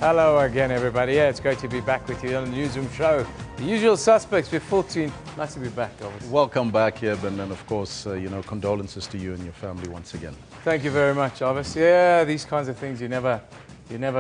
Hello again, everybody. Yeah, it's great to be back with you on the Newsroom show. The usual suspects, we're full tune. Nice to be back, Elvis. Welcome back here, Ben, and of course, condolences to you and your family once again. Thank you very much, Elvis. Yeah, these kinds of things, you never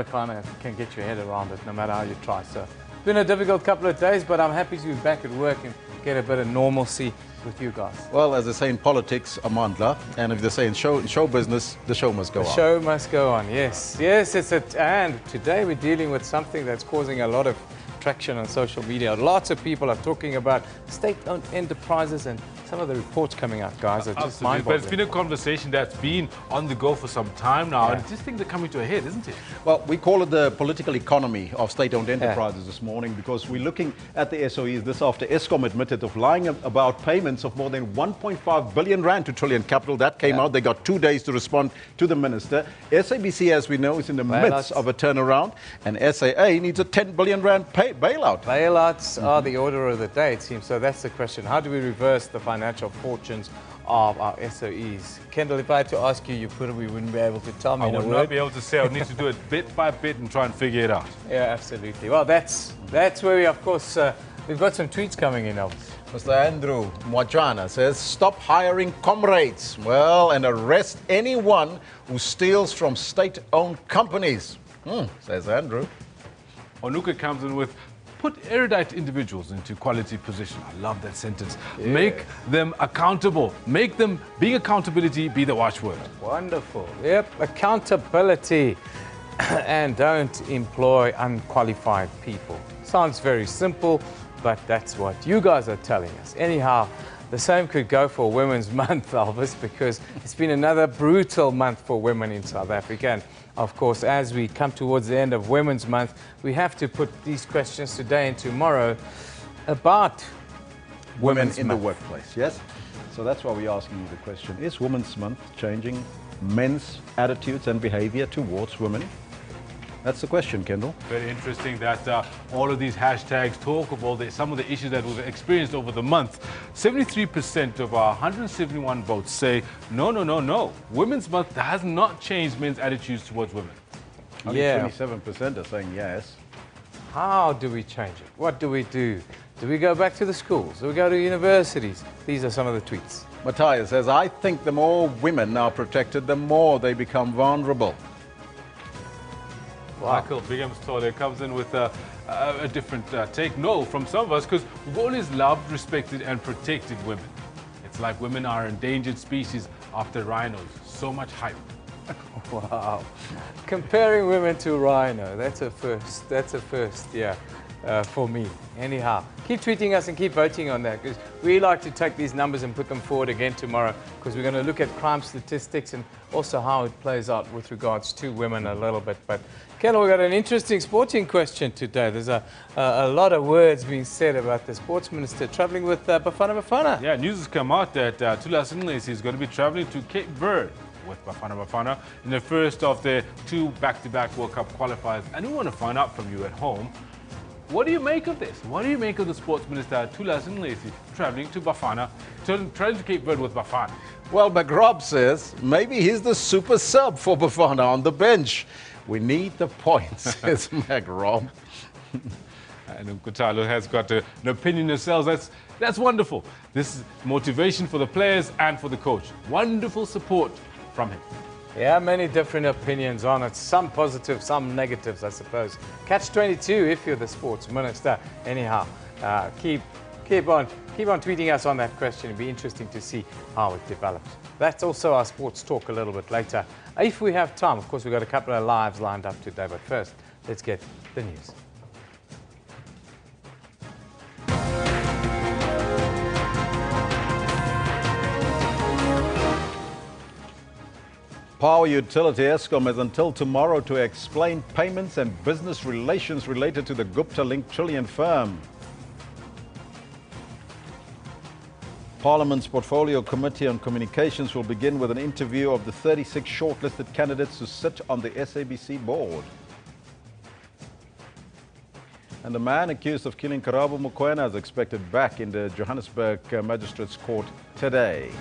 kind of can get your head around it, no matter how you try. So, it's been a difficult couple of days, but I'm happy to be back at work and get a bit of normalcy with you guys. Well, as they say in politics, Amandla, and if they say in show business, the show must go on. The show must go on, yes. Yes, and today we're dealing with something that's causing a lot of traction on social media. Lots of people are talking about state-owned enterprises, and some of the reports coming out, guys, are just mind-boggling. But it's been a conversation that's been on the go for some time now, and these things are coming to a head, isn't it? Well, we call it the political economy of state-owned enterprises this morning, because we're looking at the SOEs. This after Eskom admitted of lying about payments of more than 1.5 billion rand to Trillion Capital. That came out. They got 2 days to respond to the minister. SABC, as we know, is in the midst of a turnaround, and SAA needs a 10 billion rand bailout. Bailouts are the order of the day, it seems. So that's the question. How do we reverse the financial fortunes of our SOEs? Kendall, if I had to ask you, you probably wouldn't be able to tell me. I would not be able to say. I would need to do it bit by bit and try and figure it out. Yeah, absolutely. Well, that's where we, of course, we've got some tweets coming in, Elvis. Mr. Andrew Mwachana says, stop hiring comrades. Well, and arrest anyone who steals from state-owned companies. Says Andrew. Onuka comes in with, put erudite individuals into quality position. I love that sentence. Yeah. Make them accountable. Make them, being accountability, be the watchword. Wonderful. Yep, accountability. And don't employ unqualified people. Sounds very simple, but that's what you guys are telling us. Anyhow, the same could go for Women's Month, Elvis, because it's been another brutal month for women in South Africa. And of course, as we come towards the end of Women's Month, we have to put these questions today and tomorrow about women in the workplace. Yes? So that's why we're asking you the question. Is Women's Month changing men's attitudes and behavior towards women? That's the question, Kendall. Very interesting that all of these hashtags talk of some of the issues that we've experienced over the month. 73% of our 171 votes say, no, no, no, no. Women's Month has not changed men's attitudes towards women. Only 27% are saying yes. How do we change it? What do we do? Do we go back to the schools? Do we go to universities? These are some of the tweets. Matthias says, I think the more women are protected, the more they become vulnerable. Wow. Michael Bigham's Tole comes in with a different take. No, from some of us, because we've always loved, respected and protected women. It's like women are endangered species after rhinos. So much hype. Wow. Comparing women to rhino, that's a first. That's a first, yeah, for me. Anyhow, keep tweeting us and keep voting on that, because we like to take these numbers and put them forward again tomorrow, because we're going to look at crime statistics and also how it plays out with regards to women a little bit. But Ken, we've got an interesting sporting question today. There's a lot of words being said about the sports minister traveling with Bafana Bafana. Yeah, news has come out that Tula Singlesi is going to be traveling to Cape Verde with Bafana Bafana in the first of their 2 back-to-back World Cup qualifiers. And we want to find out from you at home, what do you make of this? What do you make of the sports minister Tula Singlesi traveling to Bafana, traveling to Cape Verde with Bafana? Well, McRob says maybe he's the super sub for Bafana on the bench. We need the points, says McRob. And Nkutalo has got an opinion themselves. That's wonderful. This is motivation for the players and for the coach. Wonderful support from him. Yeah, many different opinions on it. Some positive, some negatives, I suppose. Catch 22 if you're the sports minister. Anyhow, keep on tweeting us on that question. It'll be interesting to see how it develops. That's also our sports talk a little bit later. If we have time, of course, we've got a couple of lives lined up today. But first, let's get the news. Power utility Eskom has until tomorrow to explain payments and business relations related to the Gupta-linked Trillion firm. Parliament's Portfolio Committee on Communications will begin with an interview of the 36 shortlisted candidates to sit on the SABC board. And the man accused of killing Karabo Mokoena is expected back in the Johannesburg Magistrates Court today.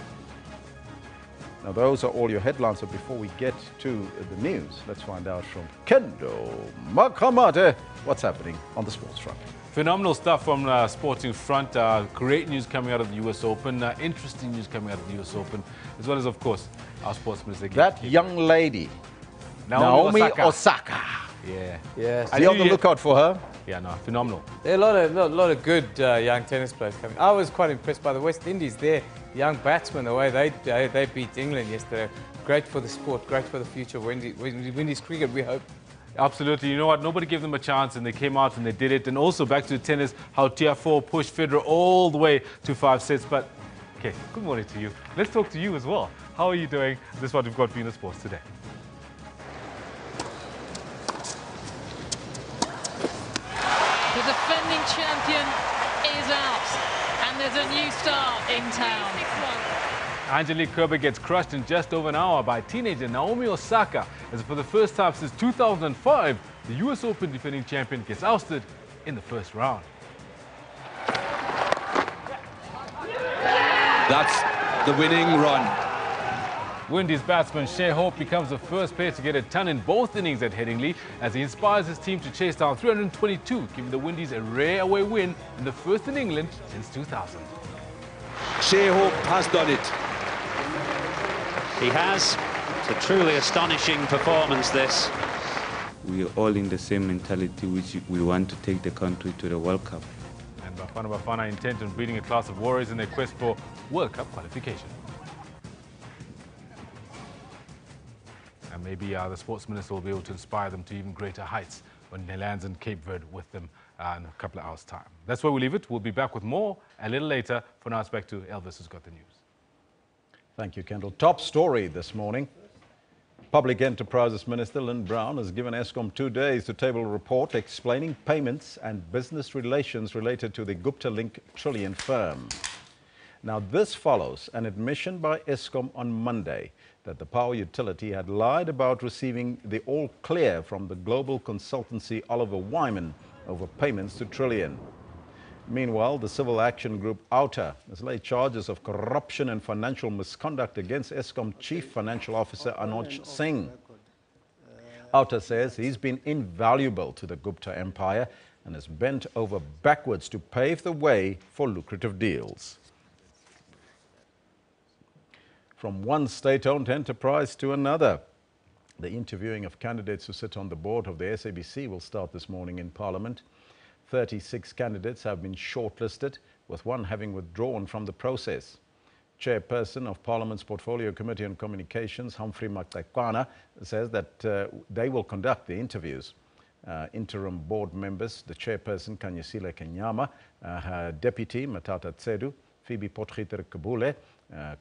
Now, those are all your headlines. So before we get to the news, let's find out from Kendo Makamate what's happening on the sports front. Phenomenal stuff from sporting front. Great news coming out of the US Open. Interesting news coming out of the US Open, as well as, of course, our sports minister. That young lady, Naomi Osaka. Yeah. Yes. Be on the lookout for her. Yeah, no, phenomenal. There are a lot of good young tennis players coming. I was quite impressed by the West Indies. Their young batsmen, the way they beat England yesterday. Great for the sport, great for the future of Windies cricket, we hope. Absolutely. You know what? Nobody gave them a chance, and they came out and they did it. And also back to tennis, how Tiafoe pushed Federer all the way to 5 sets. But, okay, good morning to you. Let's talk to you as well. How are you doing? This is what we've got for you in the sports today. The defending champion is out, and there's a new star in town. Angelique Kerber gets crushed in just over an hour by teenager Naomi Osaka, as for the first time since 2005, the US Open defending champion gets ousted in the first round. That's the winning run. Windies batsman Shea Hope becomes the first player to get a ton in both innings at Headingley, as he inspires his team to chase down 322, giving the Windies a rare away win in the first in England since 2000. Shea Hope has done it. He has. It's a truly astonishing performance, this. We are all in the same mentality, which we want to take the country to the World Cup. And Bafana intent on breeding a class of warriors in their quest for World Cup qualification. And maybe the sports minister will be able to inspire them to even greater heights when he lands in Cape Verde with them in a couple of hours' time. That's where we leave it. We'll be back with more a little later. For now, it's back to Elvis, who's got the news. Thank you, Kendall. Top story this morning. Public Enterprises Minister Lynn Brown has given Eskom 2 days to table a report explaining payments and business relations related to the Gupta-linked Trillion firm. Now, this follows an admission by Eskom on Monday that the power utility had lied about receiving the all clear from the global consultancy Oliver Wyman over payments to Trillion. Meanwhile, the civil action group OUTA has laid charges of corruption and financial misconduct against Eskom Chief Financial Officer Anoj Singh. OUTA says he's been invaluable to the Gupta empire and has bent over backwards to pave the way for lucrative deals. From one state-owned enterprise to another, the interviewing of candidates who sit on the board of the SABC will start this morning in Parliament. 36 candidates have been shortlisted, with one having withdrawn from the process. Chairperson of Parliament's Portfolio Committee on Communications, Humphrey Matekwana, says that they will conduct the interviews. Interim board members, the chairperson, Kanyesile Kenyama, her deputy, Matata Tsedu, Phoebe Potgieter-Kabule,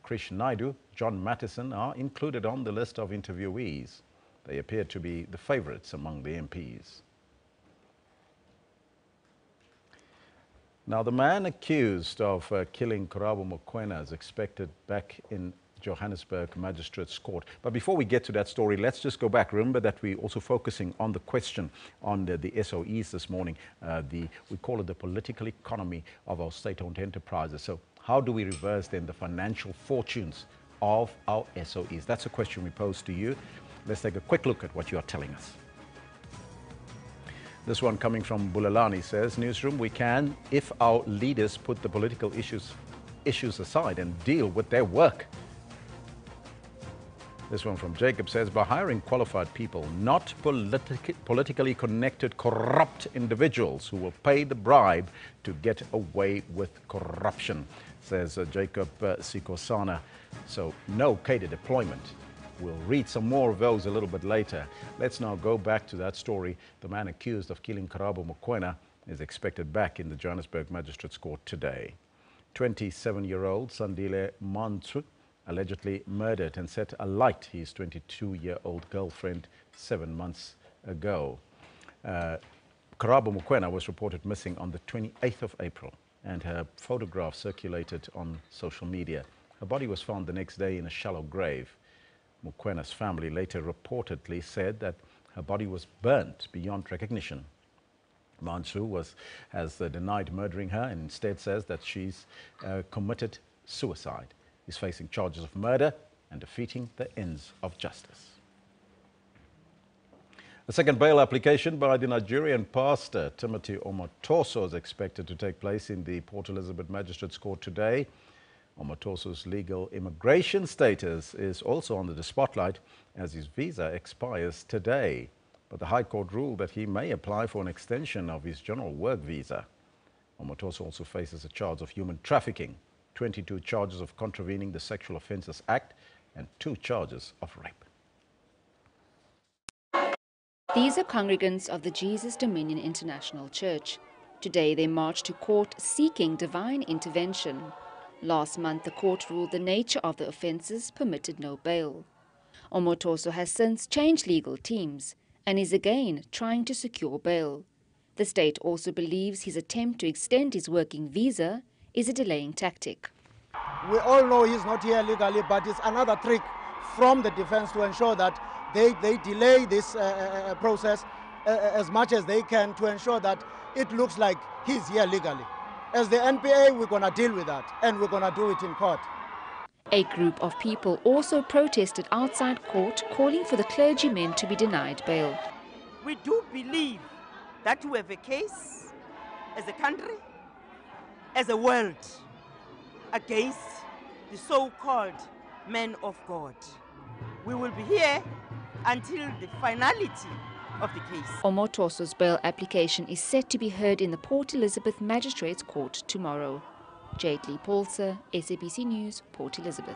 Krish Naidu, John Mattison are included on the list of interviewees. They appear to be the favourites among the MPs. Now, the man accused of killing Karabo Mokoena is expected back in Johannesburg Magistrates Court. But before we get to that story, let's just go back. Remember that we're also focusing on the question on the SOEs this morning. We call it the political economy of our state-owned enterprises. So how do we reverse then the financial fortunes of our SOEs? That's a question we pose to you. Let's take a quick look at what you are telling us. This one coming from Bulalani says, Newsroom, we can if our leaders put the political issues aside and deal with their work. This one from Jacob says, by hiring qualified people, not politically connected corrupt individuals who will pay the bribe to get away with corruption, says Jacob Sikosana. So no cadre deployment. We'll read some more of those a little bit later. Let's now go back to that story. The man accused of killing Karabo Mokoena is expected back in the Johannesburg Magistrates Court today. 27-year-old Sandile Mantsu allegedly murdered and set alight his 22-year-old girlfriend 7 months ago. Karabo Mokoena was reported missing on the 28th of April, and her photograph circulated on social media. Her body was found the next day in a shallow grave. Mokwena's family later reportedly said that her body was burnt beyond recognition. Mansu has denied murdering her and instead says that she's committed suicide. He's facing charges of murder and defeating the ends of justice. A second bail application by the Nigerian pastor Timothy Omotoso is expected to take place in the Port Elizabeth Magistrates Court today. Omotoso's legal immigration status is also under the spotlight as his visa expires today. But the High Court ruled that he may apply for an extension of his general work visa. Omotoso also faces a charge of human trafficking, 22 charges of contravening the Sexual Offences Act, and 2 charges of rape. These are congregants of the Jesus Dominion International Church. Today they marched to court seeking divine intervention. Last month, the court ruled the nature of the offences permitted no bail. Omotoso has since changed legal teams and is again trying to secure bail. The state also believes his attempt to extend his working visa is a delaying tactic. We all know he's not here legally, but it's another trick from the defense to ensure that they delay this process as much as they can to ensure that it looks like he's here legally. As the NPA, we're going to deal with that, and we're going to do it in court. A group of people also protested outside court, calling for the clergymen to be denied bail. We do believe that we have a case as a country, as a world, against the so-called men of God. We will be here until the finality of the case. Omotoso's bail application is set to be heard in the Port Elizabeth Magistrates Court tomorrow. Jade Lee Paulser, SABC News, Port Elizabeth.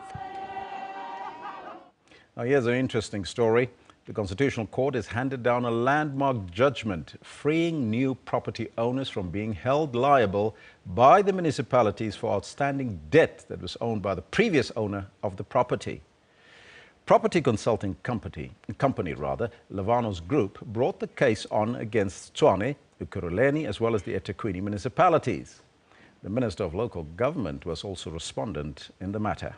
Now here's an interesting story. The Constitutional Court has handed down a landmark judgment freeing new property owners from being held liable by the municipalities for outstanding debt that was owed by the previous owner of the property. Property consulting company, Lavanos Group, brought the case on against Tshwane, Ekurhuleni, as well as the eThekwini municipalities. The Minister of Local Government was also respondent in the matter.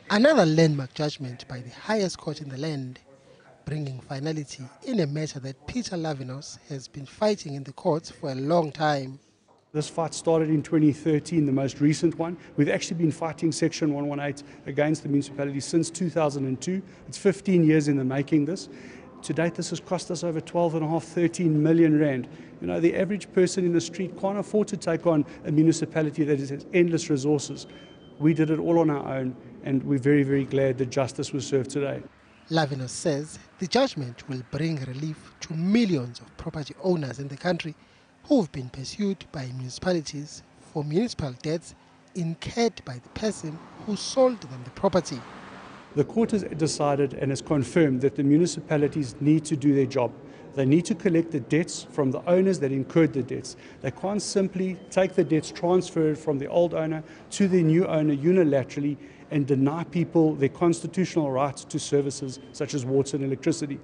Another landmark judgment by the highest court in the land, bringing finality in a matter that Peter Lavanos has been fighting in the courts for a long time. This fight started in 2013, the most recent one. We've actually been fighting Section 118 against the municipality since 2002. It's 15 years in the making this. To date, this has cost us over 12.5, 13 million rand. You know, the average person in the street can't afford to take on a municipality that has endless resources. We did it all on our own, and we're very, very glad that justice was served today. Lavanos says the judgment will bring relief to millions of property owners in the country who've been pursued by municipalities for municipal debts incurred by the person who sold them the property. The court has decided and has confirmed that the municipalities need to do their job. They need to collect the debts from the owners that incurred the debts. They can't simply take the debts transferred from the old owner to the new owner unilaterally and deny people their constitutional rights to services such as water and electricity.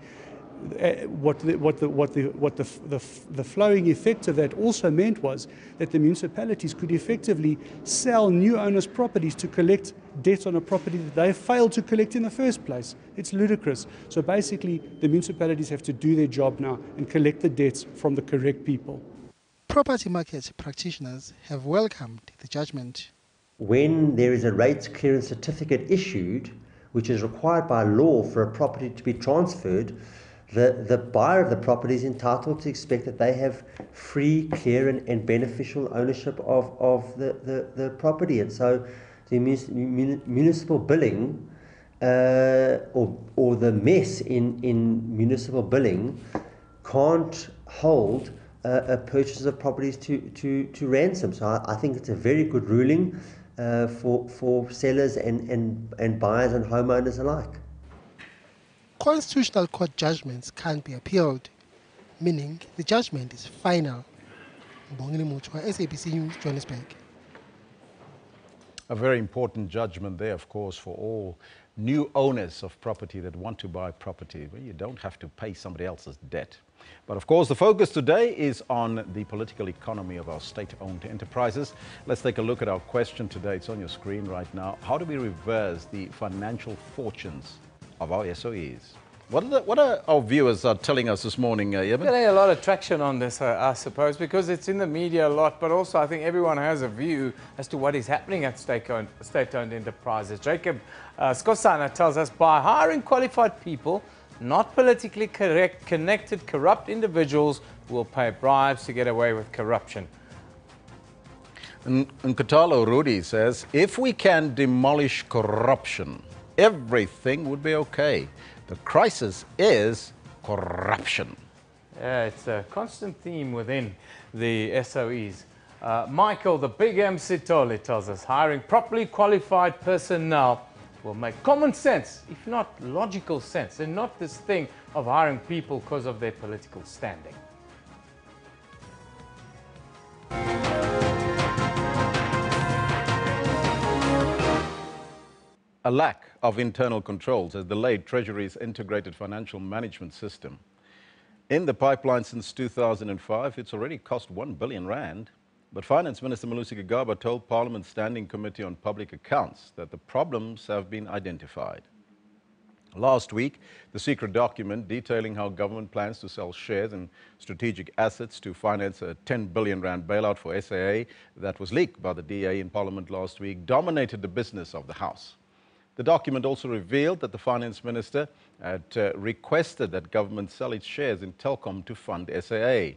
What the flowing effect of that also meant was that the municipalities could effectively sell new owners' properties to collect debt on a property that they failed to collect in the first place. It's ludicrous. So basically, the municipalities have to do their job now and collect the debts from the correct people. Property market practitioners have welcomed the judgment. When there is a rates clearance certificate issued, which is required by law for a property to be transferred, the buyer of the property is entitled to expect that they have free, clear and beneficial ownership of the property. And so the municipal billing or the mess in municipal billing can't hold a purchase of properties to ransom. So I think it's a very good ruling for sellers and buyers and homeowners alike. Constitutional court judgments can't be appealed, meaning the judgment is final. Mbongile Mutwa, SABC News, Johannesburg. A very important judgment there, of course, for all new owners of property that want to buy property, where you don't have to pay somebody else's debt. But of course, the focus today is on the political economy of our state-owned enterprises. Let's take a look at our question today. It's on your screen right now. How do we reverse the financial fortunes of our SOEs? What are our viewers telling us this morning, Evan? Getting a lot of traction on this, I suppose, because it's in the media a lot, but also I think everyone has a view as to what is happening at state-owned enterprises. Jacob Skosana tells us, by hiring qualified people, not politically connected, corrupt individuals who will pay bribes to get away with corruption. And Nkatalo Rudy says, if we can demolish corruption, everything would be okay. The crisis is corruption. Yeah, it's a constant theme within the SOEs. Michael, the big M. Sitole, tells us, hiring properly qualified personnel will make common sense, if not logical sense, and not this thing of hiring people because of their political standing. A lack of internal controls has delayed Treasury's integrated financial management system. In the pipeline since 2005, it's already cost 1 billion rand. But Finance Minister Malusi Gigaba told Parliament's Standing Committee on Public Accounts that the problems have been identified. Last week, the secret document detailing how government plans to sell shares and strategic assets to finance a 10 billion rand bailout for SAA that was leaked by the DA in Parliament last week dominated the business of the House. The document also revealed that the Finance Minister had requested that government sell its shares in Telecoms to fund SAA.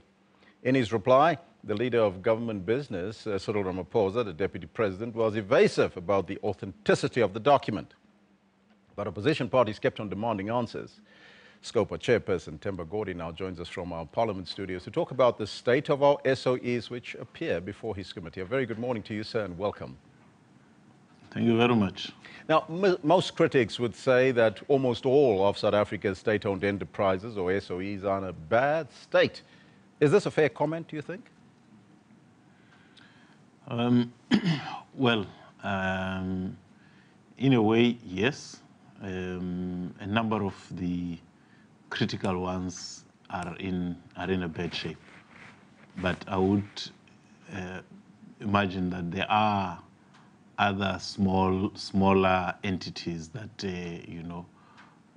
In his reply, the leader of government business, Cyril Ramaphosa, the Deputy President, was evasive about the authenticity of the document. But opposition parties kept on demanding answers. Scopa chairperson Themba Gordy now joins us from our Parliament studios to talk about the state of our SOEs which appear before his committee. A very good morning to you, sir, and welcome. Thank you very much. Now, most critics would say that almost all of South Africa's state-owned enterprises, or SOEs, are in a bad state. Is this a fair comment, do you think? Well, in a way, yes. A number of the critical ones are in a bad shape. But I would imagine that there are other smaller entities that, you know,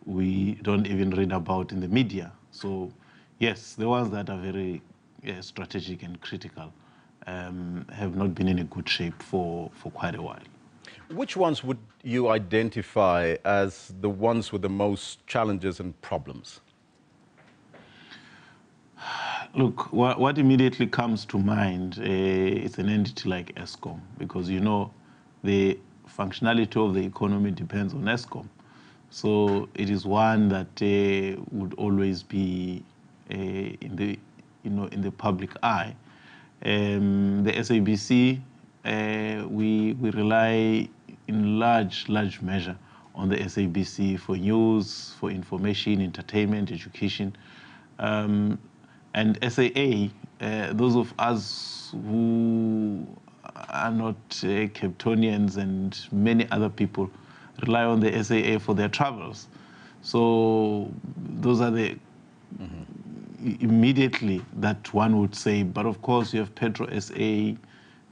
we don't even read about in the media. So, yes, the ones that are very strategic and critical have not been in a good shape for quite a while. Which ones would you identify as the ones with the most challenges and problems? Look, what immediately comes to mind is an entity like Eskom, because, you know, the functionality of the economy depends on Eskom. So it is one that would always be in the public eye. The SABC, we rely in large measure on the SABC for news, for information, entertainment, education. And SAA, those of us who are not Cape Townians and many other people rely on the SAA for their travels. So those are the immediately that one would say. But of course you have Petro SA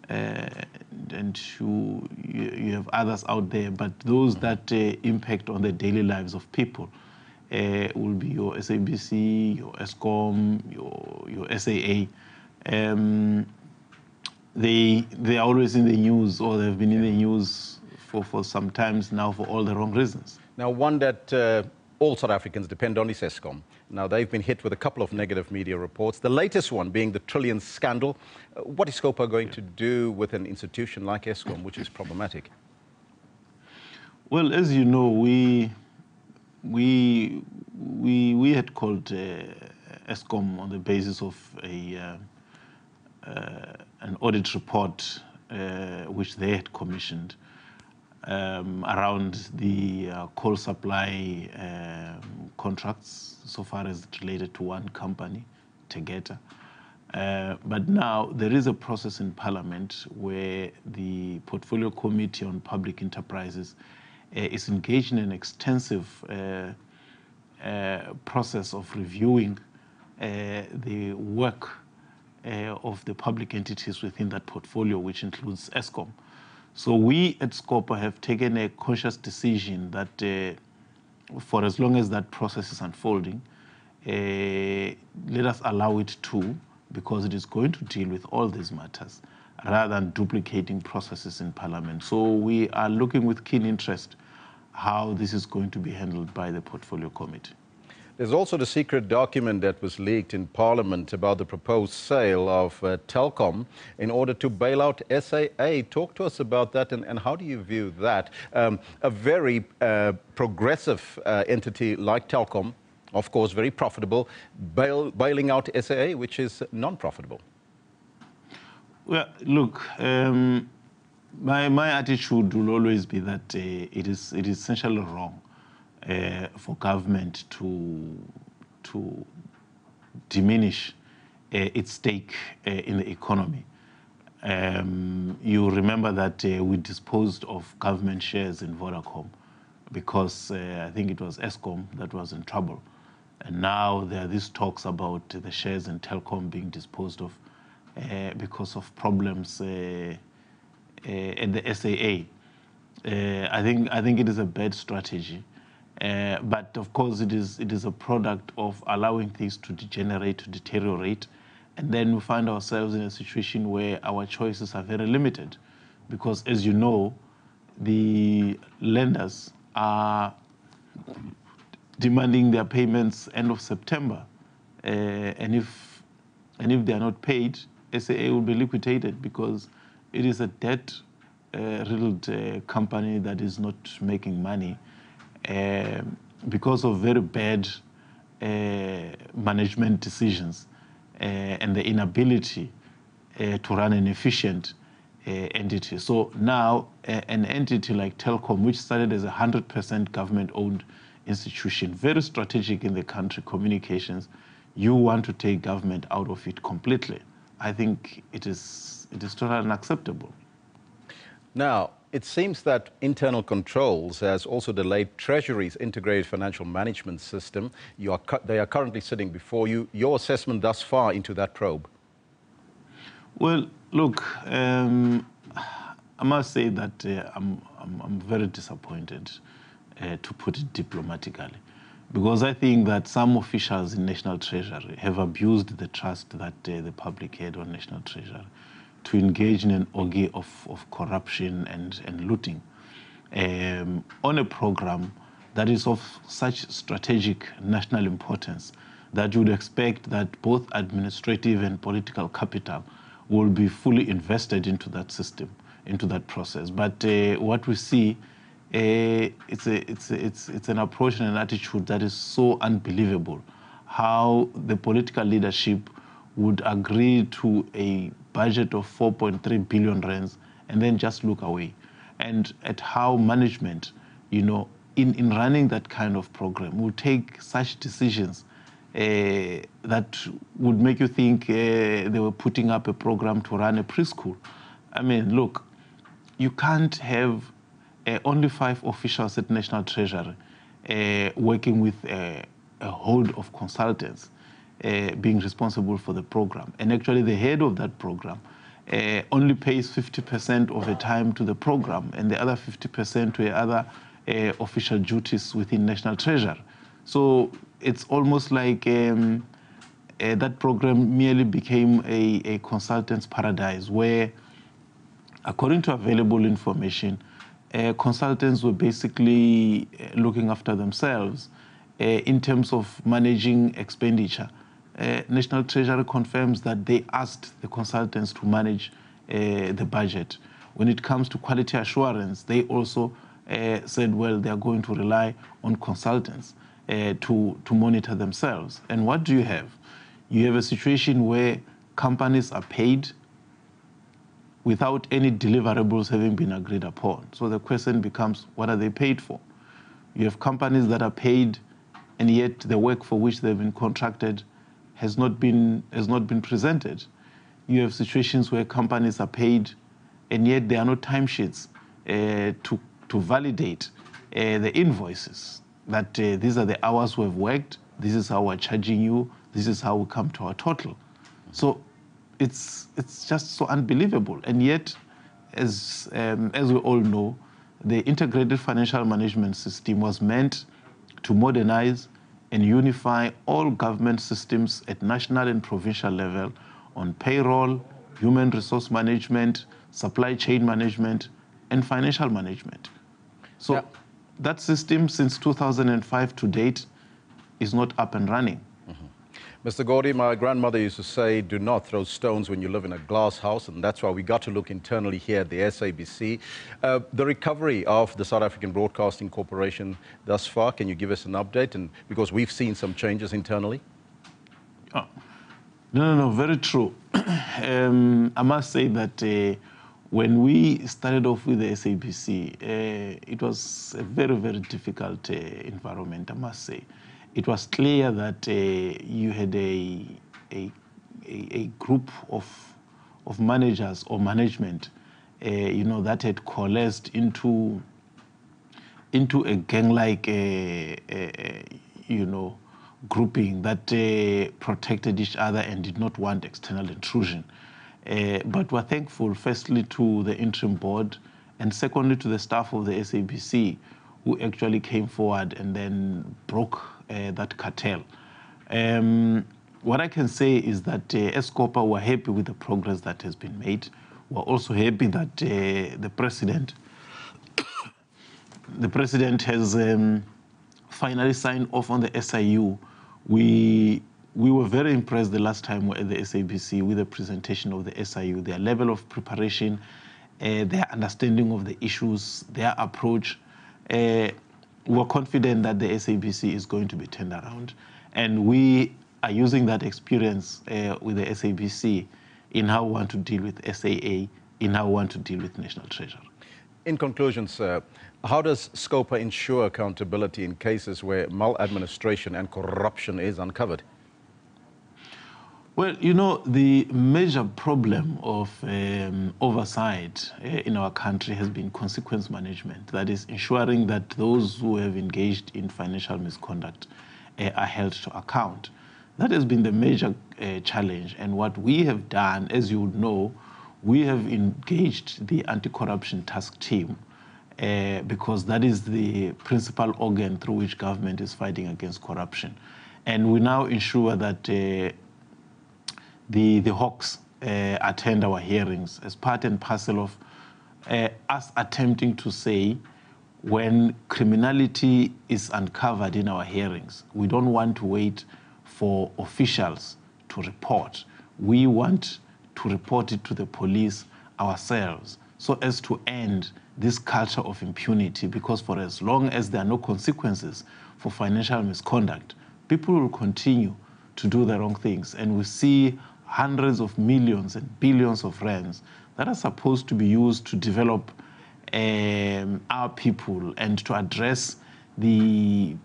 and you have others out there. But those that impact on the daily lives of people will be your SABC, your Eskom, your SAA. They are always in the news, or they've been in the news for some times now for all the wrong reasons. Now, one that all South Africans depend on is Eskom. Now, they've been hit with a couple of negative media reports, the latest one being the trillion scandal. What is Scopa going to do with an institution like Eskom, which is problematic? Well, as you know, we had called Eskom on the basis of an audit report which they had commissioned around the coal supply contracts, so far as it related to one company, Tegeta. But now there is a process in Parliament where the Portfolio Committee on Public Enterprises is engaged in an extensive process of reviewing the work of the public entities within that portfolio, which includes Eskom. So we at Scopa have taken a conscious decision that for as long as that process is unfolding, let us allow it to, because it is going to deal with all these matters, rather than duplicating processes in Parliament. So we are looking with keen interest how this is going to be handled by the Portfolio Committee. There's also the secret document that was leaked in Parliament about the proposed sale of Telkom in order to bail out SAA. Talk to us about that, and how do you view that? A very progressive entity like Telkom, of course, very profitable, bailing out SAA, which is non-profitable. Well, look, my attitude will always be that it is essentially wrong for government to diminish its stake in the economy. You remember that we disposed of government shares in Vodacom because I think it was Eskom that was in trouble. And now there are these talks about the shares in Telkom being disposed of because of problems at the SAA. I think it is a bad strategy. But of course, it is a product of allowing things to degenerate, to deteriorate, and then we find ourselves in a situation where our choices are very limited, because, as you know, the lenders are demanding their payments end of September, and if they are not paid, SAA will be liquidated because it is a debt-riddled company that is not making money. Because of very bad management decisions and the inability to run an efficient entity. So now an entity like Telkom, which started as a 100% government-owned institution, very strategic in the country, communications, you want to take government out of it completely. I think it is totally unacceptable. Now, it seems that internal controls has also delayed Treasury's integrated financial management system. They are currently sitting before you. Your assessment thus far into that probe? Well, look, I must say that I'm very disappointed, to put it diplomatically, because I think that some officials in National Treasury have abused the trust that the public had on National Treasury to engage in an orgy of corruption and looting on a program that is of such strategic national importance that you would expect that both administrative and political capital will be fully invested into that system, into that process. But what we see, it's an approach and an attitude that is so unbelievable, how the political leadership would agree to a budget of 4.3 billion rands and then just look away. And at how management, in running that kind of program, will take such decisions that would make you think they were putting up a program to run a preschool. I mean, look, you can't have only 5 officials at National Treasury working with a hold of consultants being responsible for the program. And actually the head of that program only pays 50% of the time to the program and the other 50% to other official duties within National Treasury. So it's almost like that program merely became a consultant's paradise where, according to available information, consultants were basically looking after themselves in terms of managing expenditure. National Treasury confirms that they asked the consultants to manage the budget. When it comes to quality assurance, they also said, well, they are going to rely on consultants to monitor themselves. And what do you have? You have a situation where companies are paid without any deliverables having been agreed upon. So the question becomes, what are they paid for? You have companies that are paid, and yet the work for which they've been contracted has not been presented. You have situations where companies are paid, and yet there are no timesheets to validate the invoices, that these are the hours we've worked, this is how we're charging you, this is how we come to our total. So it's just so unbelievable. And yet, as we all know, the integrated financial management system was meant to modernize and unify all government systems at national and provincial level on payroll, human resource management, supply chain management, and financial management. So that system since 2005 to date is not up and running. Mr. Gordy, my grandmother used to say, do not throw stones when you live in a glass house, and that's why we got to look internally here at the SABC. The recovery of the South African Broadcasting Corporation thus far, can you give us an update? And because we've seen some changes internally. Oh. No, very true. I must say that when we started off with the SABC, it was a very, very difficult environment, I must say. It was clear that you had a group of managers or management, that had coalesced into a gang-like, grouping that protected each other and did not want external intrusion. But we're thankful, firstly, to the interim board, and secondly, to the staff of the SABC, who actually came forward and then broke that cartel. What I can say is that Scopa were happy with the progress that has been made. We're also happy that the president has finally signed off on the SIU. We were very impressed the last time we were at the SABC with the presentation of the SIU, their level of preparation, their understanding of the issues, their approach. We're confident that the SABC is going to be turned around, and we are using that experience with the SABC in how we want to deal with SAA, in how we want to deal with National Treasury. In conclusion, sir, how does Scopa ensure accountability in cases where maladministration and corruption is uncovered? Well, the major problem of oversight in our country has been consequence management. That is, ensuring that those who have engaged in financial misconduct are held to account. That has been the major challenge. And what we have done, as you would know, we have engaged the anti-corruption task team because that is the principal organ through which government is fighting against corruption. And we now ensure that the Hawks attend our hearings as part and parcel of us attempting to say when criminality is uncovered in our hearings, we don't want to wait for officials to report. We want to report it to the police ourselves so as to end this culture of impunity, because for as long as there are no consequences for financial misconduct, people will continue to do the wrong things. And we see hundreds of millions and billions of rands that are supposed to be used to develop our people and to address the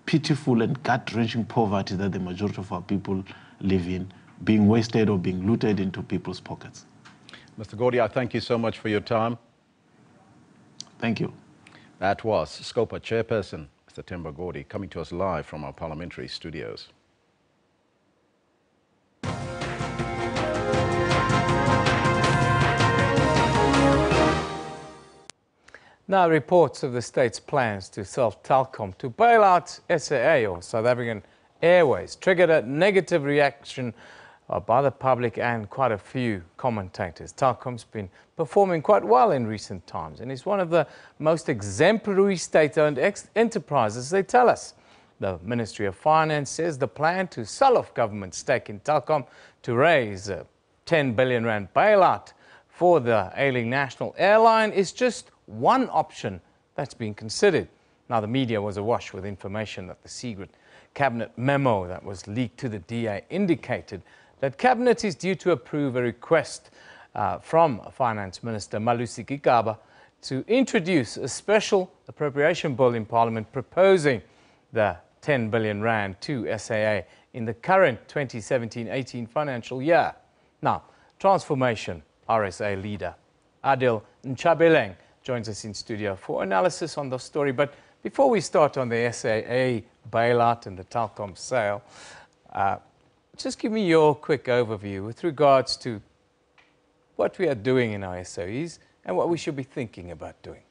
pitiful and gut-wrenching poverty that the majority of our people live in, being wasted or being looted into people's pockets. Mr. Gordy, I thank you so much for your time. Thank you. That was Scopa Chairperson, Mr. Themba Gordy, coming to us live from our parliamentary studios. Now, reports of the state's plans to sell Telkom to bail out SAA, or South African Airways, triggered a negative reaction by the public and quite a few commentators. Telkom's been performing quite well in recent times and is one of the most exemplary state-owned enterprises, they tell us. The Ministry of Finance says the plan to sell off government stake in Telkom to raise a 10 billion rand bailout for the ailing national airline is just one option that's being considered. Now, the media was awash with information that the secret cabinet memo that was leaked to the DA indicated that cabinet is due to approve a request from Finance Minister Malusi Gigaba to introduce a special appropriation bill in Parliament proposing the 10 billion rand to SAA in the current 2017-18 financial year. Now, Transformation RSA leader Adil Nchabeleng joins us in studio for analysis on the story. But before we start on the SAA bailout and the Telkom sale, just give me your quick overview with regards to what we are doing in our SOEs and what we should be thinking about doing.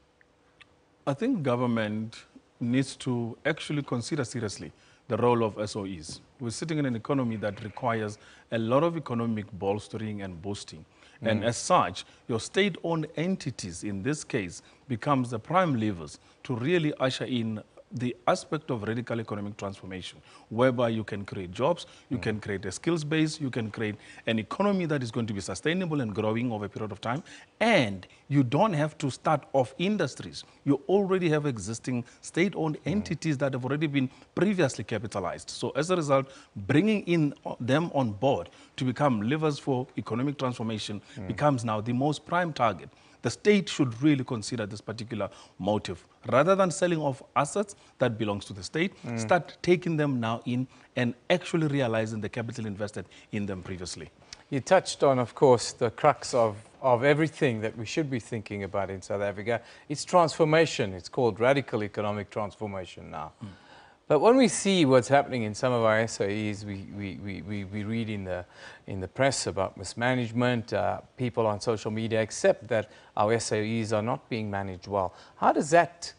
I think government needs to actually consider seriously the role of SOEs. We're sitting in an economy that requires a lot of economic bolstering and boosting. And as such, your state-owned entities, in this case, becomes the prime levers to really usher in the aspect of radical economic transformation, whereby you can create jobs, you can create a skills base, you can create an economy that is going to be sustainable and growing over a period of time, and you don't have to start off industries. You already have existing state-owned entities that have already been previously capitalized. So as a result, bringing in them on board to become levers for economic transformation becomes now the most prime target. The state should really consider this particular motive. Rather than selling off assets that belongs to the state, start taking them now in and actually realizing the capital invested in them previously. You touched on, of course, the crux of everything that we should be thinking about in South Africa. It's transformation. It's called radical economic transformation now. But when we see what's happening in some of our SOEs, we read in the press about mismanagement. People on social media accept that our SOEs are not being managed well. How does that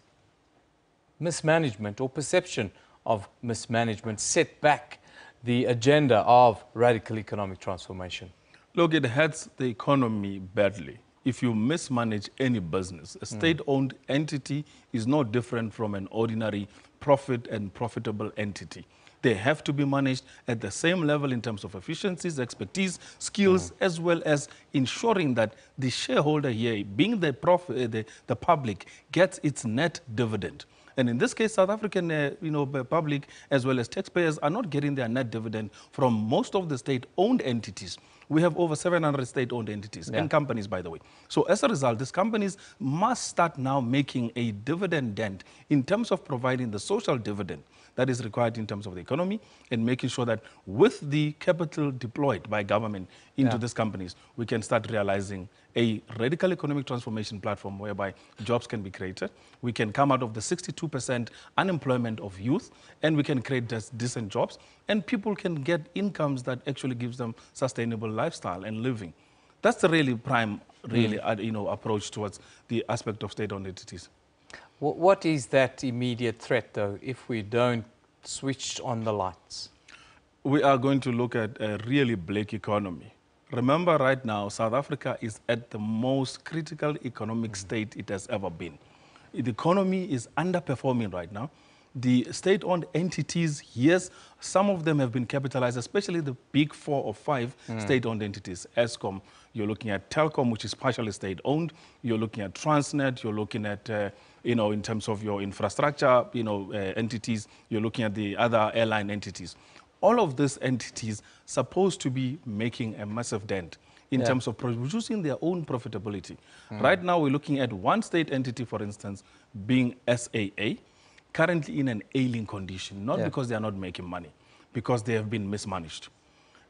mismanagement or perception of mismanagement set back the agenda of radical economic transformation? Look, it hurts the economy badly. If you mismanage any business, a state-owned entity is no different from an ordinary profit and profitable entity. They have to be managed at the same level in terms of efficiencies, expertise, skills, as well as ensuring that the shareholder here, being the public, gets its net dividend. And in this case, South African public as well as taxpayers are not getting their net dividend from most of the state-owned entities. We have over 700 state-owned entities and companies, by the way. So as a result, these companies must start now making a dividend dent in terms of providing the social dividend that is required in terms of the economy and making sure that with the capital deployed by government into these companies, we can start realizing a radical economic transformation platform whereby jobs can be created. We can come out of the 62% unemployment of youth, and we can create decent jobs, and people can get incomes that actually gives them sustainable lifestyle and living. That's the really prime, approach towards the aspect of state-owned entities. What is that immediate threat, though, if we don't switch on the lights? We are going to look at a really bleak economy. Remember, right now, South Africa is at the most critical economic state it has ever been. The economy is underperforming right now. The state-owned entities, yes, some of them have been capitalized, especially the big 4 or 5 state-owned entities. Eskom, you're looking at Telecom, which is partially state-owned. You're looking at Transnet. You're looking at, in terms of your infrastructure, entities. You're looking at the other airline entities. All of these entities supposed to be making a massive dent in terms of producing their own profitability. Right now, we're looking at one state entity, for instance, being SAA, currently in an ailing condition, not because they are not making money, because they have been mismanaged.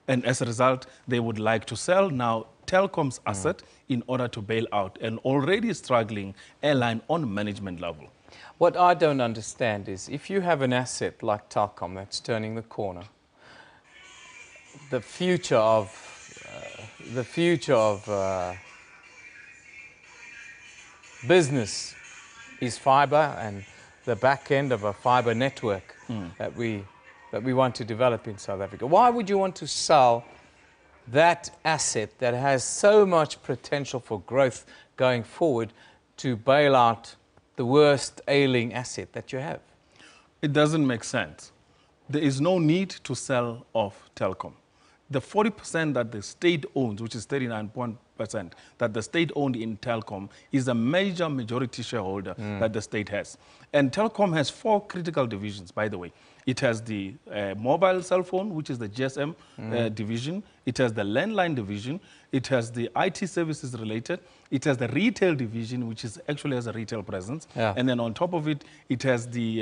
And as a result, they would like to sell now Telecoms asset in order to bail out an already struggling airline on management level. What I don't understand is if you have an asset like Telkom that's turning the corner, the future of business is fiber and the back end of a fiber network that we want to develop in South Africa. Why would you want to sell that asset that has so much potential for growth going forward to bail out the worst ailing asset that you have? It doesn't make sense. There is no need to sell off Telkom. The 40% that the state owns, which is 39% that the state owned in Telkom, is a major majority shareholder that the state has. And Telkom has 4 critical divisions, by the way. It has the mobile cell phone, which is the GSM division. It has the landline division. It has the IT services related. It has the retail division, which is actually has a retail presence. And then on top of it, it has the,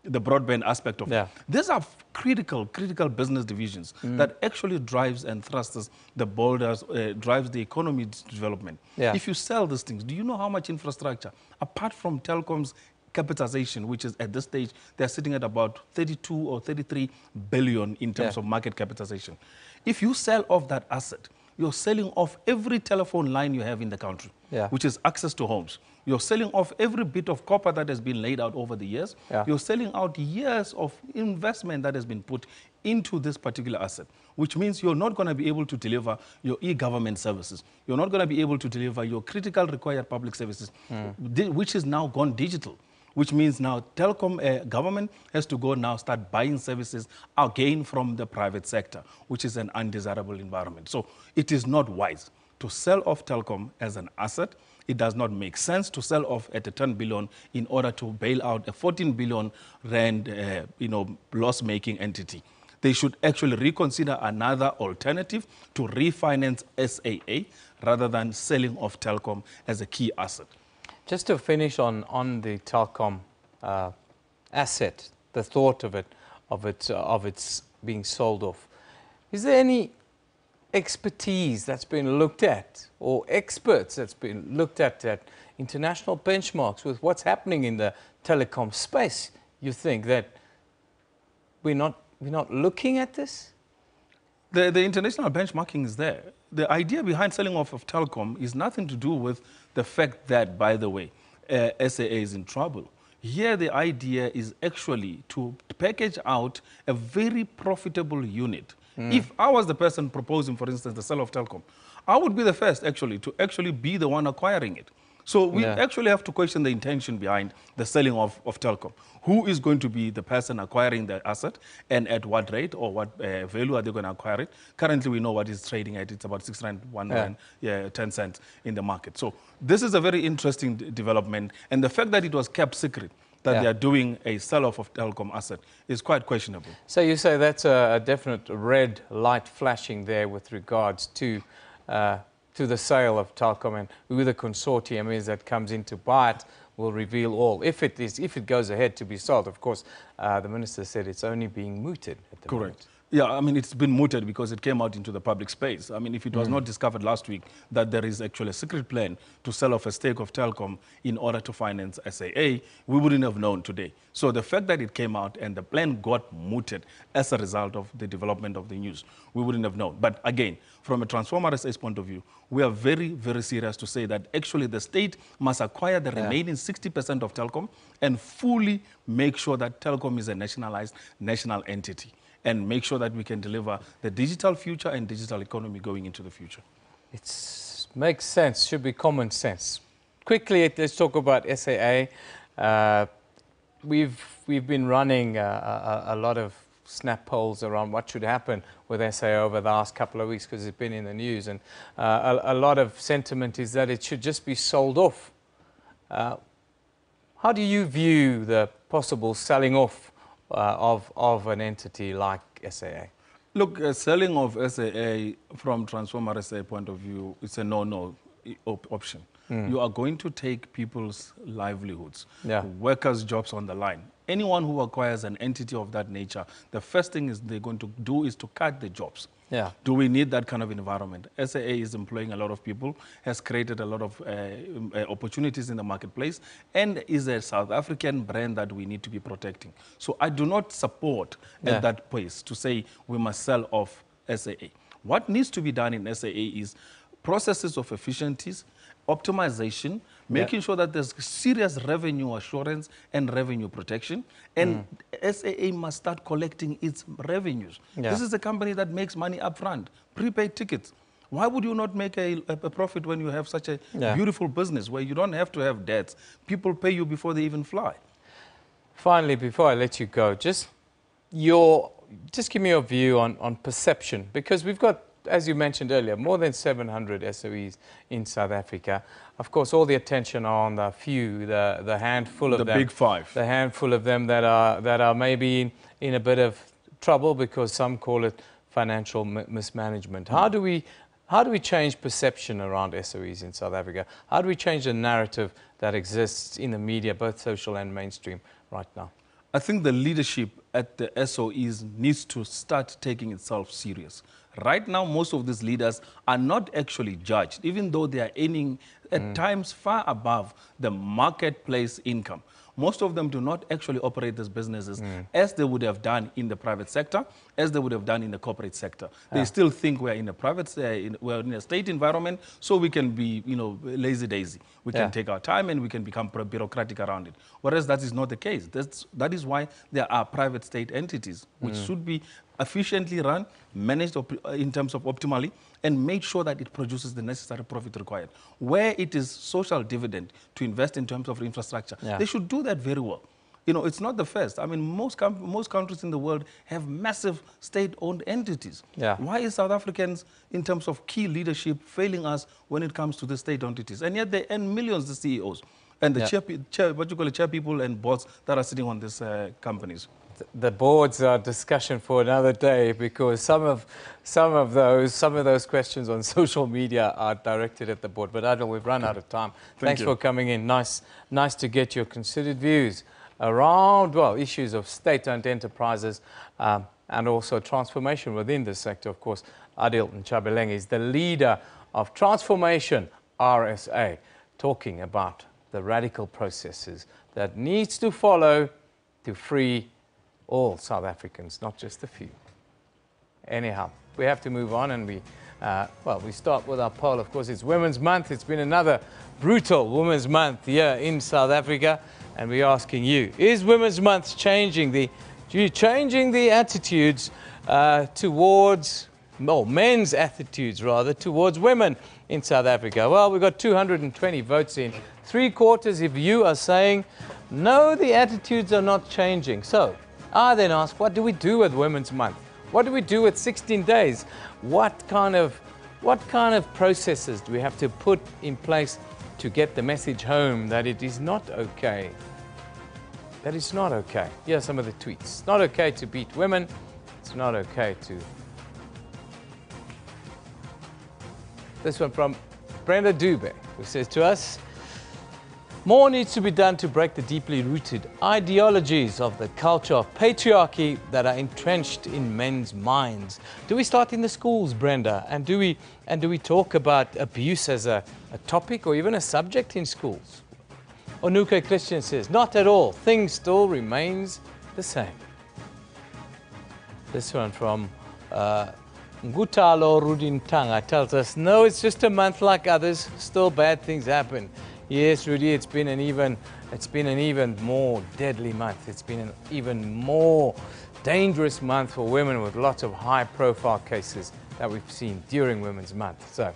the broadband aspect of it. These are critical business divisions that actually drives and thrusts the borders, drives the economy development. If you sell these things, do you know how much infrastructure, apart from Telkom's capitalization, which is at this stage, they're sitting at about 32 or 33 billion in terms of market capitalization. If you sell off that asset, you're selling off every telephone line you have in the country, which is access to homes, You're selling off every bit of copper that has been laid out over the years. Yeah. You're selling out years of investment that has been put into this particular asset, which means you're not going to be able to deliver your e-government services. You're not going to be able to deliver your critical required public services, which is now gone digital, which means now telecom government has to go now start buying services again from the private sector, which is an undesirable environment. So it is not wise to sell off telecom as an asset. It does not make sense to sell off at a 10 billion in order to bail out a 14 billion rand, loss-making entity. They should actually reconsider another alternative to refinance SAA rather than selling off telecom as a key asset. Just to finish on the telecom asset, the thought of its being sold off, is there any expertise that's been looked at, or experts that's been looked at international benchmarks with what's happening in the telecom space? You think that we're not looking at this? The international benchmarking is there. The idea behind selling off of telecom is nothing to do with the fact that, by the way, SAA is in trouble. Here the idea is actually to package out a very profitable unit. If I was the person proposing, for instance, the sale of telecom, I would be the first to be the one acquiring it. So we actually have to question the intention behind the selling of telecom. Who is going to be the person acquiring the asset, and at what rate or what value are they going to acquire it? Currently, we know what it's trading at. It's about 6 rand, 1 rand, 10 cents in the market. So this is a very interesting development. And the fact that it was kept secret, that they are doing a sell-off of telecom asset, is quite questionable. So you say that's a definite red light flashing there with regards to the sale of telecom, and who the consortium is that comes in to buy it will reveal all. If it goes ahead to be sold, of course, the minister said it's only being mooted at the moment. Yeah, I mean, it's been mooted because it came out into the public space. I mean, if it was not discovered last week that there is actually a secret plan to sell off a stake of telecom in order to finance SAA, we wouldn't have known today. So the fact that it came out and the plan got mooted as a result of the development of the news, we wouldn't have known. But again, from a Transformer SA's point of view, we are very, very serious to say that actually the state must acquire the remaining 60% of telecom and fully make sure that telecom is a nationalized national entity, and make sure that we can deliver the digital future and digital economy going into the future. It makes sense, should be common sense. Quickly, let's talk about SAA. We've been running a lot of snap polls around what should happen with SAA over the last couple of weeks because it's been in the news, and a lot of sentiment is that it should just be sold off. How do you view the possible selling off of an entity like SAA? Look, selling of SAA from Transformer SA point of view, it's a no-no option. You are going to take people's livelihoods, workers' jobs on the line. Anyone who acquires an entity of that nature, the first thing they're going to do is to cut the jobs. Do we need that kind of environment? SAA is employing a lot of people, has created a lot of opportunities in the marketplace, and is a South African brand that we need to be protecting. So I do not support at that place to say we must sell off SAA. What needs to be done in SAA is processes of efficiencies, optimization, making sure that there's serious revenue assurance and revenue protection, and SAA must start collecting its revenues. This is a company that makes money up front, prepaid tickets. Why would you not make a profit when you have such a beautiful business where you don't have to have debts? People pay you before they even fly. Finally, before I let you go, just give me your view on perception, because we've got, as you mentioned earlier, more than 700 SOEs in South Africa. Of course, all the attention on the few, the handful of them. The big five. The handful of them that are maybe in a bit of trouble because some call it financial mismanagement. How do we change perception around SOEs in South Africa? How do we change the narrative that exists in the media, both social and mainstream, right now? I think the leadership at the SOEs needs to start taking itself serious. Right now, most of these leaders are not actually judged, even though they are earning at times far above the marketplace income. most of them do not actually operate these businesses as they would have done in the private sector, as they would have done in the corporate sector. They still think we're in a private, we're in a state environment, so we can be, lazy-daisy. We can take our time and we can become bureaucratic around it. Whereas that is not the case. That is why there are private state entities, which should be efficiently run, managed in terms of optimally, and made sure that it produces the necessary profit required. Where it is social dividend to invest in terms of infrastructure, they should do that very well. It's not the first. I mean, most countries in the world have massive state-owned entities. Why is South Africans, in terms of key leadership, failing us when it comes to the state entities? And yet they earn millions, the CEOs, and the chair people and boards that are sitting on these companies. The boards are discussion for another day, because some of those questions on social media are directed at the board. But Adil, we've run out of time. Thanks for coming in. Nice to get your considered views around, well, issues of state-owned enterprises and also transformation within the sector. Of course, Adil Nchabeleng is the leader of Transformation RSA, talking about the radical processes that needs to follow to free all South Africans, not just a few. Anyhow, we have to move on, and we start with our poll. Of course, it's Women's Month. It's been another brutal Women's Month here in South Africa, and we're asking you, is Women's Month changing the attitudes towards, men's attitudes rather, towards women in South Africa? Well, we've got 220 votes in. 3/4 of you are saying, no, the attitudes are not changing. So, I then ask, what do we do with Women's Month? What do we do with 16 days? What kind of processes do we have to put in place to get the message home that it is not okay? That it's not okay. Here are some of the tweets. It's not okay to beat women. It's not okay to... This one from Brenda Dube, who says to us, more needs to be done to break the deeply rooted ideologies of the culture of patriarchy that are entrenched in men's minds. Do we start in the schools, Brenda? And do we talk about abuse as a topic or even a subject in schools? Onuke Christian says, not at all. Things still remains the same. This one from Ngutalo Rudintanga tells us, no, it's just a month like others. Still bad things happen. Yes, Rudy, it's been an even more deadly month. It's been an even more dangerous month for women, with lots of high-profile cases that we've seen during Women's Month. So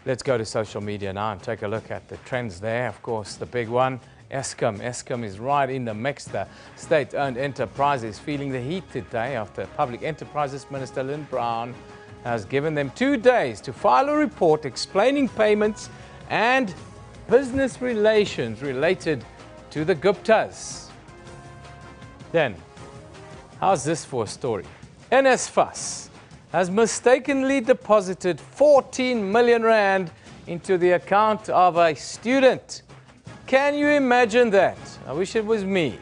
let's go to social media now and take a look at the trends there. Of course, the big one, Eskom. Eskom is right in the mix. The state-owned enterprise is feeling the heat today after Public Enterprises Minister Lynn Brown has given them 2 days to file a report explaining payments and business relations related to the Guptas. Then, how's this for a story? NSFAS has mistakenly deposited 14 million rand into the account of a student. Can you imagine that? I wish it was me.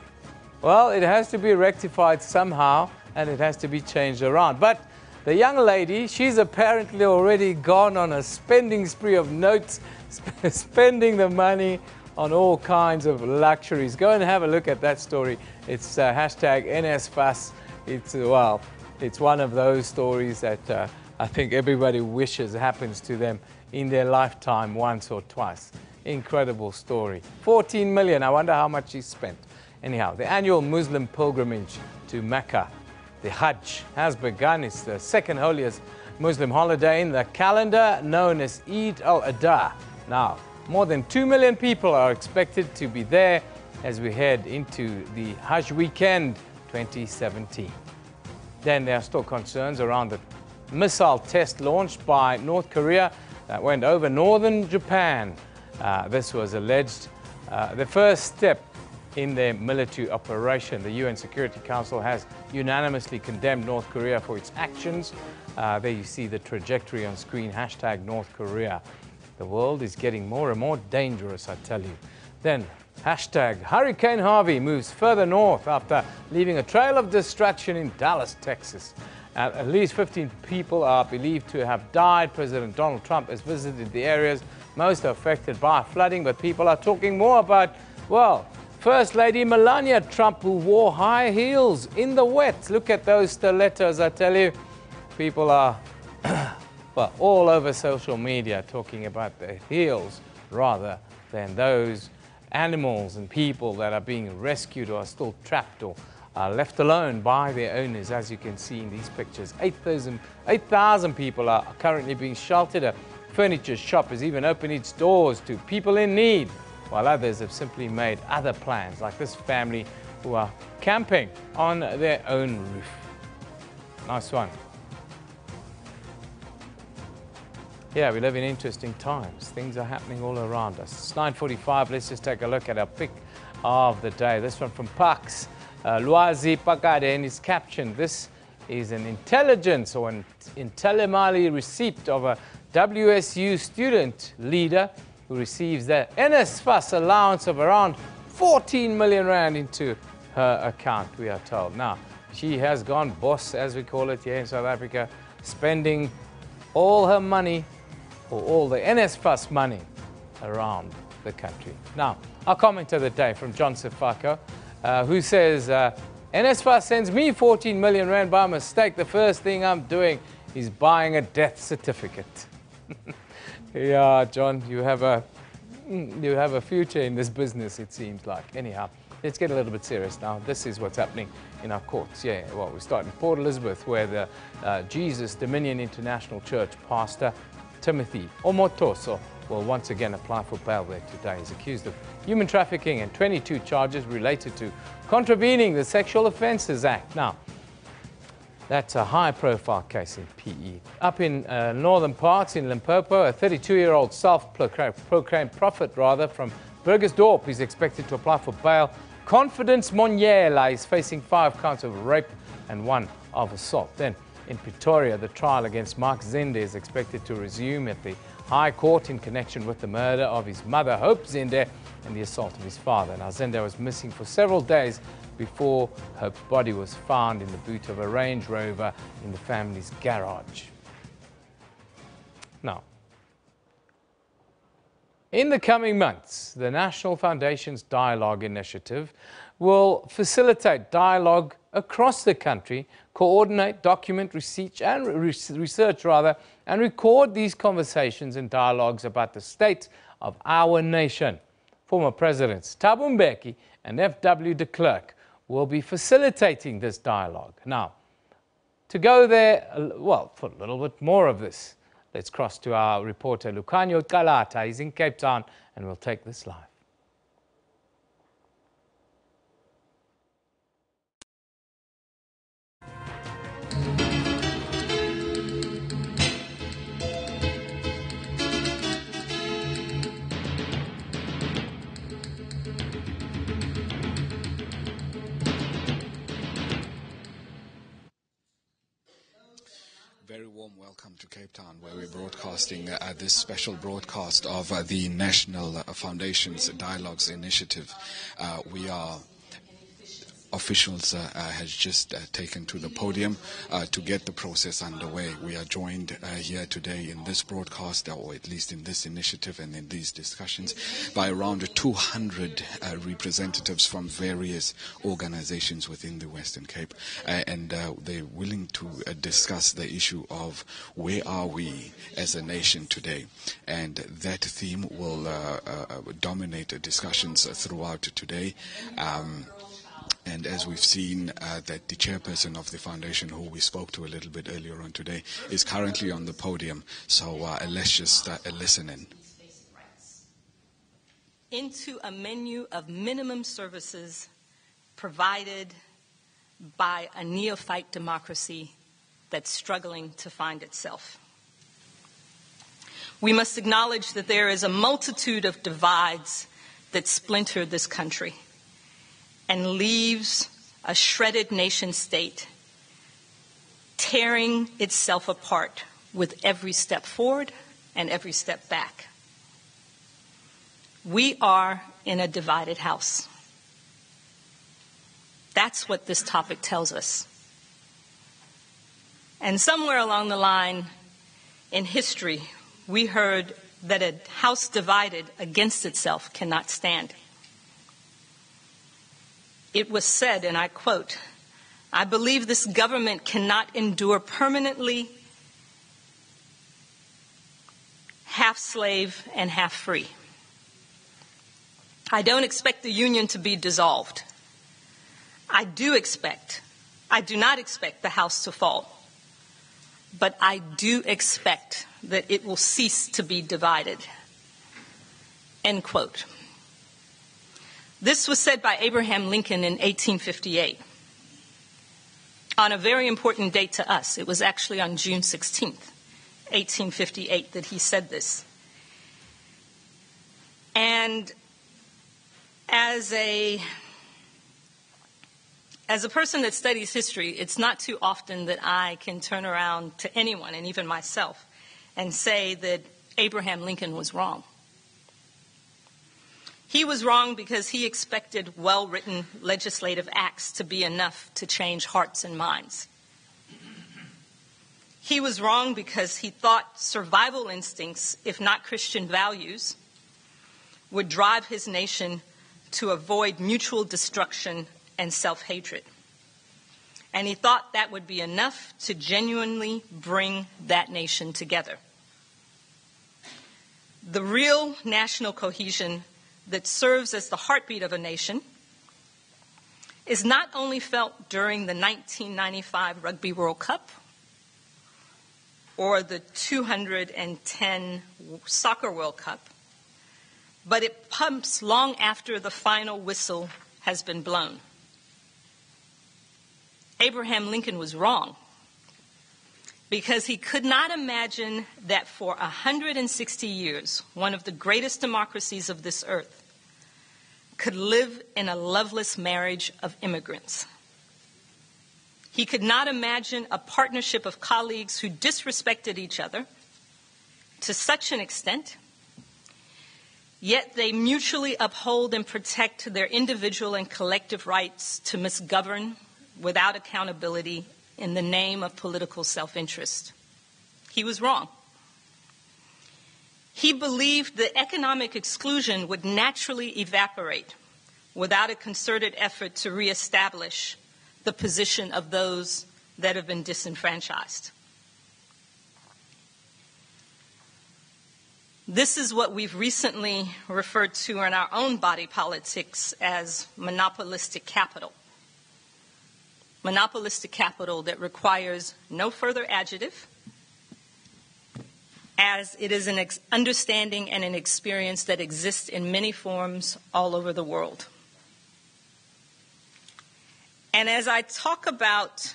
Well, it has to be rectified somehow, and it has to be changed around. But the young lady, she's apparently already gone on a spending spree of notes, spending the money on all kinds of luxuries. Go and have a look at that story. It's hashtag NSFAS. It's one of those stories that I think everybody wishes happens to them in their lifetime once or twice. Incredible story. 14 million. I wonder how much he spent. Anyhow, the annual Muslim pilgrimage to Mecca, the Hajj, has begun. It's the second holiest Muslim holiday in the calendar, known as Eid al-Adha. Now, more than 2 million people are expected to be there as we head into the Hajj weekend 2017. Then there are still concerns around the missile test launched by North Korea that went over northern Japan. This was alleged the first step in their military operation. The UN Security Council has unanimously condemned North Korea for its actions. There you see the trajectory on screen, hashtag North Korea. The world is getting more and more dangerous, I tell you. Then, hashtag Hurricane Harvey moves further north after leaving a trail of destruction in Dallas, Texas. At least 15 people are believed to have died. President Donald Trump has visited the areas most affected by flooding, but people are talking more about, well, First Lady Melania Trump, who wore high heels in the wet. Look at those stilettos, I tell you. People are well, all over social media talking about the heels rather than those animals and people that are being rescued or are still trapped or are left alone by their owners, as you can see in these pictures. 8,000 people are currently being sheltered. A furniture shop has even opened its doors to people in need, while others have simply made other plans, like this family who are camping on their own roof. Nice one. Yeah, we live in interesting times. Things are happening all around us. It's 9:45. Let's just take a look at our pick of the day. This one from Pax. Lwazi Pakade, and his caption. This is an intelligence or an Intelimali receipt of a WSU student leader who receives the NSFAS allowance of around 14 million rand into her account, we are told. Now, she has gone boss, as we call it here in South Africa, spending all her money, or all the NSFAS money, around the country. Now, our comment of the day from John Sefako, who says, NSFAS sends me 14 million rand by mistake. The first thing I'm doing is buying a death certificate. Yeah, John, you have a future in this business, it seems like. Anyhow, let's get a little bit serious now. This is what's happening in our courts. Yeah, well, we start in Port Elizabeth, where the Jesus Dominion International Church pastor Timothy Omotoso will once again apply for bail there today. He's accused of human trafficking and 22 charges related to contravening the Sexual Offences Act. Now, that's a high-profile case in PE. Up in northern parts, in Limpopo, a 32-year-old self-proclaimed prophet, from Burgersdorp is expected to apply for bail. Confidence Monyela is facing 5 counts of rape and 1 of assault. Then, in Pretoria, the trial against Mark Zende is expected to resume at the High Court in connection with the murder of his mother, Hope Zende, and the assault of his father. Now, Zende was missing for several days before Hope's body was found in the boot of a Range Rover in the family's garage. Now, in the coming months, the National Foundation's Dialogue Initiative will facilitate dialogue across the country, coordinate, document, research, and record these conversations and dialogues about the state of our nation. Former Presidents Thabo Mbeki and F.W. de Klerk will be facilitating this dialogue. Now, to go there, well, for a little bit more of this, let's cross to our reporter Lucanio Kalata. He's in Cape Town and we'll take this live. Very warm welcome to Cape Town, where we're broadcasting this special broadcast of the National Foundation's Dialogues Initiative. Officials has just taken to the podium to get the process underway. We are joined here today in this broadcast, or at least in this initiative and in these discussions, by around 200 representatives from various organizations within the Western Cape, and they're willing to discuss the issue of where are we as a nation today, and that theme will dominate discussions throughout today. And as we've seen, that the chairperson of the foundation, who we spoke to a little bit earlier on today, is currently on the podium. So let's just listen in. Into a menu of minimum services provided by a neophyte democracy that's struggling to find itself. We must acknowledge that there is a multitude of divides that splinter this country and leaves a shredded nation state tearing itself apart with every step forward and every step back. We are in a divided house. That's what this topic tells us. And somewhere along the line in history, we heard that a house divided against itself cannot stand. it was said, and I quote, "I believe this government cannot endure permanently half slave and half free. I don't expect the union to be dissolved. I do not expect the house to fall, but I do expect that it will cease to be divided." End quote. This was said by Abraham Lincoln in 1858, on a very important date to us. It was actually on June 16th, 1858, that he said this. And as a person that studies history, it's not too often that I can turn around to anyone, and even myself, and say that Abraham Lincoln was wrong. He was wrong because he expected well-written legislative acts to be enough to change hearts and minds. He was wrong because he thought survival instincts, if not Christian values, would drive his nation to avoid mutual destruction and self-hatred. And he thought that would be enough to genuinely bring that nation together. The real national cohesion that serves as the heartbeat of a nation is not only felt during the 1995 Rugby World Cup or the 210 Soccer World Cup, but it pumps long after the final whistle has been blown. Abraham Lincoln was wrong because he could not imagine that for 160 years, one of the greatest democracies of this earth could live in a loveless marriage of immigrants. He could not imagine a partnership of colleagues who disrespected each other to such an extent, yet they mutually uphold and protect their individual and collective rights to misgovern without accountability in the name of political self-interest. He was wrong. He believed that economic exclusion would naturally evaporate without a concerted effort to reestablish the position of those that have been disenfranchised. This is what we've recently referred to in our own body politics as monopolistic capital. Monopolistic capital that requires no further adjective, as it is an understanding and an experience that exists in many forms all over the world. And as I talk about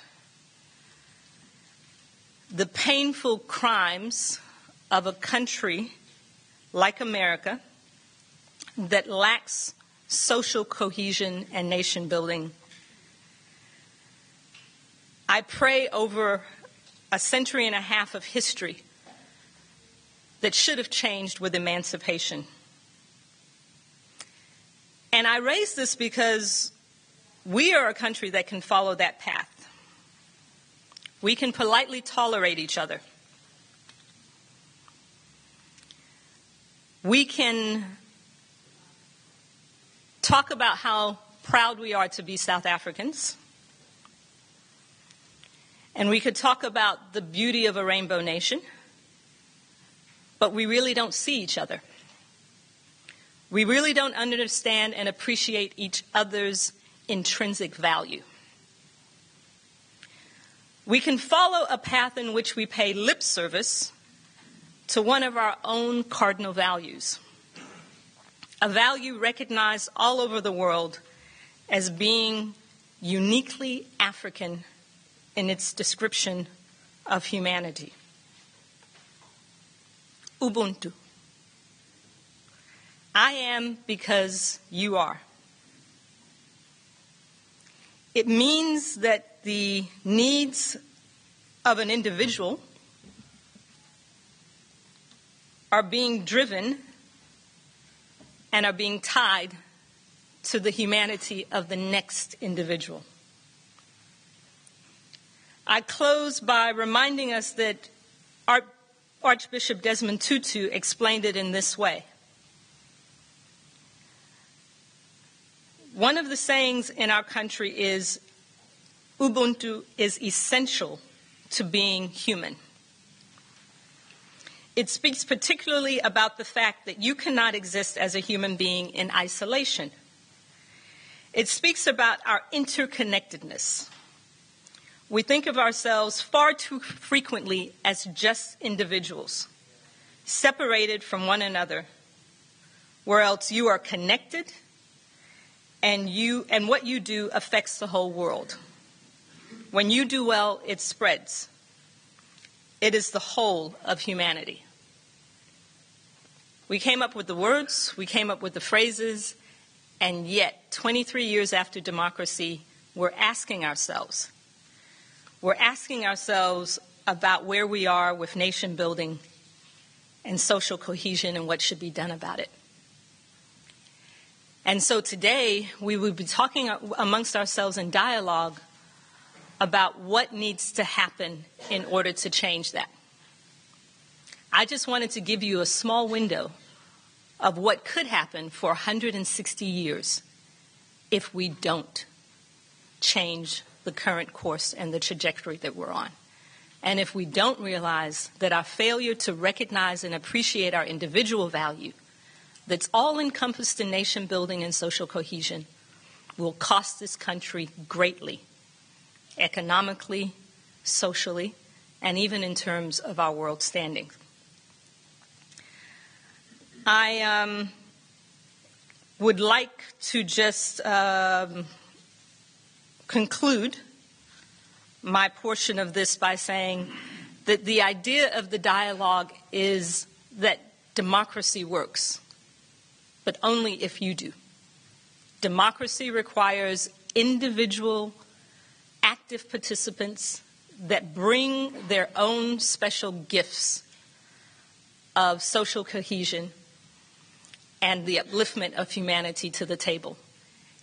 the painful crimes of a country like America that lacks social cohesion and nation building, I pray over a century and a half of history that should have changed with emancipation. And I raise this because we are a country that can follow that path. We can politely tolerate each other. We can talk about how proud we are to be South Africans. And we could talk about the beauty of a rainbow nation, but we really don't see each other. We really don't understand and appreciate each other's intrinsic value. We can follow a path in which we pay lip service to one of our own cardinal values, a value recognized all over the world as being uniquely African in its description of humanity. Ubuntu. I am because you are. It means that the needs of an individual are being driven and are being tied to the humanity of the next individual. I close by reminding us that Archbishop Desmond Tutu explained it in this way. One of the sayings in our country is, Ubuntu is essential to being human. It speaks particularly about the fact that you cannot exist as a human being in isolation. It speaks about our interconnectedness. We think of ourselves far too frequently as just individuals, separated from one another, where else you are connected and what you do affects the whole world. When you do well, it spreads. It is the whole of humanity. We came up with the words, we came up with the phrases, and yet, 23 years after democracy, we're asking ourselves about where we are with nation building and social cohesion and what should be done about it. And so today, we will be talking amongst ourselves in dialogue about what needs to happen in order to change that. I just wanted to give you a small window of what could happen for 160 years if we don't change the current course and the trajectory that we're on. And if we don't realize that our failure to recognize and appreciate our individual value that's all encompassed in nation building and social cohesion will cost this country greatly, economically, socially, and even in terms of our world standing. I would like to just conclude my portion of this by saying that the idea of the dialogue is that democracy works, but only if you do. Democracy requires individual, active participants that bring their own special gifts of social cohesion and the upliftment of humanity to the table,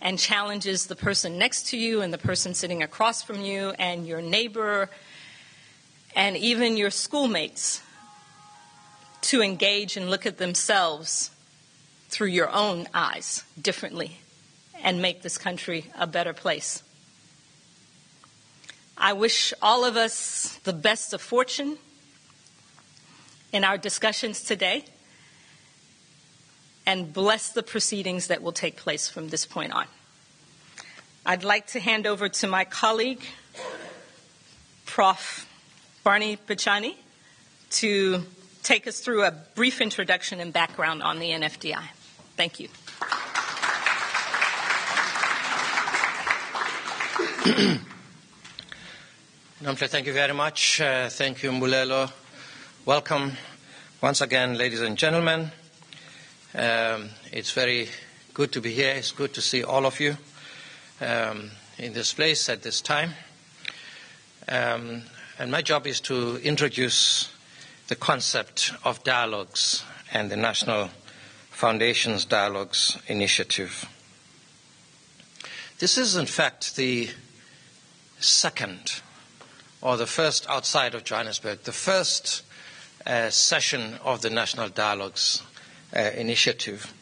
and challenges the person next to you and the person sitting across from you and your neighbor and even your schoolmates to engage and look at themselves through your own eyes differently and make this country a better place. I wish all of us the best of fortune in our discussions today, and bless the proceedings that will take place from this point on. I'd like to hand over to my colleague, Prof. Barney Pichani, to take us through a brief introduction and background on the NFDI. Thank you. Namhle, thank you very much. Thank you, Mbulelo. Welcome once again, ladies and gentlemen. It's very good to be here. It's good to see all of you in this place at this time. And my job is to introduce the concept of dialogues and the National Foundation's Dialogues Initiative. This is, in fact, the second, or the first outside of Johannesburg, the first session of the National Dialogues Initiative.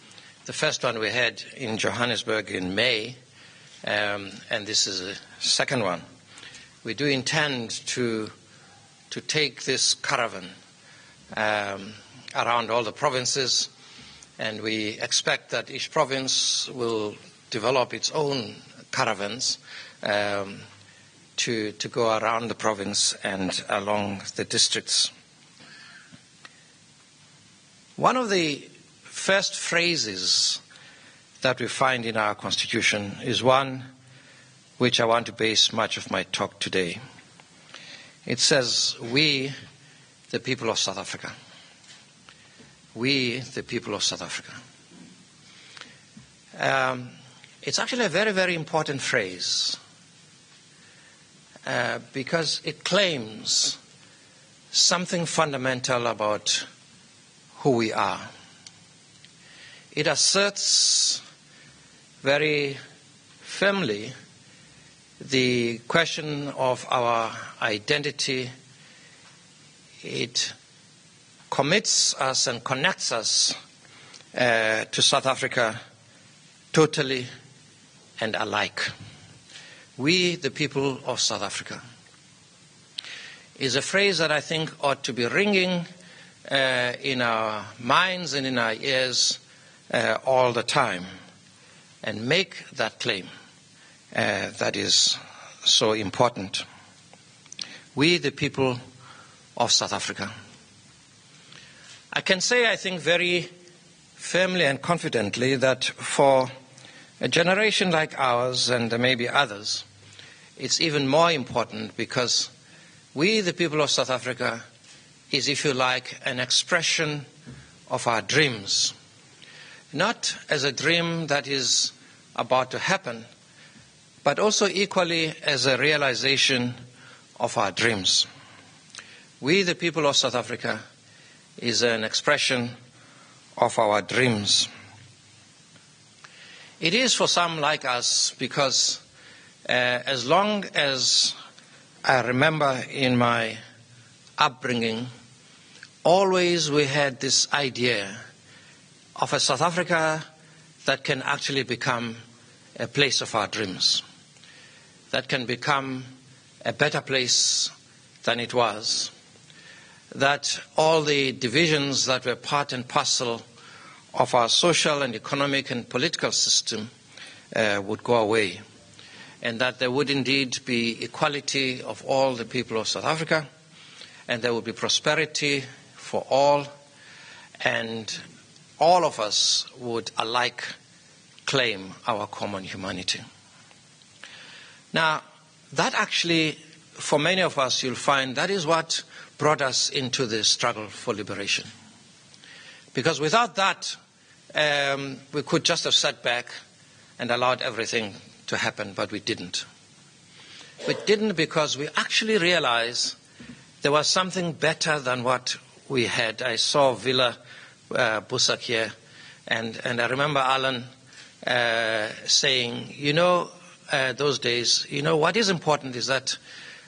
The first one we had in Johannesburg in May, and this is the second one. We do intend to take this caravan around all the provinces, and we expect that each province will develop its own caravans to go around the province and along the districts. One of the first phrases that we find in our Constitution is one which I want to base much of my talk today. It says, "We, the people of South Africa." We, the people of South Africa. It's actually a very, very important phrase because it claims something fundamental about who we are. It asserts very firmly the question of our identity. It commits us and connects us to South Africa totally, and alike. We, the people of South Africa, is a phrase that I think ought to be ringing in our minds and in our ears all the time, and make that claim that is so important. We, the people of South Africa. I can say, I think, very firmly and confidently that for a generation like ours, and there may be others, it's even more important because we, the people of South Africa, is, if you like, an expression of our dreams. Not as a dream that is about to happen, but also equally as a realization of our dreams. We, the people of South Africa, is an expression of our dreams. It is for some like us because as long as I remember in my upbringing, always we had this idea of a South Africa that can actually become a place of our dreams, that can become a better place than it was, that all the divisions that were part and parcel of our social and economic and political system would go away, and that there would indeed be equality of all the people of South Africa, and there would be prosperity for all, and all of us would alike claim our common humanity. Now, that actually, for many of us, you'll find that is what brought us into the struggle for liberation. Because without that, we could just have sat back and allowed everything to happen, but we didn't. We didn't because we actually realized there was something better than what we had. I saw Villa Busak here, and I remember Alan saying, those days, what is important is that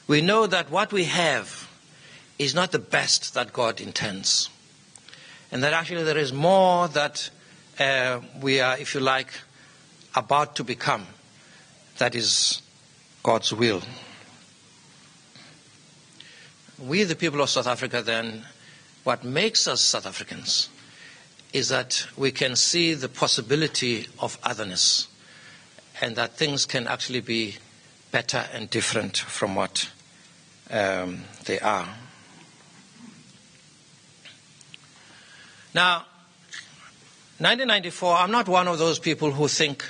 we know that what we have is not the best that God intends. And that actually there is more that we are, if you like, about to become. That is God's will. We, the people of South Africa, then, what makes us South Africans is that we can see the possibility of otherness, and that things can actually be better and different from what they are. Now, 1994, I'm not one of those people who think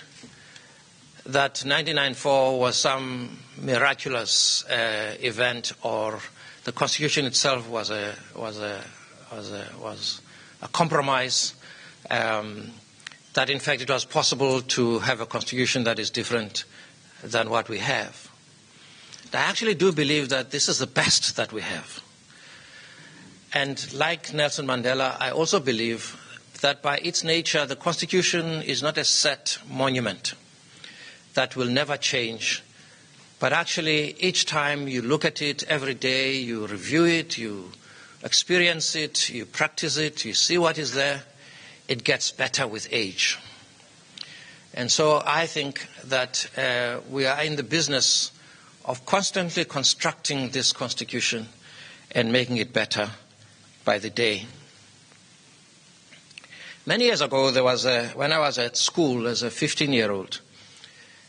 that 1994 was some miraculous event, or the Constitution itself was a compromise. That in fact it was possible to have a Constitution that is different than what we have. I actually do believe that this is the best that we have. And like Nelson Mandela, I also believe that by its nature, the Constitution is not a set monument that will never change, but actually each time you look at it every day, you review it, you experience it, you practice it, you see what is there, it gets better with age. And so I think that we are in the business of constantly constructing this Constitution and making it better by the day. Many years ago, when I was at school as a 15-year-old,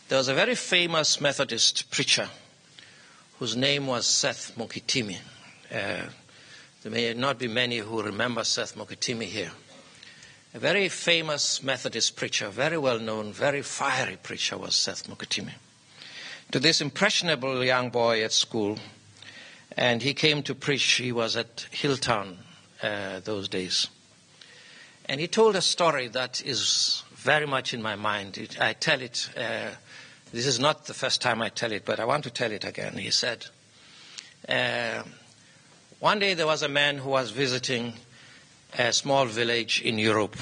there was a very famous Methodist preacher whose name was Seth Mokitimi. There may not be many who remember Seth Mokitimi here. A very famous Methodist preacher, very well-known, very fiery preacher was Seth Mokitimi. To this impressionable young boy at school, and he came to preach. He was at Hilltown those days. And he told a story that is very much in my mind. I tell it, this is not the first time I tell it, but I want to tell it again. He said, one day there was a man who was visiting a small village in Europe.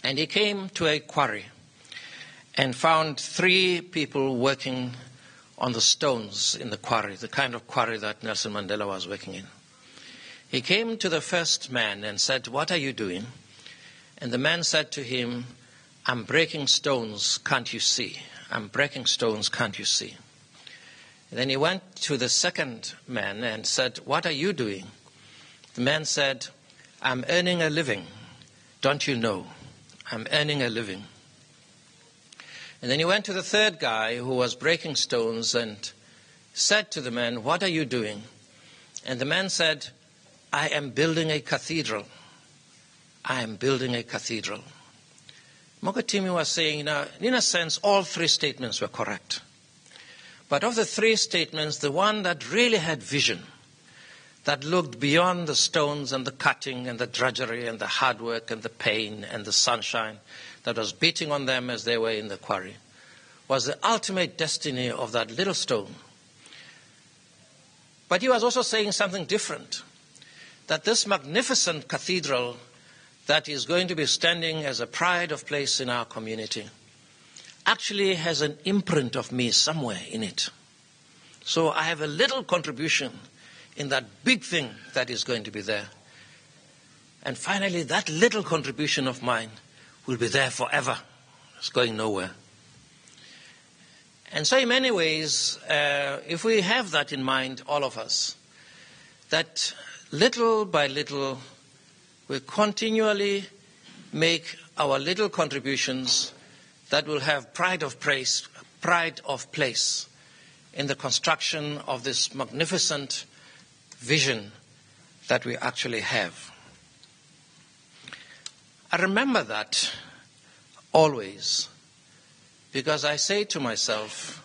And he came to a quarry and found 3 people working on the stones in the quarry, the kind of quarry that Nelson Mandela was working in. He came to the first man and said, "What are you doing?" And the man said to him, "I'm breaking stones, can't you see? I'm breaking stones, can't you see? And then he went to the second man and said, what are you doing? The man said, I'm earning a living. Don't you know? I'm earning a living. And then he went to the third guy who was breaking stones and said to the man, what are you doing? And the man said, I am building a cathedral. I am building a cathedral. Mokotimi was saying, in a sense, all three statements were correct. But of the three statements, the one that really had vision, that looked beyond the stones and the cutting and the drudgery and the hard work and the pain and the sunshine that was beating on them as they were in the quarry, was the ultimate destiny of that little stone. But he was also saying something different, that this magnificent cathedral that is going to be standing as a pride of place in our community actually has an imprint of me somewhere in it. So I have a little contribution in that big thing that is going to be there. And finally, that little contribution of mine will be there forever. It's going nowhere. And so in many ways, if we have that in mind, all of us, that little by little, we continually make our little contributions that will have pride of place in the construction of this magnificent vision that we actually have. I remember that always, because I say to myself,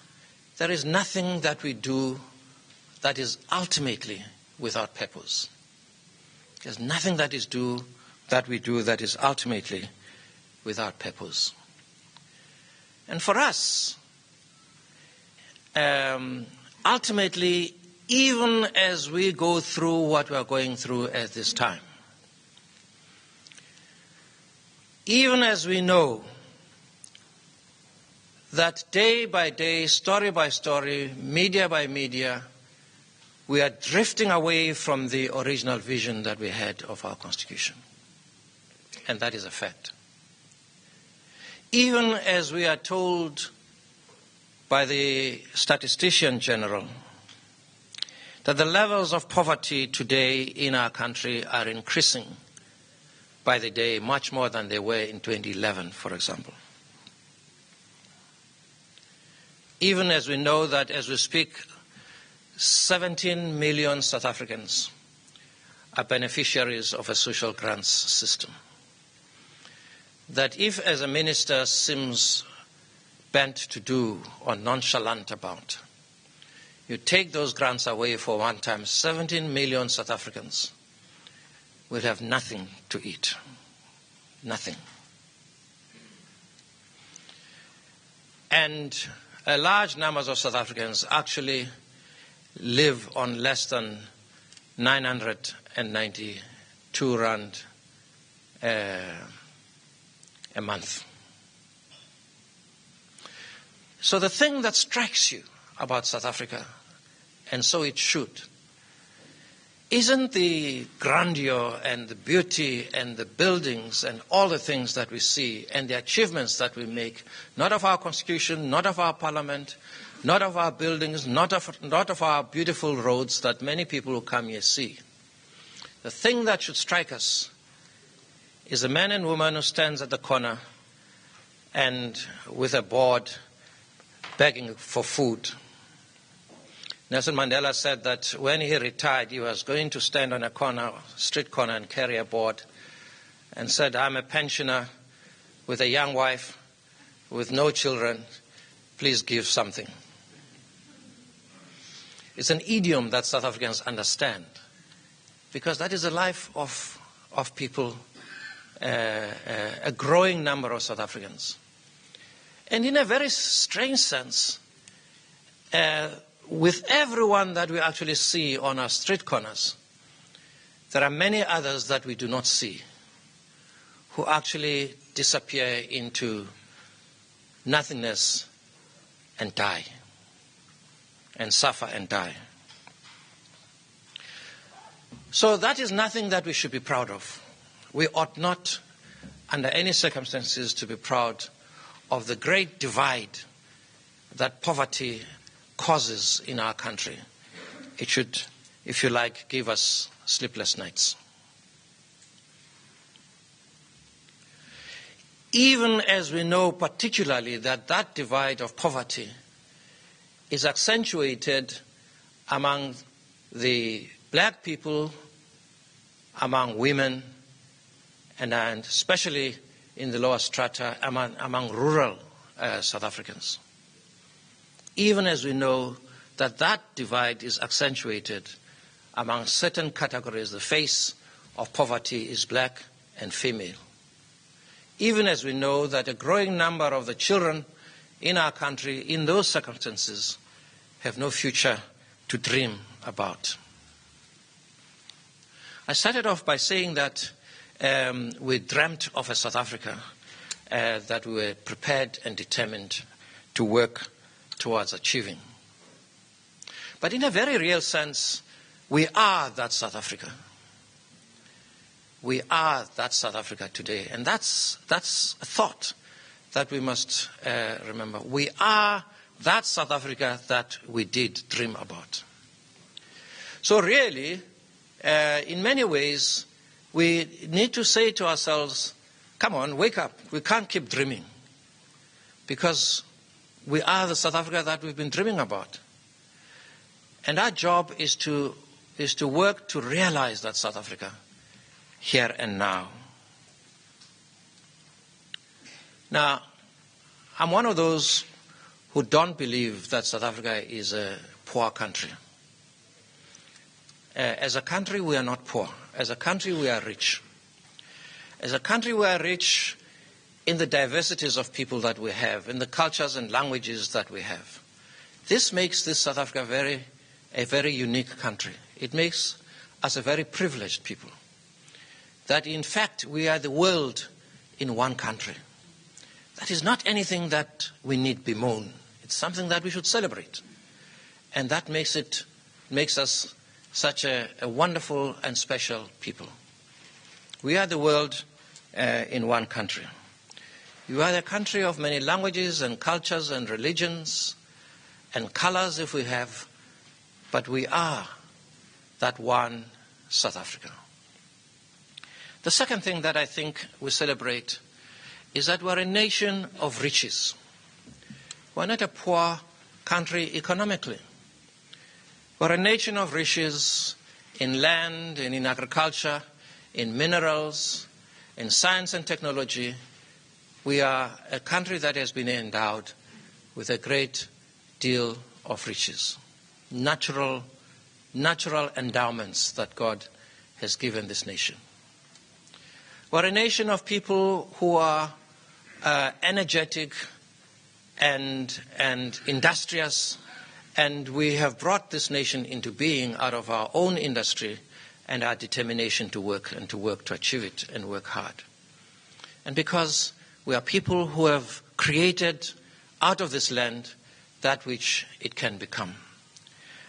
there is nothing that we do that is ultimately without purpose. There's nothing that we do that is ultimately without purpose. And for us, ultimately, even as we go through what we are going through at this time, even as we know that day by day, story by story, media by media, we are drifting away from the original vision that we had of our Constitution. And that is a fact. Even as we are told by the Statistician General that the levels of poverty today in our country are increasing by the day, much more than they were in 2011, for example. Even as we know that as we speak, 17 million South Africans are beneficiaries of a social grants system. That if, as a minister seems bent to do or nonchalant about, you take those grants away for one time, 17 million South Africans will have nothing to eat. Nothing. And a large number of South Africans actually live on less than 992 rand a month. So the thing that strikes you about South Africa, and so it should, isn't the grandeur and the beauty and the buildings and all the things that we see and the achievements that we make, not of our Constitution, not of our Parliament, not of our buildings, not of our beautiful roads that many people who come here see. The thing that should strike us is a man and woman who stands at the corner and with a board begging for food. Nelson Mandela said that when he retired, he was going to stand on a corner, street corner, and carry a board, and said, I'm a pensioner with a young wife, with no children, please give something. It's an idiom that South Africans understand, because that is the life of people, a growing number of South Africans. And in a very strange sense, with everyone that we actually see on our street corners, there are many others that we do not see, who actually disappear into nothingness and die, and suffer and die. So that is nothing that we should be proud of. We ought not, under any circumstances, to be proud of the great divide that poverty causes in our country, it should, if you like, give us sleepless nights. Even as we know particularly that that divide of poverty is accentuated among the black people, among women, and especially in the lower strata among rural South Africans. Even as we know that that divide is accentuated among certain categories, the face of poverty is black and female. Even as we know that a growing number of the children in our country, in those circumstances, have no future to dream about. I started off by saying that we dreamt of a South Africa that we were prepared and determined to work towards achieving. But in a very real sense, we are that South Africa. We are that South Africa today. And that's a thought that we must remember. We are that South Africa that we did dream about. So really, in many ways, we need to say to ourselves, come on, wake up. We can't keep dreaming. Because we are the South Africa that we've been dreaming about. And our job is to work to realize that South Africa here and now. Now, I'm one of those who don't believe that South Africa is a poor country. As a country, we are not poor. As a country, we are rich. As a country, we are rich in the diversities of people that we have, in the cultures and languages that we have. This makes this South Africa a very unique country. It makes us a very privileged people. That in fact, we are the world in one country. That is not anything that we need bemoan. It's something that we should celebrate. And that makes us such a wonderful and special people. We are the world in one country. You are a country of many languages and cultures and religions and colors if we have, but we are that one South Africa. The second thing that I think we celebrate is that we're a nation of riches. We're not a poor country economically. We're a nation of riches in land and in agriculture, in minerals, in science and technology. We are a country that has been endowed with a great deal of riches, natural endowments that God has given this nation. We're a nation of people who are energetic and industrious, and we have brought this nation into being out of our own industry and our determination to work to achieve it and work hard. And because we are people who have created out of this land that which it can become.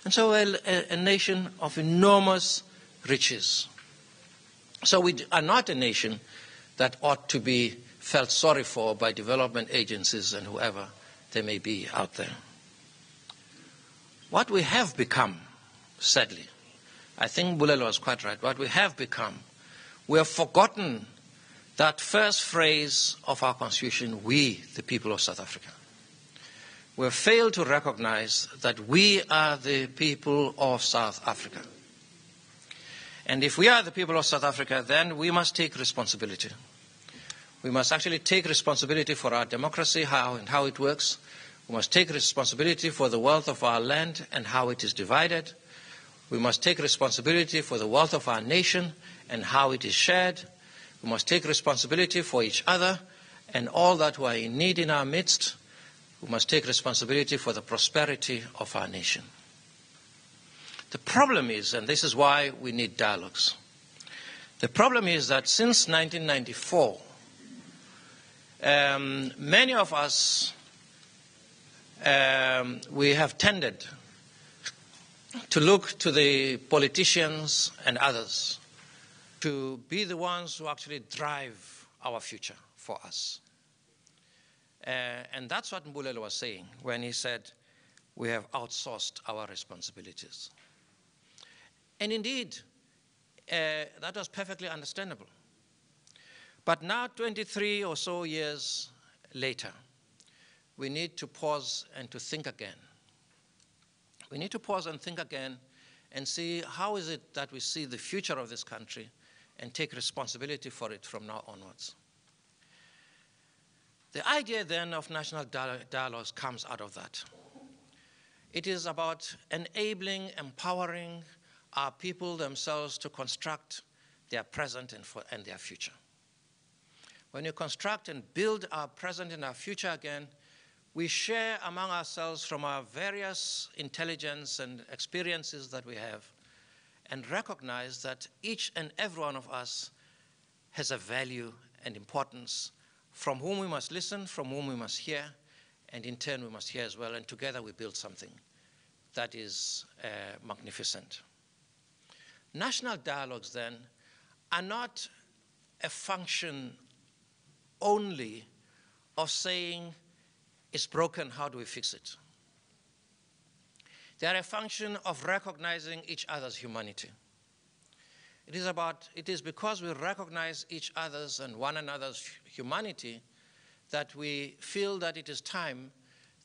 And so we're a nation of enormous riches. So we are not a nation that ought to be felt sorry for by development agencies and whoever they may be out there. What we have become, sadly, I think Bulelo was quite right, what we have become, we have forgotten that first phrase of our Constitution, we, the people of South Africa. We have failed to recognize that we are the people of South Africa. And if we are the people of South Africa, then we must take responsibility. We must actually take responsibility for our democracy, how it works. We must take responsibility for the wealth of our land and how it is divided. We must take responsibility for the wealth of our nation and how it is shared. We must take responsibility for each other and all that we are in need in our midst. We must take responsibility for the prosperity of our nation. The problem is, and this is why we need dialogues, the problem is that since 1994, many of us, we have tended to look to the politicians and others to be the ones who actually drive our future for us. And that's what Mbulelo was saying when he said, we have outsourced our responsibilities. And indeed, that was perfectly understandable. But now, 23 or so years later, we need to pause and to think again. We need to pause and think again and see how is it that we see the future of this country and take responsibility for it from now onwards. The idea then of national dialogues comes out of that. It is about enabling, empowering our people themselves to construct their present and their future. When you construct and build our present and our future again, we share among ourselves from our various intelligence and experiences that we have, and recognize that each and every one of us has a value and importance from whom we must listen, from whom we must hear, and in turn we must hear as well, and together we build something that is magnificent. National dialogues then are not a function only of saying, it's broken, how do we fix it? They are a function of recognizing each other's humanity. It is because we recognize each other's and one another's humanity that we feel that it is time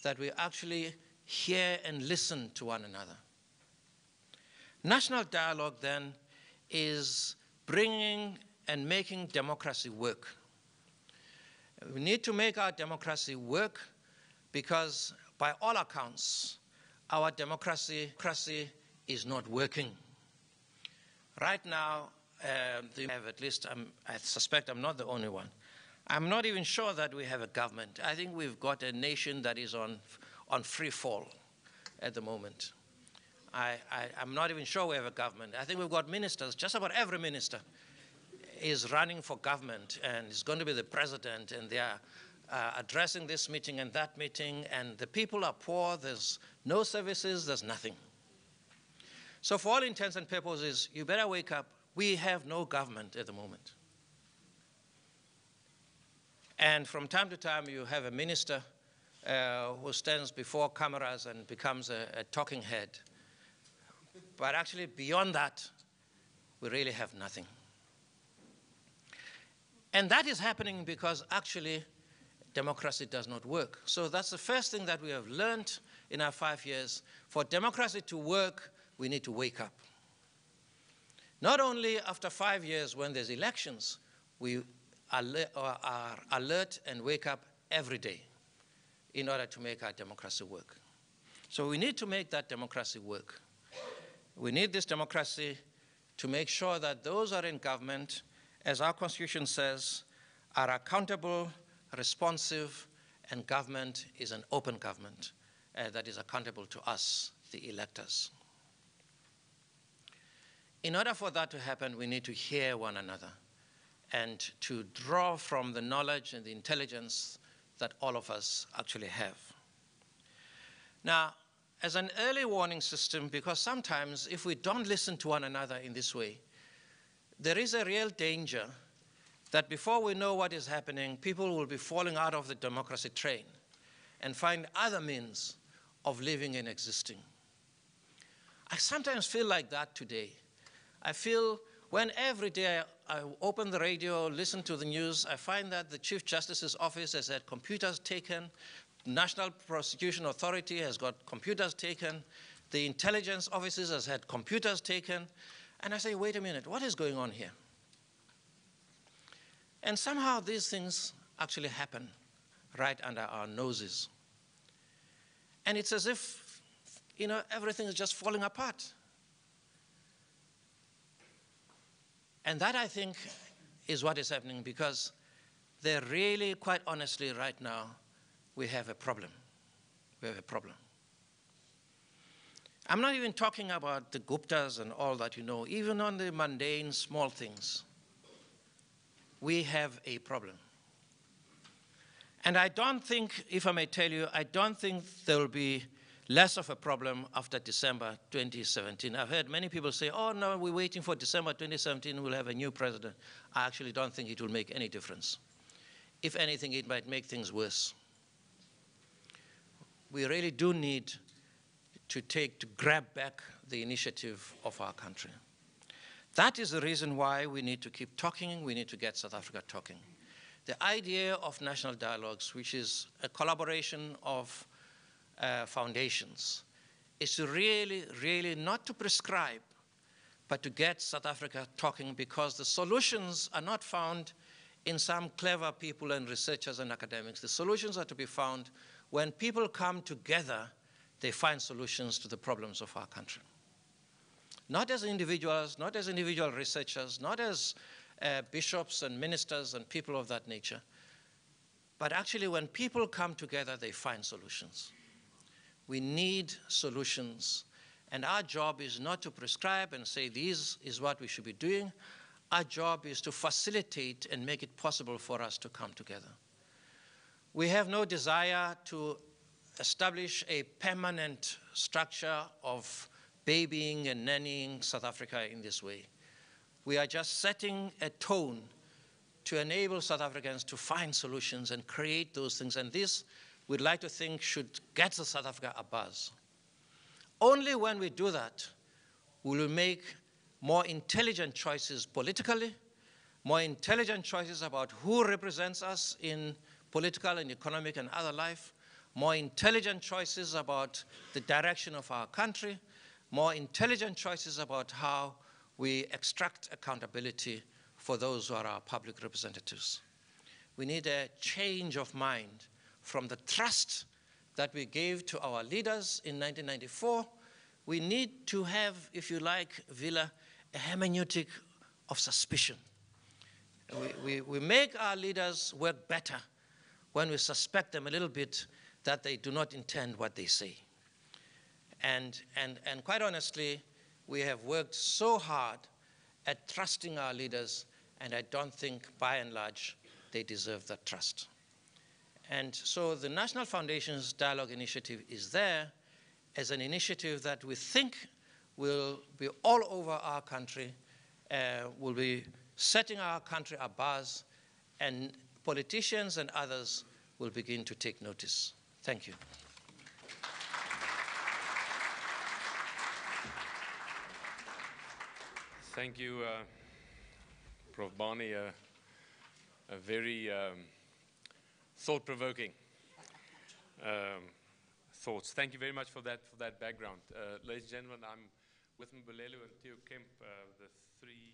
that we actually hear and listen to one another. National dialogue then is bringing and making democracy work. We need to make our democracy work because by all accounts, our democracy is not working. Right now, at least I suspect I'm not the only one. I'm not even sure that we have a government. I think we've got a nation that is on free fall at the moment. I'm not even sure we have a government. I think we've got ministers. Just about every minister is running for government and is going to be the president, and they are addressing this meeting and that meeting, and the people are poor, there's no services, there's nothing. So for all intents and purposes, you better wake up. We have no government at the moment. And from time to time, you have a minister who stands before cameras and becomes a talking head. But actually, beyond that, we really have nothing. And that is happening because actually democracy does not work. So that's the first thing that we have learned in our 5 years. For democracy to work, we need to wake up. Not only after 5 years when there's elections, we are alert and wake up every day in order to make our democracy work. So we need to make that democracy work. We need this democracy to make sure that those who are in government, as our Constitution says, are accountable, responsive, and government is an open government that is accountable to us, the electors. In order for that to happen, we need to hear one another and to draw from the knowledge and the intelligence that all of us actually have. Now, as an early warning system, because sometimes if we don't listen to one another in this way, there is a real danger that before we know what is happening, people will be falling out of the democracy train and find other means of living and existing. I sometimes feel like that today. I feel when every day I open the radio, listen to the news, I find that the Chief Justice's office has had computers taken, National Prosecution Authority has got computers taken, the intelligence offices has had computers taken, and I say, wait a minute, what is going on here? And somehow these things actually happen right under our noses. And it's as if, everything is just falling apart. And that, I think, is what is happening because they're really, quite honestly, right now, we have a problem. We have a problem. I'm not even talking about the Guptas and all that, even on the mundane, small things. We have a problem. And I don't think, if I may tell you, I don't think there will be less of a problem after December 2017. I've heard many people say, oh, no, we're waiting for December 2017, we'll have a new president. I actually don't think it will make any difference. If anything, it might make things worse. we really do need to grab back the initiative of our country. That is the reason why we need to keep talking, we need to get South Africa talking. The idea of national dialogues, which is a collaboration of foundations, is to really not to prescribe, but to get South Africa talking, because the solutions are not found in some clever people and researchers and academics. The solutions are to be found when people come together, they find solutions to the problems of our country. Not as individuals, not as individual researchers, not as bishops and ministers and people of that nature, but actually when people come together, they find solutions. We need solutions, and our job is not to prescribe and say this is what we should be doing. Our job is to facilitate and make it possible for us to come together. We have no desire to establish a permanent structure of babying and nannying South Africa in this way. We are just setting a tone to enable South Africans to find solutions and create those things. And this, we'd like to think, should get South Africa a buzz. Only when we do that, we will make more intelligent choices politically, more intelligent choices about who represents us in political and economic and other life, more intelligent choices about the direction of our country, more intelligent choices about how we extract accountability for those who are our public representatives. We need a change of mind from the trust that we gave to our leaders in 1994. We need to have, if you like, Villa, a hermeneutic of suspicion. We make our leaders work better when we suspect them a little bit that they do not intend what they say. And quite honestly, we have worked so hard at trusting our leaders, and I don't think, by and large, they deserve that trust. And so the National Foundation's Dialogue Initiative is there as an initiative that we think will be all over our country, will be setting our country abuzz, and politicians and others will begin to take notice. Thank you. Thank you, Prof. Barney. A very thought-provoking thoughts. Thank you very much for that background. Ladies and gentlemen, I'm with Mbulelo and Theo Kemp, the three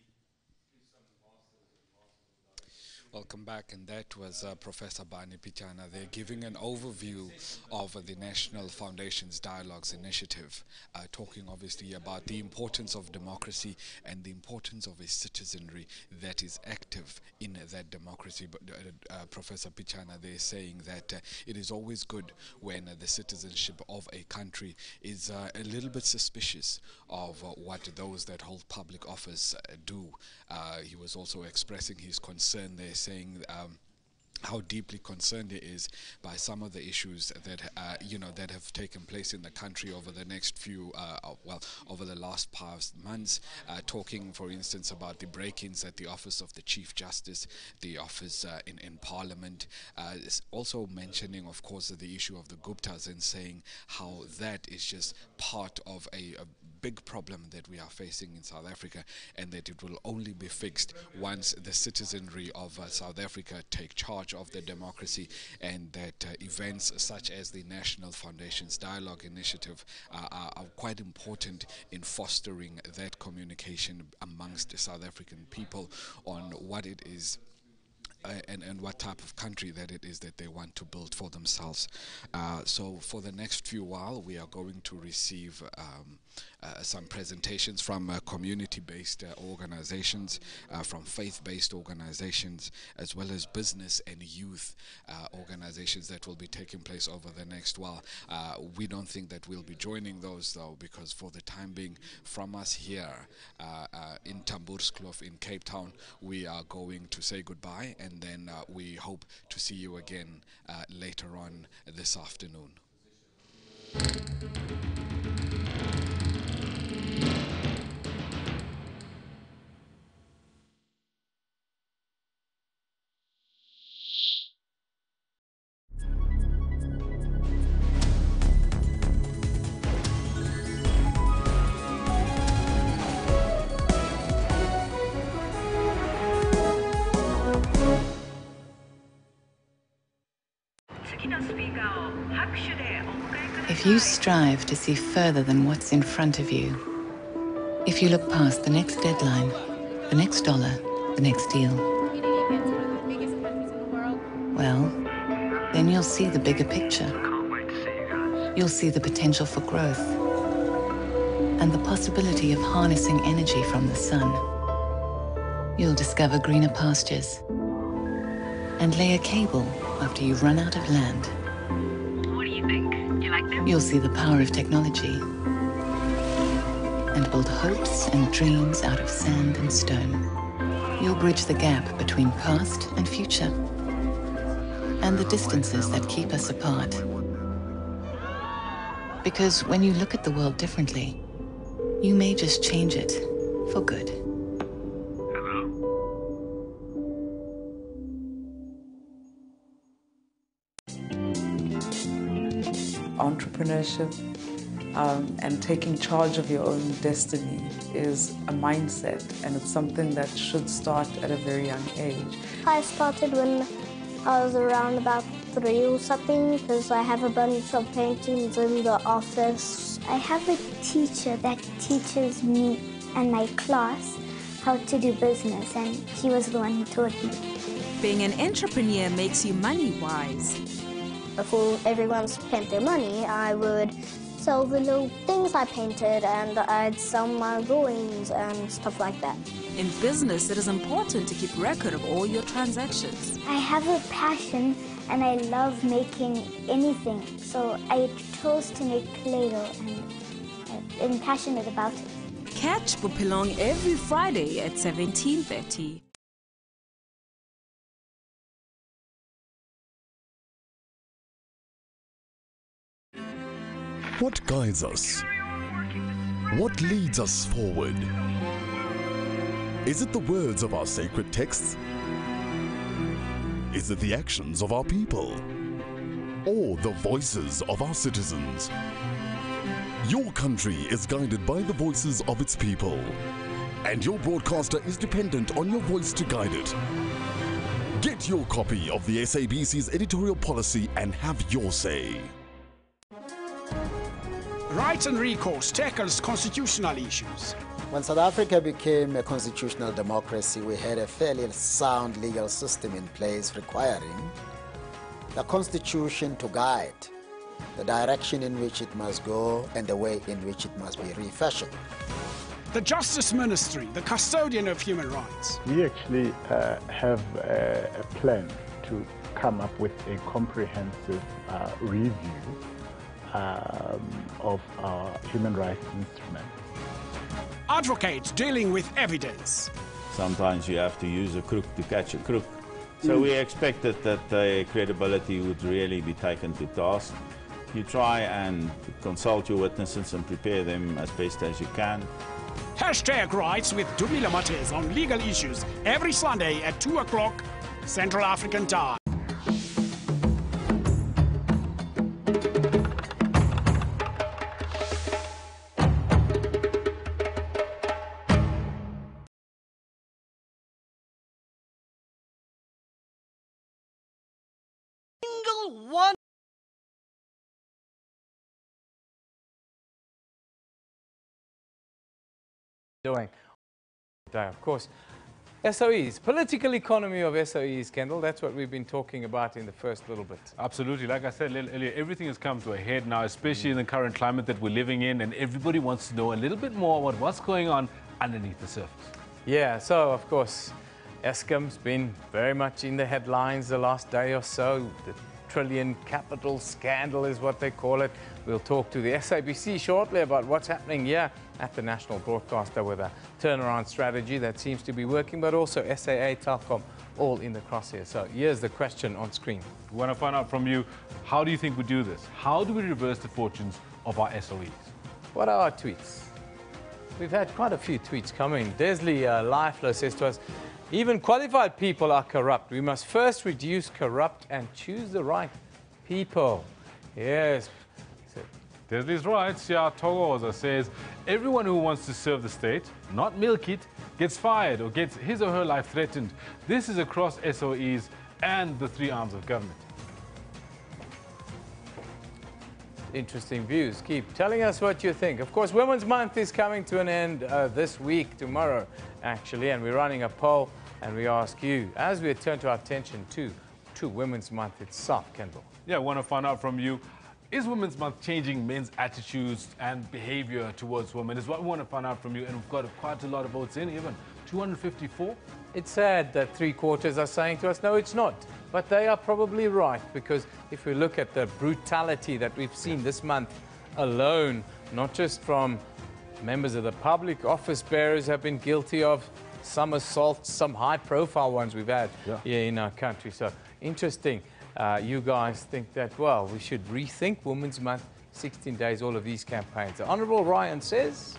Welcome back, and that was Professor Barney Pichana. They're giving an overview of the National Foundation's Dialogues Initiative, talking obviously about the importance of democracy and the importance of a citizenry that is active in that democracy. But Professor Pichana, they're saying that it is always good when the citizenship of a country is a little bit suspicious of what those that hold public office do. He was also expressing his concern there, saying how deeply concerned he is by some of the issues that that have taken place in the country over the next few, over the last past months. Talking, for instance, about the break-ins at the office of the Chief Justice, the office in Parliament. Also mentioning, of course, the issue of the Guptas, and saying how that is just part of a big problem that we are facing in South Africa, and that it will only be fixed once the citizenry of South Africa take charge of the democracy, and that events such as the National Foundation's Dialogue Initiative are quite important in fostering that communication amongst the South African people on what it is and what type of country that it is that they want to build for themselves. So for the next few while, we are going to receive some presentations from community-based organizations, from faith-based organizations, as well as business and youth organizations that will be taking place over the next while. We don't think that we'll be joining those, though, because for the time being, from us here in Tamboerskloof in Cape Town, we are going to say goodbye, and then we hope to see you again later on this afternoon. If you strive to see further than what's in front of you, if you look past the next deadline, the next dollar, the next deal, well, then you'll see the bigger picture. You'll see the potential for growth and the possibility of harnessing energy from the sun. You'll discover greener pastures and lay a cable after you've run out of land. What do you think? You like them? You'll see the power of technology and build hopes and dreams out of sand and stone. You'll bridge the gap between past and future and the distances that keep us apart. Because when you look at the world differently, you may just change it for good. Entrepreneurship and taking charge of your own destiny is a mindset, and it's something that should start at a very young age. I started when I was around about 3 or something, because I have a bunch of paintings in the office. I have a teacher that teaches me and my class how to do business, and he was the one who taught me. Being an entrepreneur makes you money-wise. Before everyone spent their money, I would sell the little things I painted, and I'd sell my drawings and stuff like that. In business, it is important to keep record of all your transactions. I have a passion and I love making anything, so I chose to make Play-Doh, and I'm passionate about it. Catch Bupilong every Friday at 17:30. What guides us? What leads us forward? Is it the words of our sacred texts? Is it the actions of our people? Or the voices of our citizens? Your country is guided by the voices of its people, and your broadcaster is dependent on your voice to guide it. Get your copy of the SABC's editorial policy and have your say. Rights and recourse tackles constitutional issues. When South Africa became a constitutional democracy, we had a fairly sound legal system in place requiring the Constitution to guide the direction in which it must go and the way in which it must be refashioned. The Justice Ministry, the custodian of human rights. We actually have a plan to come up with a comprehensive review of our human rights instrument. Advocates dealing with evidence. Sometimes you have to use a crook to catch a crook. So we expected that credibility would really be taken to task. You try and consult your witnesses and prepare them as best as you can. Hashtag Rights with Dumila Mates on legal issues every Sunday at 2 o'clock Central African Time. One. Doing today, of course. SOEs, political economy of SOEs, Kendall, that's what we've been talking about in the first little bit. Absolutely. Like I said earlier, everything has come to a head now, especially in the current climate that we're living in, and everybody wants to know a little bit more about what's going on underneath the surface. Yeah, so of course, Eskom's been very much in the headlines the last day or so. The trillion capital scandal is what they call it. We'll talk to the SABC shortly about what's happening here at the national broadcaster with a turnaround strategy that seems to be working, but also SAA, Telkom, all in the crosshairs. So here's the question on screen. We want to find out from you, how do you think we do this? How do we reverse the fortunes of our SOEs? What are our tweets? We've had quite a few tweets coming. Desley Lifelo says to us, even qualified people are corrupt. We must first reduce corrupt and choose the right people. Yes. Desley's right. Sia Togoza says, everyone who wants to serve the state, not milk it, gets fired or gets his or her life threatened. This is across SOEs and the three arms of government. Interesting views. Keep telling us what you think. Of course, Women's Month is coming to an end this week, tomorrow, actually, and we're running a poll, and we ask you, as we turn to our attention to Women's Month itself, Kendall. Yeah, I want to find out from you, is Women's Month changing men's attitudes and behavior towards women? Is what we want to find out from you, and we've got quite a lot of votes in, even 254. It's sad that 3/4 are saying to us, no, it's not. But they are probably right, because if we look at the brutality that we've seen this month alone, not just from members of the public, office bearers have been guilty of some assaults, some high-profile ones we've had here in our country. So interesting. You guys think that, well, we should rethink Women's Month, 16 days, all of these campaigns. The Honourable Ryan says...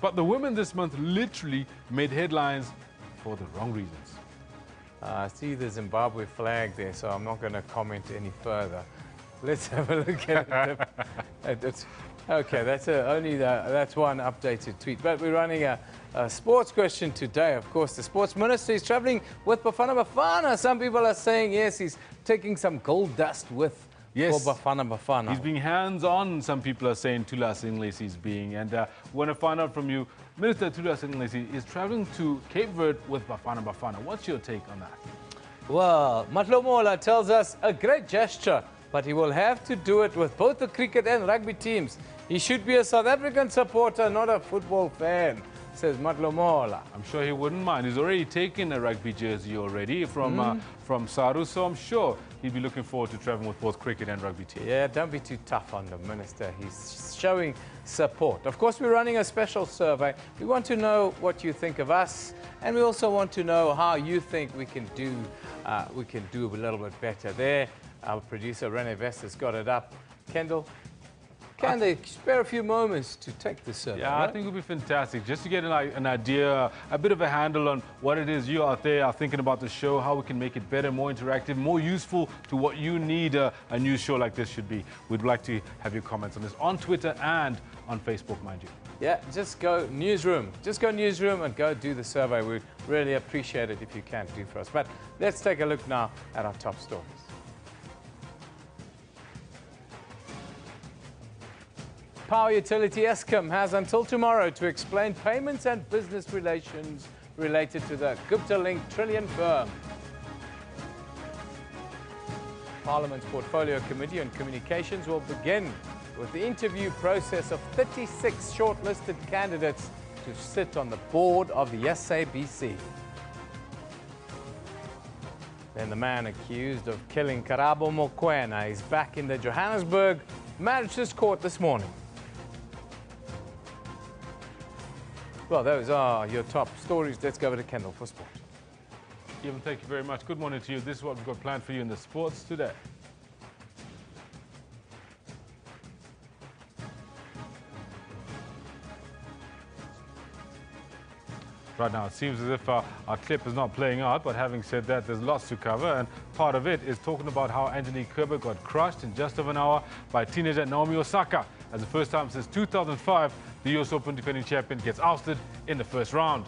But the women this month literally made headlines for the wrong reasons. I see the Zimbabwe flag there, so I'm not going to comment any further. Let's have a look at it. Okay, that's one updated tweet. But we're running a sports question today. Of course, the sports minister is traveling with Bafana Bafana. Some people are saying, yes, he's taking some gold dust with for Bafana Bafana. He's being hands-on, some people are saying Tula Singlesi is being. And we want to find out from you, Minister Tula Singlesi is traveling to Cape Verde with Bafana Bafana. What's your take on that? Well, Matlomola tells us a great gesture, but he will have to do it with both the cricket and rugby teams. He should be a South African supporter, not a football fan, says Matlomola. I'm sure he wouldn't mind. He's already taken a rugby jersey already from Saru, so I'm sure he'd be looking forward to traveling with both cricket and rugby teams. Yeah, don't be too tough on the minister. He's showing support. Of course, we're running a special survey. We want to know what you think of us, and we also want to know how you think we can do a little bit better there. Our producer, Rene Vesta's got it up. Kendall, can they spare a few moments to take the survey? Yeah, right? I think it would be fantastic just to get an idea, a bit of a handle on what it is you out there are thinking about the show, how we can make it better, more interactive, more useful to what you need a news show like this should be. We'd like to have your comments on this on Twitter and on Facebook, mind you. Yeah, just go Newsroom. Just go Newsroom and go do the survey. We'd really appreciate it if you can do for us. But let's take a look now at our top stories. Power utility Eskom has until tomorrow to explain payments and business relations related to the Gupta-linked trillion firm. Parliament's Portfolio Committee on Communications will begin with the interview process of 36 shortlisted candidates to sit on the board of the SABC. Then the man accused of killing Karabo Mokoena is back in the Johannesburg Magistrates Court this morning. Well, those are your top stories. Let's go over to Kendall for sport. Evan, thank you very much. Good morning to you. This is what we've got planned for you in the sports today. Right now, it seems as if our clip is not playing out, but having said that, there's lots to cover, and part of it is talking about how Angelique Kerber got crushed in just over an hour by teenager Naomi Osaka. As the first time since 2005, the US Open defending champion gets ousted in the first round.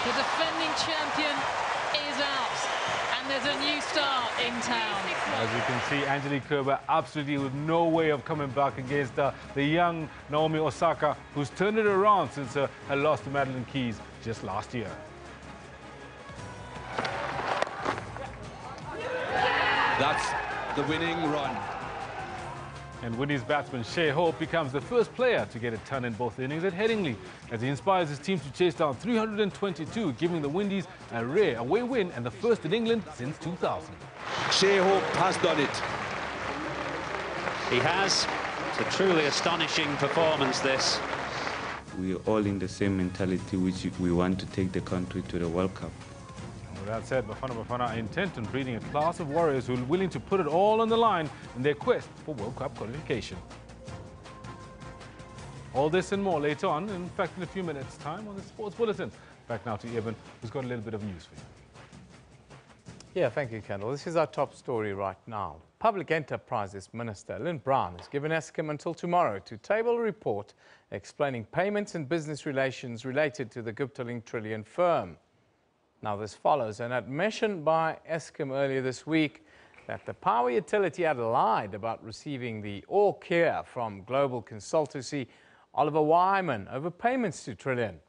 The defending champion is out, and there's a new star in town. As you can see, Angelique Kerber absolutely with no way of coming back against the young Naomi Osaka, who's turned it around since her loss to Madeline Keys just last year. That's the winning run. And Winnie's batsman Shea Hope becomes the first player to get a ton in both innings at Headingley, as he inspires his team to chase down 322, giving the Windies a rare away win and the first in England since 2000. Shea Hope has done it. He has. It's a truly astonishing performance, this. We are all in the same mentality, which we want to take the country to the World Cup. With that said, Bafana Bafana are intent on breeding a class of warriors who are willing to put it all on the line in their quest for World Cup qualification. All this and more later on, in fact in a few minutes' time on the Sports Bulletin. Back now to Evan, who's got a little bit of news for you. Yeah, thank you, Kendall. This is our top story right now. Public Enterprises Minister Lynn Brown has given Eskom until tomorrow to table a report explaining payments and business relations related to the Gupta-linked trillion firm. Now, this follows an admission by Eskom earlier this week that the power utility had lied about receiving the all clear from global consultancy Oliver Wyman over payments to Trillion.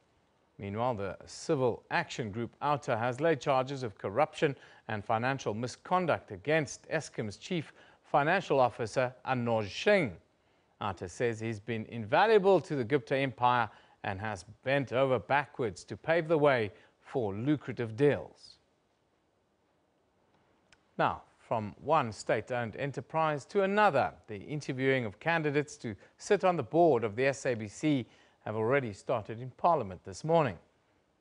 Meanwhile, the civil action group OUTA has laid charges of corruption and financial misconduct against Eskom's chief financial officer, Anoj Singh. OUTA says he's been invaluable to the Gupta empire and has bent over backwards to pave the way for lucrative deals. Now, from one state-owned enterprise to another, the interviewing of candidates to sit on the board of the SABC have already started in Parliament this morning.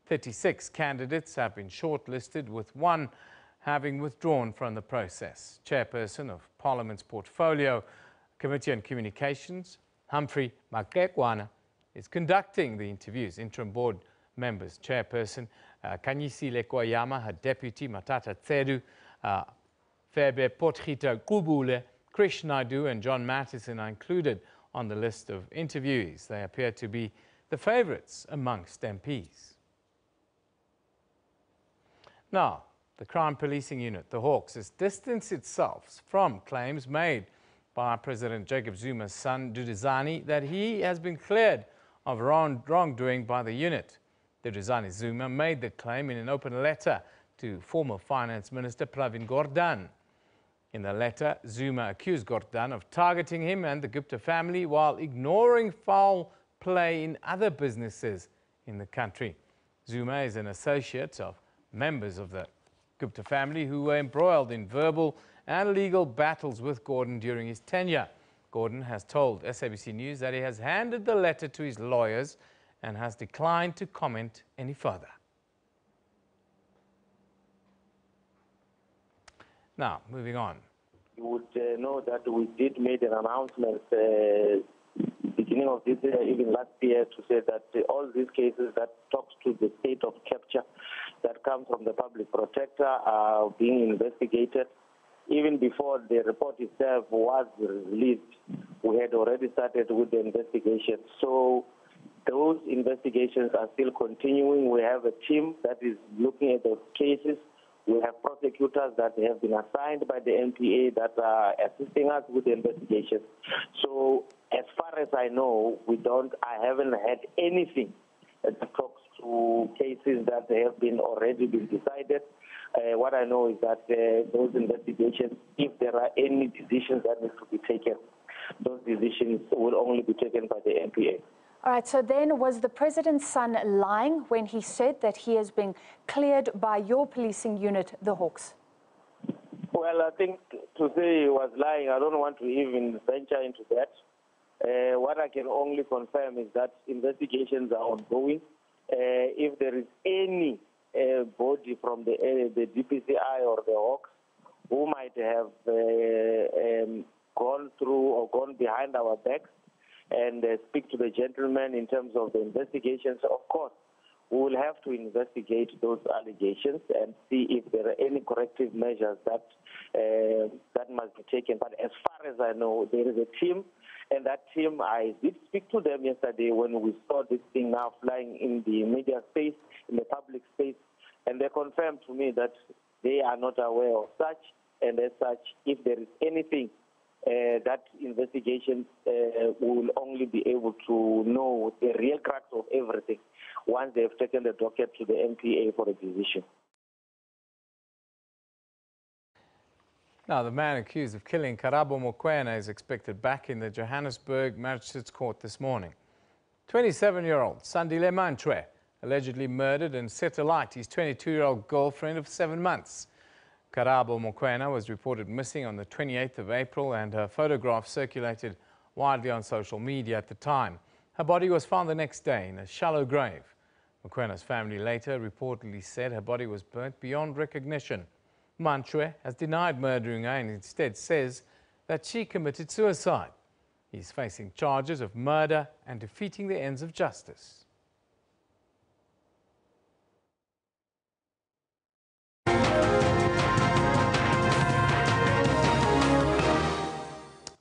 36 candidates have been shortlisted, with one having withdrawn from the process. Chairperson of Parliament's Portfolio Committee on Communications, Humphrey Makekwana, is conducting the interviews. Interim board members, Chairperson Kanyisi Lekwayama, her deputy Matata Tsedu, Febe Potgieter Kubule, Krish Naidu and John Mattison are included on the list of interviewees. They appear to be the favourites amongst MPs. Now, the crime policing unit, the Hawks, has distanced itself from claims made by President Jacob Zuma's son, Duduzane, that he has been cleared of wrongdoing by the unit. Duduzane Zuma made the claim in an open letter to former Finance Minister Pravin Gordhan. In the letter, Zuma accused Gordhan of targeting him and the Gupta family while ignoring foul play in other businesses in the country. Zuma is an associate of members of the Gupta family who were embroiled in verbal and legal battles with Gordhan during his tenure. Gordhan has told SABC News that he has handed the letter to his lawyers and has declined to comment any further. Now, moving on. You would know that we did make an announcement beginning of this year, even last year, to say that all these cases that talks to the state of capture that come from the public protector are being investigated. Even before the report itself was released, we had already started with the investigation. So those investigations are still continuing. We have a team that is looking at those cases. We have prosecutors that have been assigned by the NPA that are assisting us with the investigation. So as far as I know, I haven't had anything that talks to cases that have already been decided. What I know is that those investigations, if there are any decisions that need to be taken, those decisions will only be taken by the NPA. All right, so then was the president's son lying when he said that he has been cleared by your policing unit, the Hawks? Well, I think to say he was lying, I don't want to even venture into that. What I can only confirm is that investigations are ongoing. If there is any body from the DPCI or the Hawks who might have gone through or gone behind our backs and speak to the gentleman in terms of the investigations, of course, we will have to investigate those allegations and see if there are any corrective measures that must be taken. But as far as I know, there is a team, and that team, I did speak to them yesterday when we saw this thing now flying in the media space, in the public space, and they confirmed to me that they are not aware of such, and as such, if there is anything that investigation will only be able to know the real crux of everything once they've taken the docket to the NPA for a decision. Now, the man accused of killing Karabo Mokoena is expected back in the Johannesburg Magistrates Court this morning. 27-year-old Sandile Manchwe allegedly murdered and set alight his 22-year-old girlfriend of 7 months. Karabo Mokoena was reported missing on the 28th of April, and her photograph circulated widely on social media at the time. Her body was found the next day in a shallow grave. Mokwena's family later reportedly said her body was burnt beyond recognition. Manchwe has denied murdering her and instead says that she committed suicide. He's facing charges of murder and defeating the ends of justice.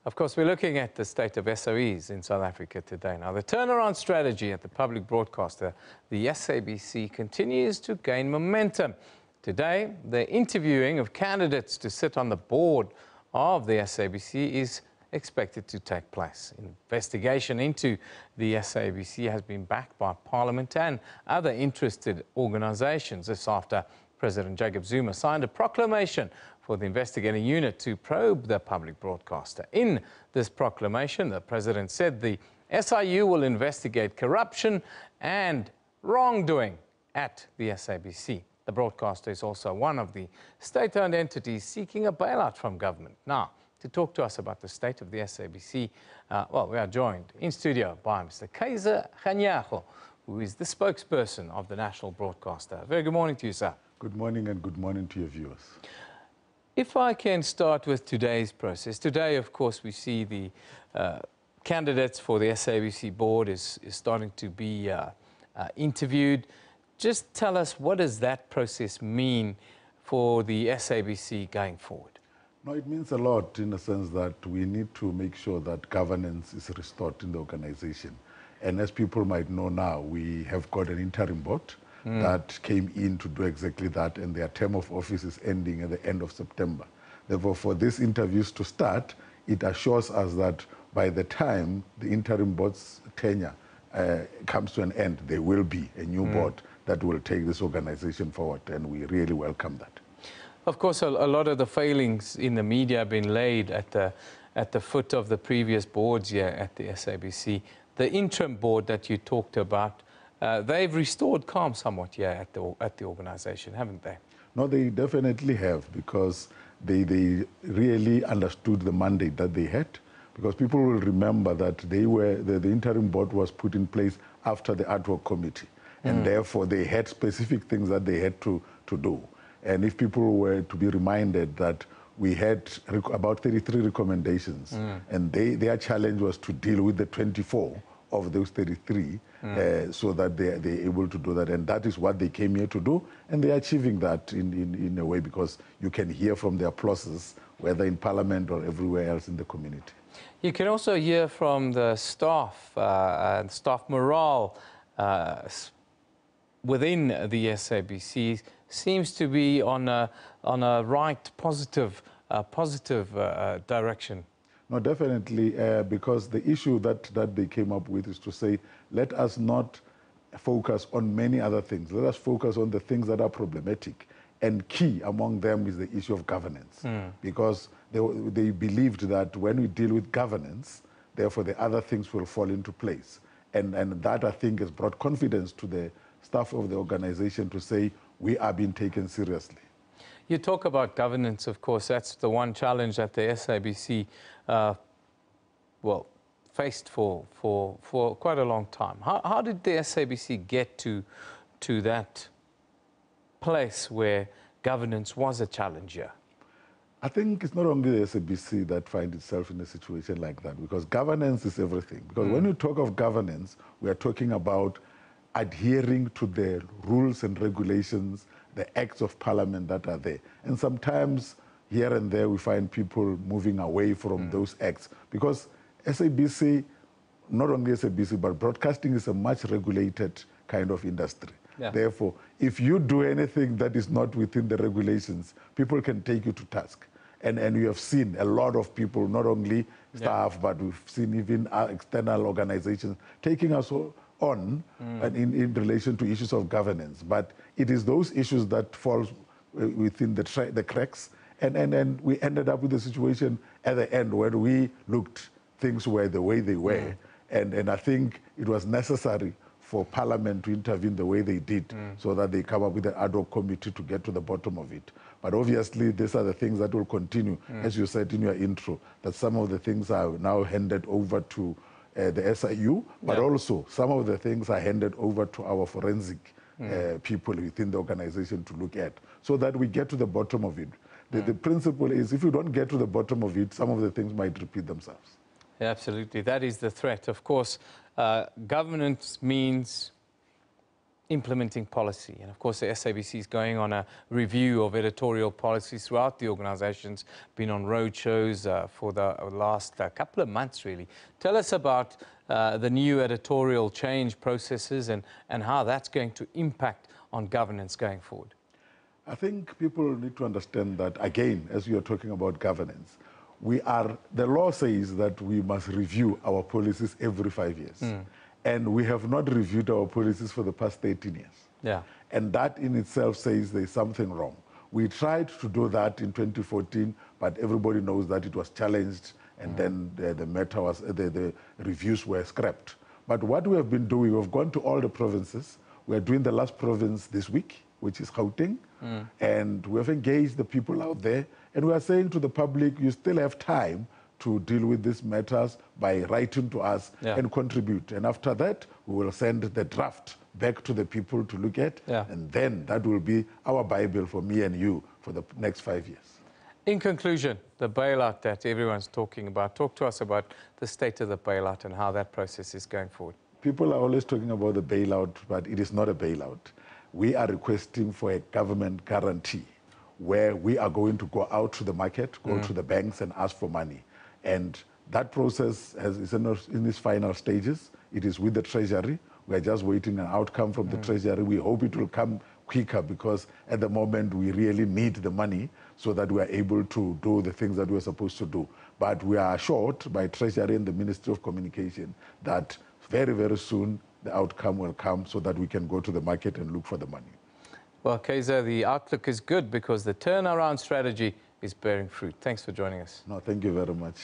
Of course, we're looking at the state of SOEs in South Africa today. Now, the turnaround strategy at the public broadcaster, the SABC, continues to gain momentum. Today, the interviewing of candidates to sit on the board of the SABC is expected to take place. Investigation into the SABC has been backed by Parliament and other interested organisations. This after President Jacob Zuma signed a proclamation for the investigating unit to probe the public broadcaster. In this proclamation, the President said the SIU will investigate corruption and wrongdoing at the SABC. The broadcaster is also one of the state-owned entities seeking a bailout from government. Now, to talk to us about the state of the SABC, we are joined in studio by Mr. Kaiser Kganyago, who is the spokesperson of the national broadcaster. Very good morning to you, sir. Good morning, and good morning to your viewers. If I can start with today's process. Today, of course, we see the candidates for the SABC board is starting to be interviewed. Just tell us, what does that process mean for the SABC going forward? No, it means a lot in the sense that we need to make sure that governance is restored in the organization. And as people might know now, we have got an interim board that came in to do exactly that, and their term of office is ending at the end of September. Therefore, for these interviews to start, it assures us that by the time the interim board's tenure comes to an end, there will be a new board that will take this organization forward, and we really welcome that. Of course, a lot of the failings in the media have been laid at the foot of the previous boards here at the SABC. The interim board that you talked about, they've restored calm somewhat here at the organization, haven't they? No, they definitely have, because they really understood the mandate that they had. Because people will remember that the interim board was put in place after the ad hoc committee, and therefore they had specific things that they had to do. And if people were to be reminded that we had about 33 recommendations, and their challenge was to deal with the 24 of those 33, so that they're able to do that. And that is what they came here to do, and they're achieving that in a way, because you can hear from their process, whether in Parliament or everywhere else in the community. You can also hear from the staff and staff morale within the SABC seems to be on a right, positive direction. No, definitely, because the issue that they came up with is to say, let us not focus on many other things. Let us focus on the things that are problematic. And key among them is the issue of governance, because they believed that when we deal with governance, therefore the other things will fall into place. And that, I think, has brought confidence to the staff of the organization to say, we are being taken seriously. You talk about governance, of course. That's the one challenge that the SABC faced for quite a long time. How did the SABC get to that place where governance was a challenge here? I think it's not only the SABC that finds itself in a situation like that, because governance is everything. Because when you talk of governance, we are talking about adhering to the rules and regulations, the acts of parliament that are there. And sometimes here and there we find people moving away from those acts, because SABC, not only SABC, but broadcasting is a much regulated kind of industry. Yeah. Therefore, if you do anything that is not within the regulations, people can take you to task. And we have seen a lot of people, not only staff, but we've seen even our external organizations taking us on in relation to issues of governance. But it is those issues that fall within the cracks. And we ended up with a situation at the end where we looked, things were the way they were. And I think it was necessary for Parliament to intervene the way they did, so that they come up with an ad hoc committee to get to the bottom of it. But obviously, these are the things that will continue, as you said in your intro, that some of the things are now handed over to the SIU, but also some of the things are handed over to our forensic people within the organization to look at, so that we get to the bottom of it. The principle is, if you don't get to the bottom of it, some of the things might repeat themselves. Yeah, absolutely. That is the threat. Of course, governance means implementing policy. And of course, the SABC is going on a review of editorial policies throughout the organizations, been on road shows for the last couple of months, really. Tell us about the new editorial change processes and how that's going to impact on governance going forward. I think people need to understand that, again, as you are talking about governance, the law says that we must review our policies every 5 years. And we have not reviewed our policies for the past 13 years. Yeah. And that in itself says there's something wrong. We tried to do that in 2014, but everybody knows that it was challenged, and then the matter was, the reviews were scrapped. But what we have been doing, we've gone to all the provinces. We are doing the last province this week, which is Gauteng, and we have engaged the people out there, and we are saying to the public, you still have time to deal with these matters by writing to us and contribute. And after that, we will send the draft back to the people to look at, and then that will be our Bible for me and you for the next 5 years. In conclusion, the bailout that everyone's talking about, talk to us about the state of the bailout and how that process is going forward. People are always talking about the bailout, but it is not a bailout. We are requesting for a government guarantee where we are going to go out to the market, go to the banks and ask for money. And that process is in its final stages. It is with the Treasury. We are just waiting an outcome from the Treasury. We hope it will come quicker because at the moment we really need the money so that we are able to do the things that we're supposed to do. But we are assured by Treasury and the Ministry of Communication that very, very soon the outcome will come so that we can go to the market and look for the money. Well, Kaiser, the outlook is good because the turnaround strategy is bearing fruit. Thanks for joining us. No, thank you very much.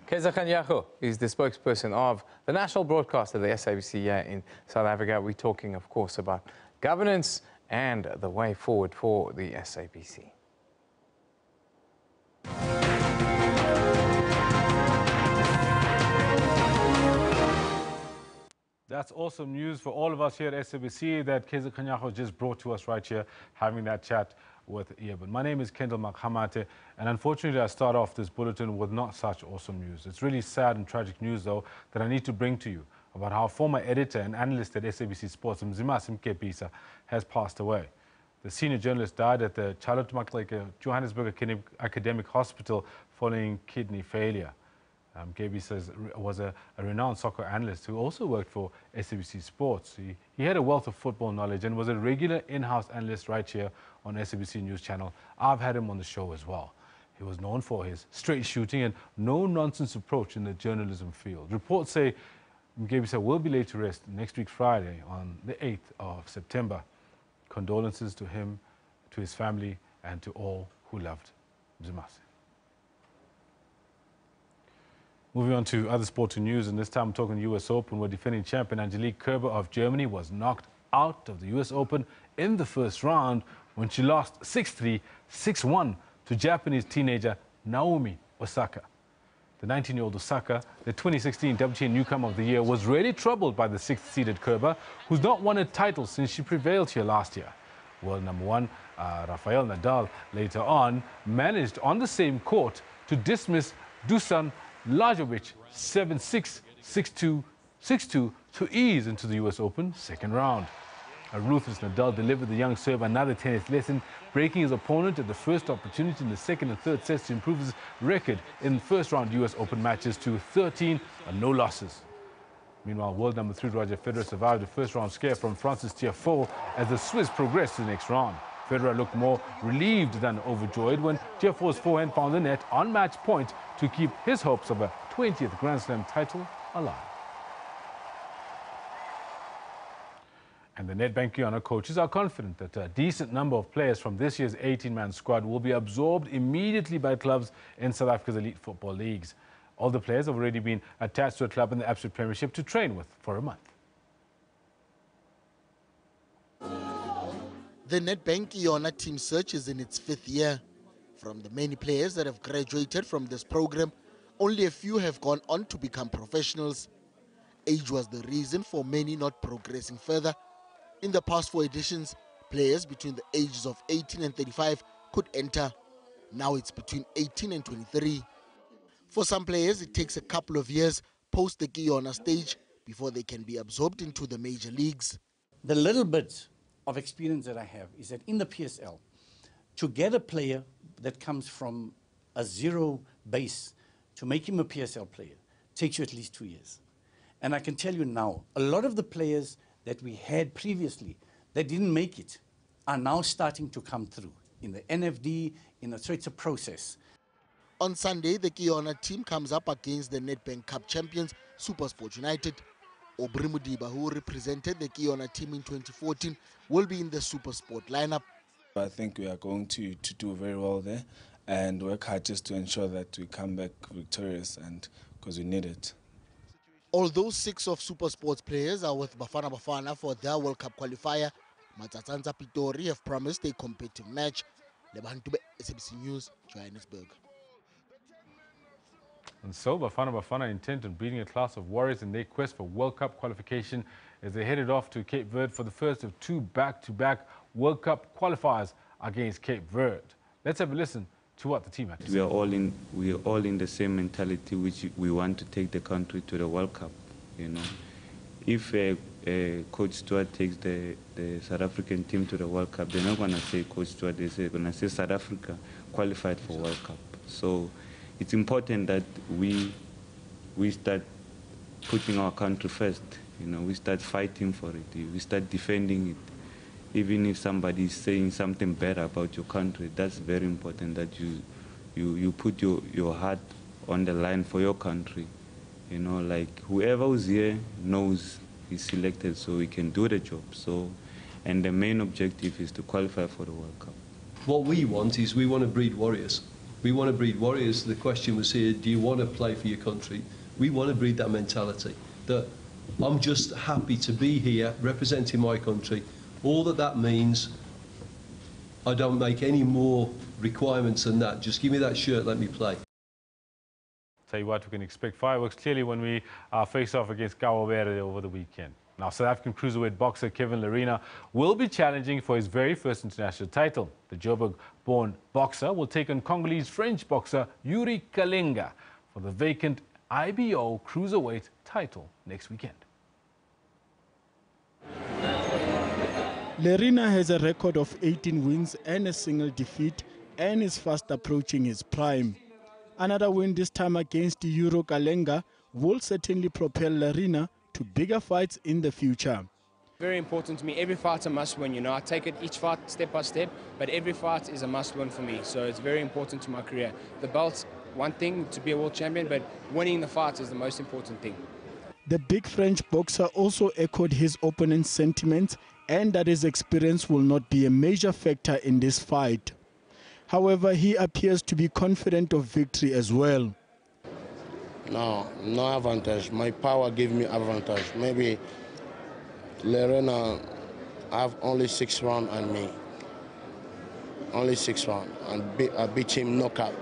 Kaiser Kganyago is the spokesperson of the national broadcaster, the SABC here in South Africa. We're talking, of course, about governance and the way forward for the SABC. That's awesome news for all of us here at SABC that Kaiser Kganyago just brought to us right here, having that chat with Eben. My name is Kendall Makhamate, and unfortunately I start off this bulletin with not such awesome news. It's really sad and tragic news, though, that I need to bring to you about how former editor and analyst at SABC Sports, Mzimasi Mkepisa, has passed away. The senior journalist died at the Charlotte Maxeke Johannesburg Academic Hospital following kidney failure. Mkepisa was a renowned soccer analyst who also worked for SABC Sports. He had a wealth of football knowledge and was a regular in-house analyst right here on SABC News Channel. I've had him on the show as well. He was known for his straight shooting and no-nonsense approach in the journalism field. Reports say Mkepisa will be laid to rest next week Friday on the 8th of September. Condolences to him, to his family, and to all who loved Mzimasi. Moving on to other sporting news, and this time I'm talking US Open, where defending champion Angelique Kerber of Germany was knocked out of the US Open in the first round when she lost 6-3, 6-1 to Japanese teenager Naomi Osaka. The 19-year-old Osaka, the 2016 WTA Newcomer of the Year, was really troubled by the 6th-seeded Kerber, who's not won a title since she prevailed here last year. World number one, Rafael Nadal, later on, managed on the same court to dismiss Dusan Lajovic 7-6, 6-2, 6-2 to ease into the US Open second round. A ruthless Nadal delivered the young serve another tennis lesson, breaking his opponent at the first opportunity in the second and third sets to improve his record in first round US Open matches to 13 and no losses. Meanwhile, world number 3 Roger Federer survived a first round scare from Francis Tiafoe as the Swiss progressed to the next round. Federer looked more relieved than overjoyed when Tiafoe's forehand found the net on match point to keep his hopes of a 20th Grand Slam title alive. And the Nedbank Guyana coaches are confident that a decent number of players from this year's 18-man squad will be absorbed immediately by clubs in South Africa's elite football leagues. All the players have already been attached to a club in the Absolute Premiership to train with for a month. The Nedbank Guyana team search is in its 5th year. From the many players that have graduated from this program, only a few have gone on to become professionals. Age was the reason for many not progressing further. In the past 4 editions, players between the ages of 18 and 35 could enter. Now it's between 18 and 23. For some players, it takes a couple of years post the Guyana stage before they can be absorbed into the major leagues. the little bit of experience that I have is that in the PSL, to get a player that comes from a zero base, to make him a PSL player, takes you at least 2 years. And I can tell you now, a lot of the players that we had previously that didn't make it are now starting to come through in the NFD, so it's a process. On Sunday, the Kiona team comes up against the Nedbank Cup champions, SuperSport United. Aubrey Mudiba, who represented the Kiona team in 2014, will be in the SuperSport lineup. I think we are going to do very well there and work hard just to ensure that we come back victorious, and because we need it. Although 6 of SuperSport's players are with Bafana Bafana for their World Cup qualifier, Matsatsanza Pitori have promised a competitive match. Lebantube, SABC News, Johannesburg. And so Bafana Bafana intent on breeding a class of warriors in their quest for World Cup qualification as they headed off to Cape Verde for the first of 2 back-to-back World Cup qualifiers against Cape Verde. Let's have a listen to what the team had to say. We are all in the same mentality, which we want to take the country to the World Cup. You know, if Coach Stewart takes the South African team to the World Cup, they're not going to say Coach Stewart, they're going to say South Africa qualified for World Cup. So it's important that we start putting our country first. You know, we start fighting for it. We start defending it. Even if somebody is saying something bad about your country, that's very important that you put your heart on the line for your country. You know, like whoever who's here knows he's selected so he can do the job. So, and the main objective is to qualify for the World Cup. What we want is we want to breed warriors. We want to breed warriors. The question was here, do you want to play for your country? We want to breed that mentality that I'm just happy to be here representing my country. All that means, I don't make any more requirements than that. Just give me that shirt, let me play. Tell you what, we can expect fireworks clearly when we face off against Cabo Verde over the weekend. Now, South African cruiserweight boxer Kevin Lerena will be challenging for his very first international title. The Joburg-born boxer will take on Congolese-French boxer Yuri Kalenga for the vacant IBO cruiserweight title next weekend. Lerena has a record of 18 wins and a single defeat and is fast approaching his prime. Another win this time against Yuri Kalenga will certainly propel Lerena to bigger fights in the future. Very important to me. Every fight's a must win, you know. I take it each fight step by step, but every fight is a must win for me. So it's very important to my career. The belt's one thing to be a world champion, but winning the fights is the most important thing. The big French boxer also echoed his opponent's sentiments and that his experience will not be a major factor in this fight. However, he appears to be confident of victory as well. No advantage. My power gives me advantage. Maybe Lerena have only 6 rounds on me. Only 6 rounds. And I beat him knockout.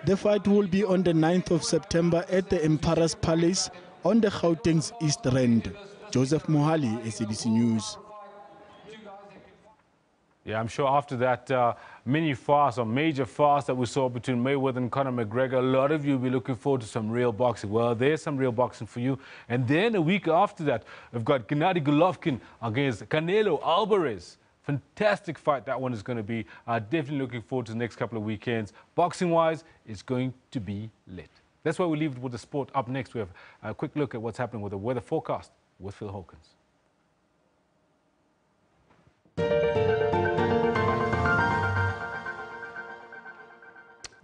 The fight will be on the 9th of September at the Emperor's Palace on the Gauteng's East Rand. Joseph Mohali, SABC News. Yeah, I'm sure after that mini fast or major fast that we saw between Mayweather and Conor McGregor, a lot of you will be looking forward to some real boxing. Well, there's some real boxing for you. And then a week after that, we've got Gennady Golovkin against Canelo Alvarez. Fantastic fight that one is going to be. Definitely looking forward to the next couple of weekends. Boxing-wise, it's going to be lit. That's why we leave it with the sport. Up next, we have a quick look at what's happening with the weather forecast with Phil Hawkins.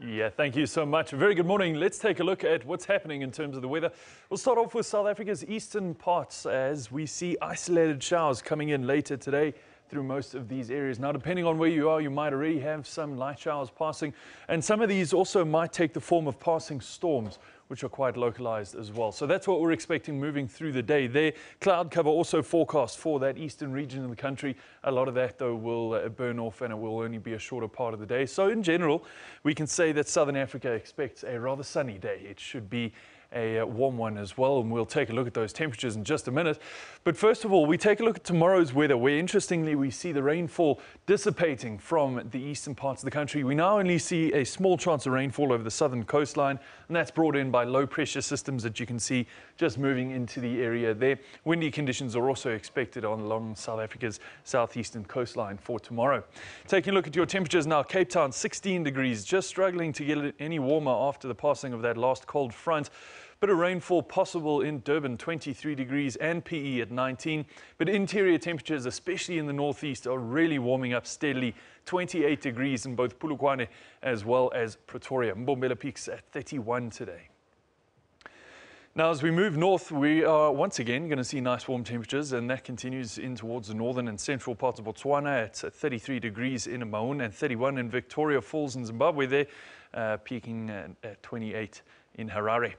Yeah, thank you so much. A very good morning. Let's take a look at what's happening in terms of the weather. We'll start off with South Africa's eastern parts as we see isolated showers coming in later today through most of these areas. Now, depending on where you are, you might already have some light showers passing, and some of these also might take the form of passing storms, which are quite localized as well. So that's what we're expecting moving through the day there. Cloud cover also forecast for that eastern region of the country. A lot of that, though, will burn off, and it will only be a shorter part of the day. So in general, we can say that Southern Africa expects a rather sunny day. It should be a warm one as well, and we'll take a look at those temperatures in just a minute. But first of all, we take a look at tomorrow's weather, where interestingly we see the rainfall dissipating from the eastern parts of the country. We now only see a small chance of rainfall over the southern coastline, and that's brought in by low pressure systems that you can see just moving into the area there. Windy conditions are also expected along South Africa's southeastern coastline for tomorrow. Taking a look at your temperatures now, Cape Town 16 degrees, just struggling to get any warmer after the passing of that last cold front. Bit of rainfall possible in Durban, 23 degrees, and PE at 19. But interior temperatures, especially in the northeast, are really warming up steadily. 28 degrees in both Polokwane as well as Pretoria. Mbombela peaks at 31 today. Now, as we move north, we are once again going to see nice warm temperatures, and that continues in towards the northern and central parts of Botswana at 33 degrees in Maun and 31 in Victoria Falls in Zimbabwe there, peaking at 28 in Harare.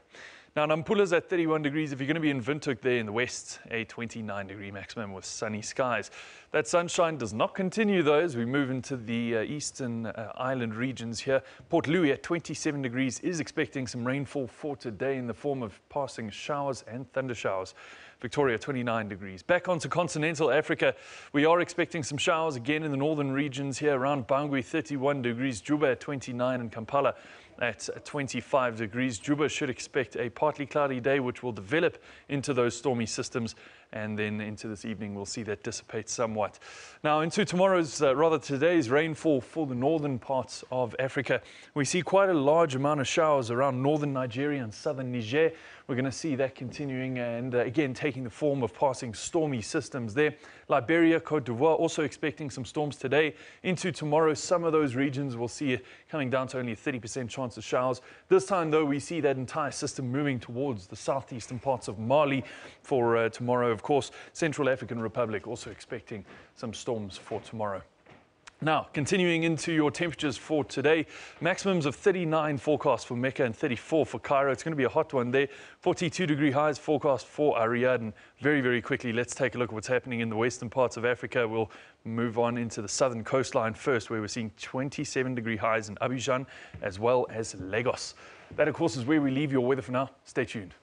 Now, Nampula's at 31 degrees. If you're going to be in Windhoek there in the west, a 29-degree maximum with sunny skies. That sunshine does not continue, though, as we move into the eastern island regions here. Port Louis at 27 degrees is expecting some rainfall for today in the form of passing showers and thunder showers. Victoria, 29 degrees. Back onto continental Africa, we are expecting some showers again in the northern regions here around Bangui, 31 degrees. Juba at 29 and Kampala at 25 degrees. Juba should expect a partly cloudy day, which will develop into those stormy systems, and then into this evening we'll see that dissipate somewhat. Now into today's rainfall for the northern parts of Africa. We see quite a large amount of showers around northern Nigeria and southern Niger. We're going to see that continuing and again taking the form of passing stormy systems there. Liberia, Cote d'Ivoire also expecting some storms today. Into tomorrow, some of those regions will see it coming down to only a 30% chance of showers. This time though, we see that entire system moving towards the southeastern parts of Mali for tomorrow. Of course, Central African Republic also expecting some storms for tomorrow. Now, continuing into your temperatures for today, maximums of 39 forecast for Mecca and 34 for Cairo. It's going to be a hot one there. 42-degree highs forecast for Riyadh. And very, very quickly, let's take a look at what's happening in the western parts of Africa. We'll move on into the southern coastline first, where we're seeing 27-degree highs in Abidjan as well as Lagos. That, of course, is where we leave your weather for now. Stay tuned.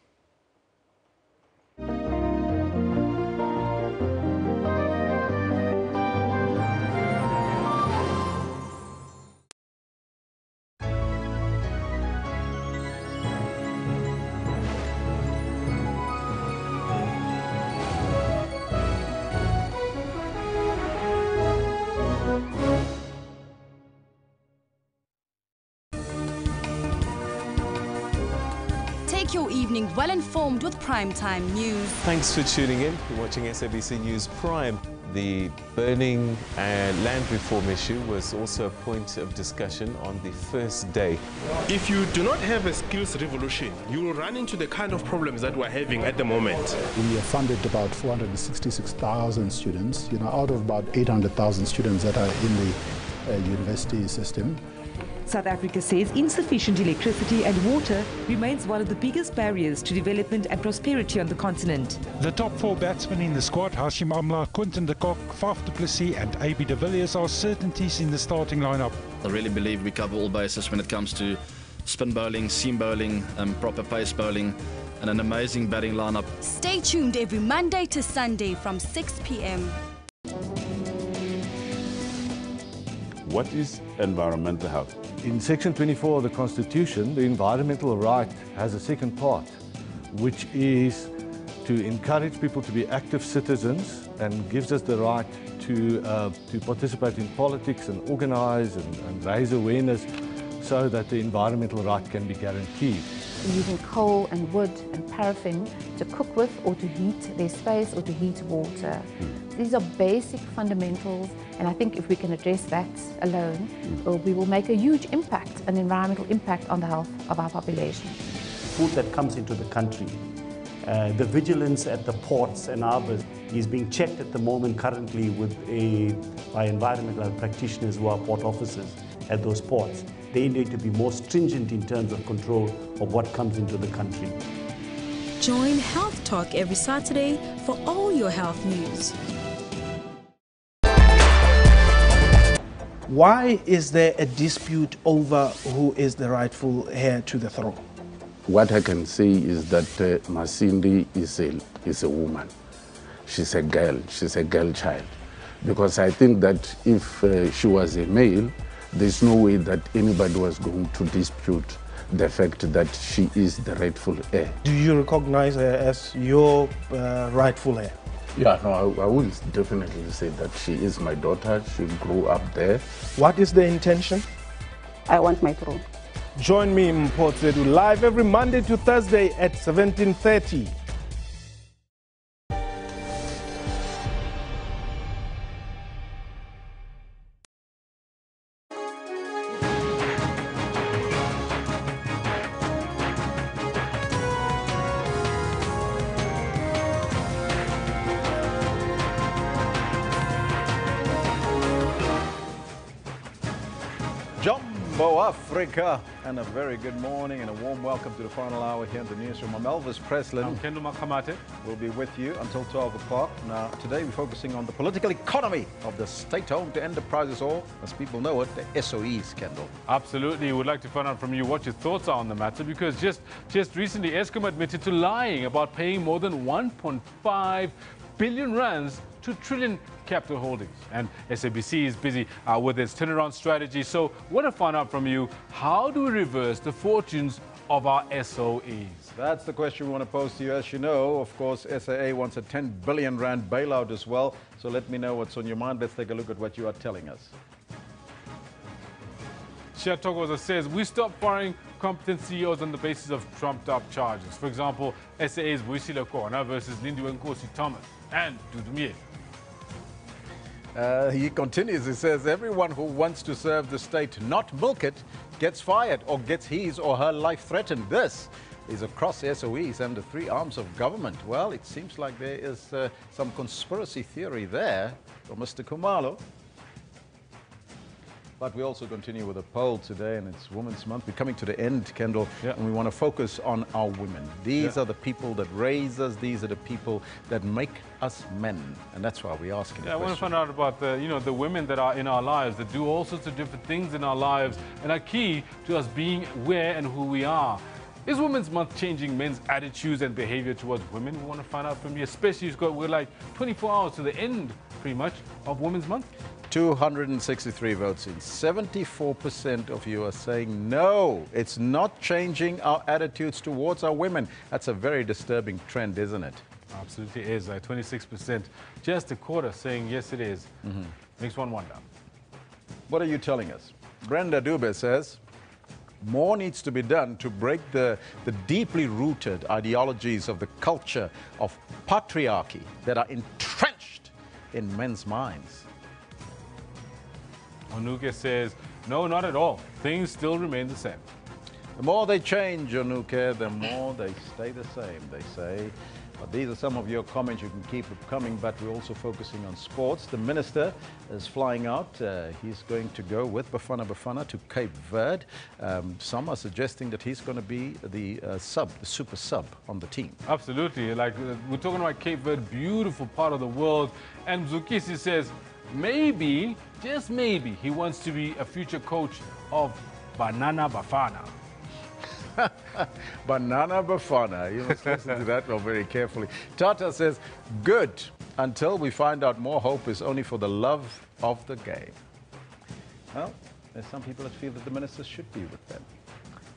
Your evening well informed with primetime news. Thanks for tuning in. You're watching SABC News Prime. The burning land reform issue was also a point of discussion on the first day. If you do not have a skills revolution, you will run into the kind of problems that we're having at the moment. We have funded about 466,000 students, out of about 800,000 students that are in the university system. South Africa says insufficient electricity and water remains one of the biggest barriers to development and prosperity on the continent. The top four batsmen in the squad, Hashim Amla, Quinton de Kock, Faf du Plessis and AB de Villiers, are certainties in the starting lineup. I really believe we cover all bases when it comes to spin bowling, seam bowling, proper pace bowling, and an amazing batting lineup. Stay tuned every Monday to Sunday from 6 p.m. What is environmental health? In Section 24 of the Constitution, the environmental right has a second part, which is to encourage people to be active citizens and gives us the right to participate in politics and organize and raise awareness so that the environmental right can be guaranteed. Using coal and wood and paraffin to cook with or to heat their space or to heat water. These are basic fundamentals, and I think if we can address that alone, we will make a huge impact, an environmental impact on the health of our population. Food that comes into the country, the vigilance at the ports and harbours is being checked at the moment currently by environmental practitioners who are port officers at those ports. They need to be more stringent in terms of control of what comes into the country. Join Health Talk every Saturday for all your health news. Why is there a dispute over who is the rightful heir to the throne? what I can say is that Masindi is a woman. She's a girl. She's a girl child. Because I think that if she was a male, there's no way that anybody was going to dispute the fact that she is the rightful heir. Do you recognize her as your rightful heir? Yeah, no, I will definitely say that she is my daughter. She grew up there. What is the intention? I want my throne. Join me in Port Zedu live every Monday to Thursday at 17:30. Jumbo Africa, and a very good morning and a warm welcome to the final hour here in the newsroom. I'm Elvis Preslin. I'm Kendo Makamate. We'll be with you until 12 o'clock. Now, today we're focusing on the political economy of the state-owned enterprises, or as people know it, the SOEs, Kendall. Absolutely. We'd like to find out from you what your thoughts are on the matter, because just recently Eskom admitted to lying about paying more than 1.5 billion rands to trillion capital holdings. And SABC is busy with its turnaround strategy. So we want to find out from you, how do we reverse the fortunes of our SOEs? That's the question we want to pose to you. As you know, of course, SAA wants a 10 billion rand bailout as well. So let me know what's on your mind. Let's take a look at what you are telling us. Shatogoza says, we stop firing competent CEOs on the basis of trumped-up charges. For example, SAA's Buisile Kona versus Lindiwe Nkosi Thomas and Dudumie. He continues, he says, everyone who wants to serve the state, not milk it, gets fired or gets his or her life threatened. This is across SOEs and the three arms of government. Well, it seems like there is some conspiracy theory there from Mr. Kumalo. But we also continue with a poll today, and it's Women's Month. We're coming to the end, Kendall, and we want to focus on our women. These are the people that raise us. These are the people that make us men, and that's why we're asking the question. I want to find out about the women that are in our lives, that do all sorts of different things in our lives, and are key to us being where and who we are. Is Women's Month changing men's attitudes and behavior towards women? We want to find out from you, especially we're like 24 hours to the end, pretty much, of Women's Month. 263 votes in. 74% of you are saying no, it's not changing our attitudes towards our women. That's a very disturbing trend, isn't it? Absolutely is. 26%, just a quarter saying yes, it is. Makes one wonder. What are you telling us? Brenda Dube says, more needs to be done to break the deeply rooted ideologies of the culture of patriarchy that are entrenched in men's minds. Onuke says, no, not at all. Things still remain the same. The more they change, Onuke, the more they stay the same, they say. But these are some of your comments. You can keep it coming, but we're also focusing on sports. The minister is flying out. He's going to go with Bafana to Cape Verde. Some are suggesting that he's going to be the super sub on the team. Absolutely. Like, we're talking about Cape Verde, beautiful part of the world. And Zukisi says, maybe, just maybe, he wants to be a future coach of Banana Bafana. Banana Bafana. You must listen to that one very carefully. Tata says, good, until we find out more hope is only for the love of the game. Well, there's some people that feel that the minister should be with them.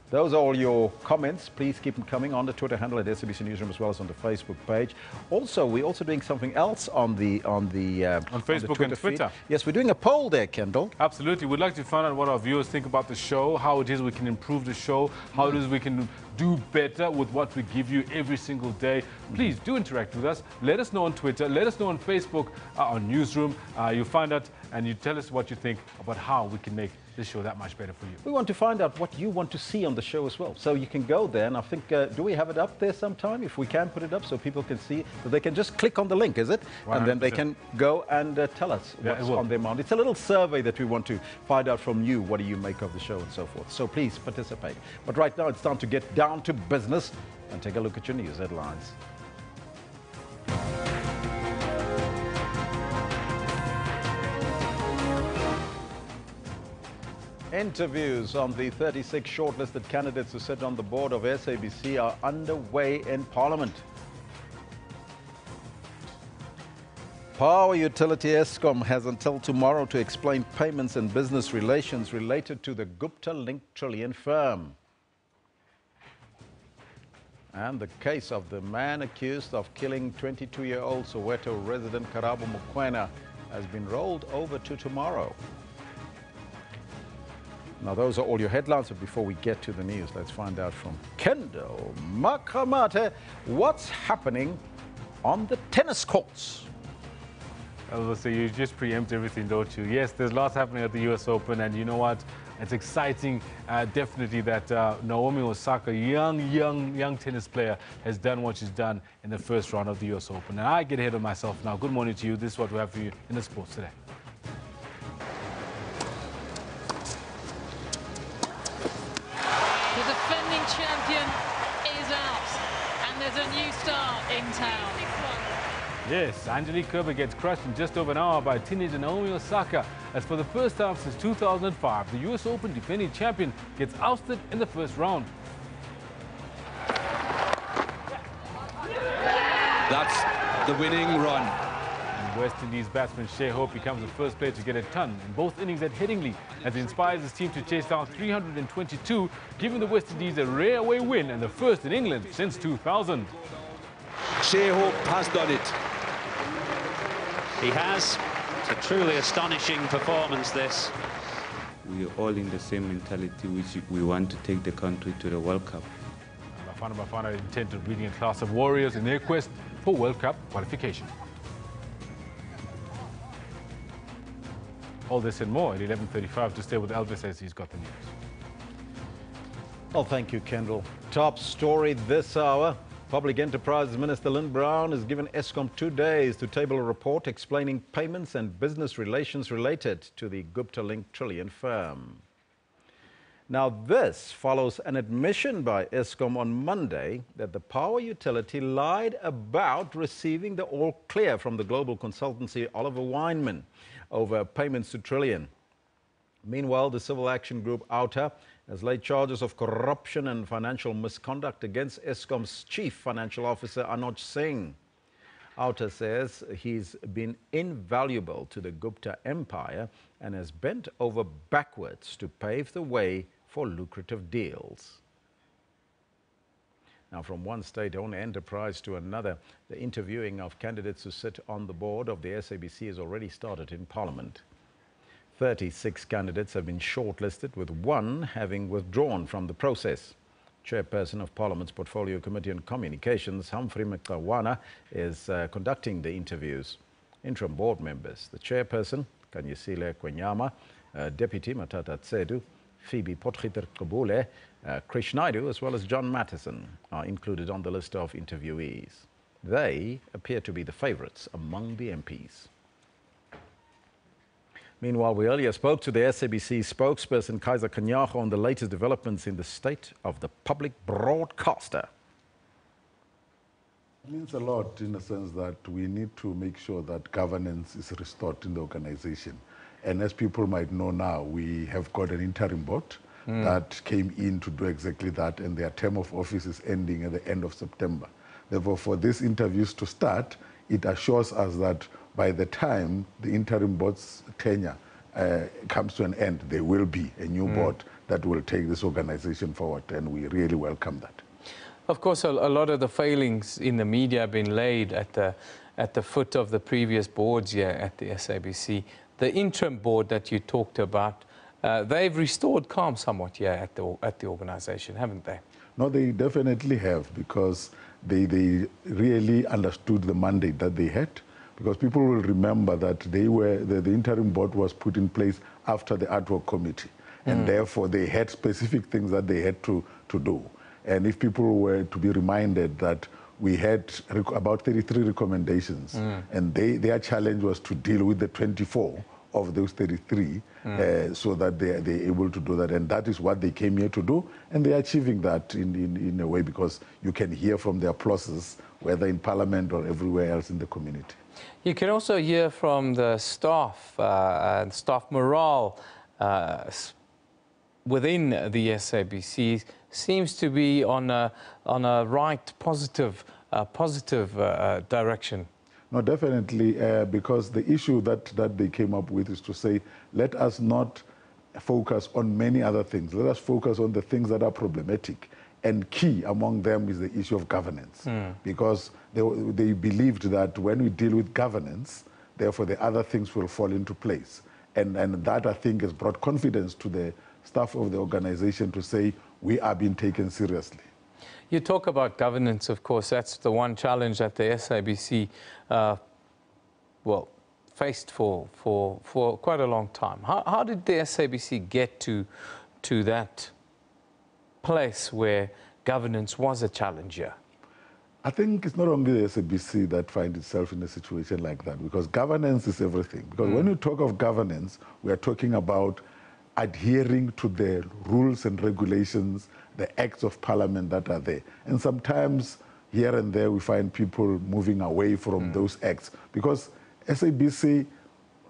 Those are all your comments. Please keep them coming on the Twitter handle at SABC Newsroom, as well as on the Facebook page. Also, we're also doing something else on Facebook and Twitter. Yes, we're doing a poll there, Kendall. Absolutely. We'd like to find out what our viewers think about the show, how it is we can improve the show, how it is we can do better with what we give you every single day. Please do interact with us. Let us know on Twitter. Let us know on Facebook, on Newsroom. You'll find out and you tell us what you think about how we can make this show that much better for you. We want to find out what you want to see on the show as well. So you can go there, and I think, do we have it up there sometime? If we can put it up so people can see, so they can just click on the link, is it? 100%. And then they can go and tell us what's on their mind. It's a little survey that we want to find out from you. What do you make of the show and so forth. So please participate. But right now it's time to get down to business and take a look at your news headlines. Interviews on the 36 shortlisted candidates who sit on the board of SABC are underway in Parliament. Power utility Eskom has until tomorrow to explain payments and business relations related to the Gupta-linked trillion firm. And the case of the man accused of killing 22-year-old Soweto resident Karabo Mokoena has been rolled over to tomorrow. Now, those are all your headlines, but before we get to the news, let's find out from Kendall Makamate what's happening on the tennis courts. So you just preempt everything, don't you? Yes, there's lots happening at the US Open, and you know what? It's exciting, definitely, that Naomi Osaka, young tennis player, has done what she's done in the first round of the US Open. And I get ahead of myself now. Good morning to you. This is what we have for you in the sports today. The defending champion is out, and there's a new star in town. Yes, Angelique Kerber gets crushed in just over an hour by teenager Naomi Osaka. As for the first time since 2005, the US Open defending champion gets ousted in the first round. That's the winning run. And West Indies batsman Shea Hope becomes the first player to get a ton in both innings at Headingley, as he inspires his team to chase down 322, giving the West Indies a rare away win and the first in England since 2000. Shea Hope has done it. He has. It's a truly astonishing performance, this. We are all in the same mentality, which we want to take the country to the World Cup. Bafana intent on beating a class of warriors in their quest for World Cup qualification. All this and more at 11:35 to stay with Elvis as he's got the news. Well, thank you, Kendall. Top story this hour. Public Enterprises Minister Lynn Brown has given Eskom 2 days to table a report explaining payments and business relations related to the Gupta-linked trillion firm. Now, this follows an admission by Eskom on Monday that the power utility lied about receiving the all clear from the global consultancy Oliver Wyman over payments to Trillion. Meanwhile, the civil action group OUTA has laid charges of corruption and financial misconduct against Eskom's chief financial officer, Anuj Singh. OUTA says he's been invaluable to the Gupta empire and has bent over backwards to pave the way for lucrative deals. Now, from one state-owned enterprise to another, the interviewing of candidates who sit on the board of the SABC has already started in Parliament. 36 candidates have been shortlisted, with one having withdrawn from the process. Chairperson of Parliament's Portfolio Committee on Communications, Humphrey Mqawana, is conducting the interviews. Interim board members, the chairperson, Kanyisile Kwenyama, Deputy Matata Tsedu, Phoebe Potgieter-Kabule, Krish Naidu, as well as John Mattison, are included on the list of interviewees. They appear to be the favourites among the MPs. Meanwhile, we earlier spoke to the SABC spokesperson, Kaiser Kanyaho, on the latest developments in the state of the public broadcaster. It means a lot in the sense that we need to make sure that governance is restored in the organization. And as people might know now, we have got an interim board that came in to do exactly that, and their term of office is ending at the end of September. Therefore, for these interviews to start, it assures us that by the time the interim board's tenure comes to an end, there will be a new board that will take this organization forward, and we really welcome that. Of course, a lot of the failings in the media have been laid at the foot of the previous boards here at the SABC. The interim board that you talked about, they've restored calm somewhat here at the organization, haven't they? No, they definitely have, because they really understood the mandate that they had. Because people will remember that the interim board was put in place after the ad hoc committee, and therefore they had specific things that they had to do. And if people were to be reminded that we had about 33 recommendations, and their challenge was to deal with the 24 of those 33, so that they're able to do that. And that is what they came here to do, and they're achieving that in a way, because you can hear from their applauses, whether in Parliament or everywhere else in the community. You can also hear from the staff and staff morale within the SABC seems to be on a right, positive direction. No, definitely, because the issue that they came up with is to say, let us not focus on many other things. Let us focus on the things that are problematic. And key among them is the issue of governance, because they believed that when we deal with governance, therefore the other things will fall into place. And that, I think, has brought confidence to the staff of the organization to say, we are being taken seriously. You talk about governance, of course. That's the one challenge that the SABC, faced for quite a long time. How did the SABC get to that place where governance was a challenge here? I think it's not only the SABC that finds itself in a situation like that, because governance is everything. Because when you talk of governance, we are talking about adhering to the rules and regulations, the acts of parliament that are there. And sometimes here and there we find people moving away from those acts, because SABC,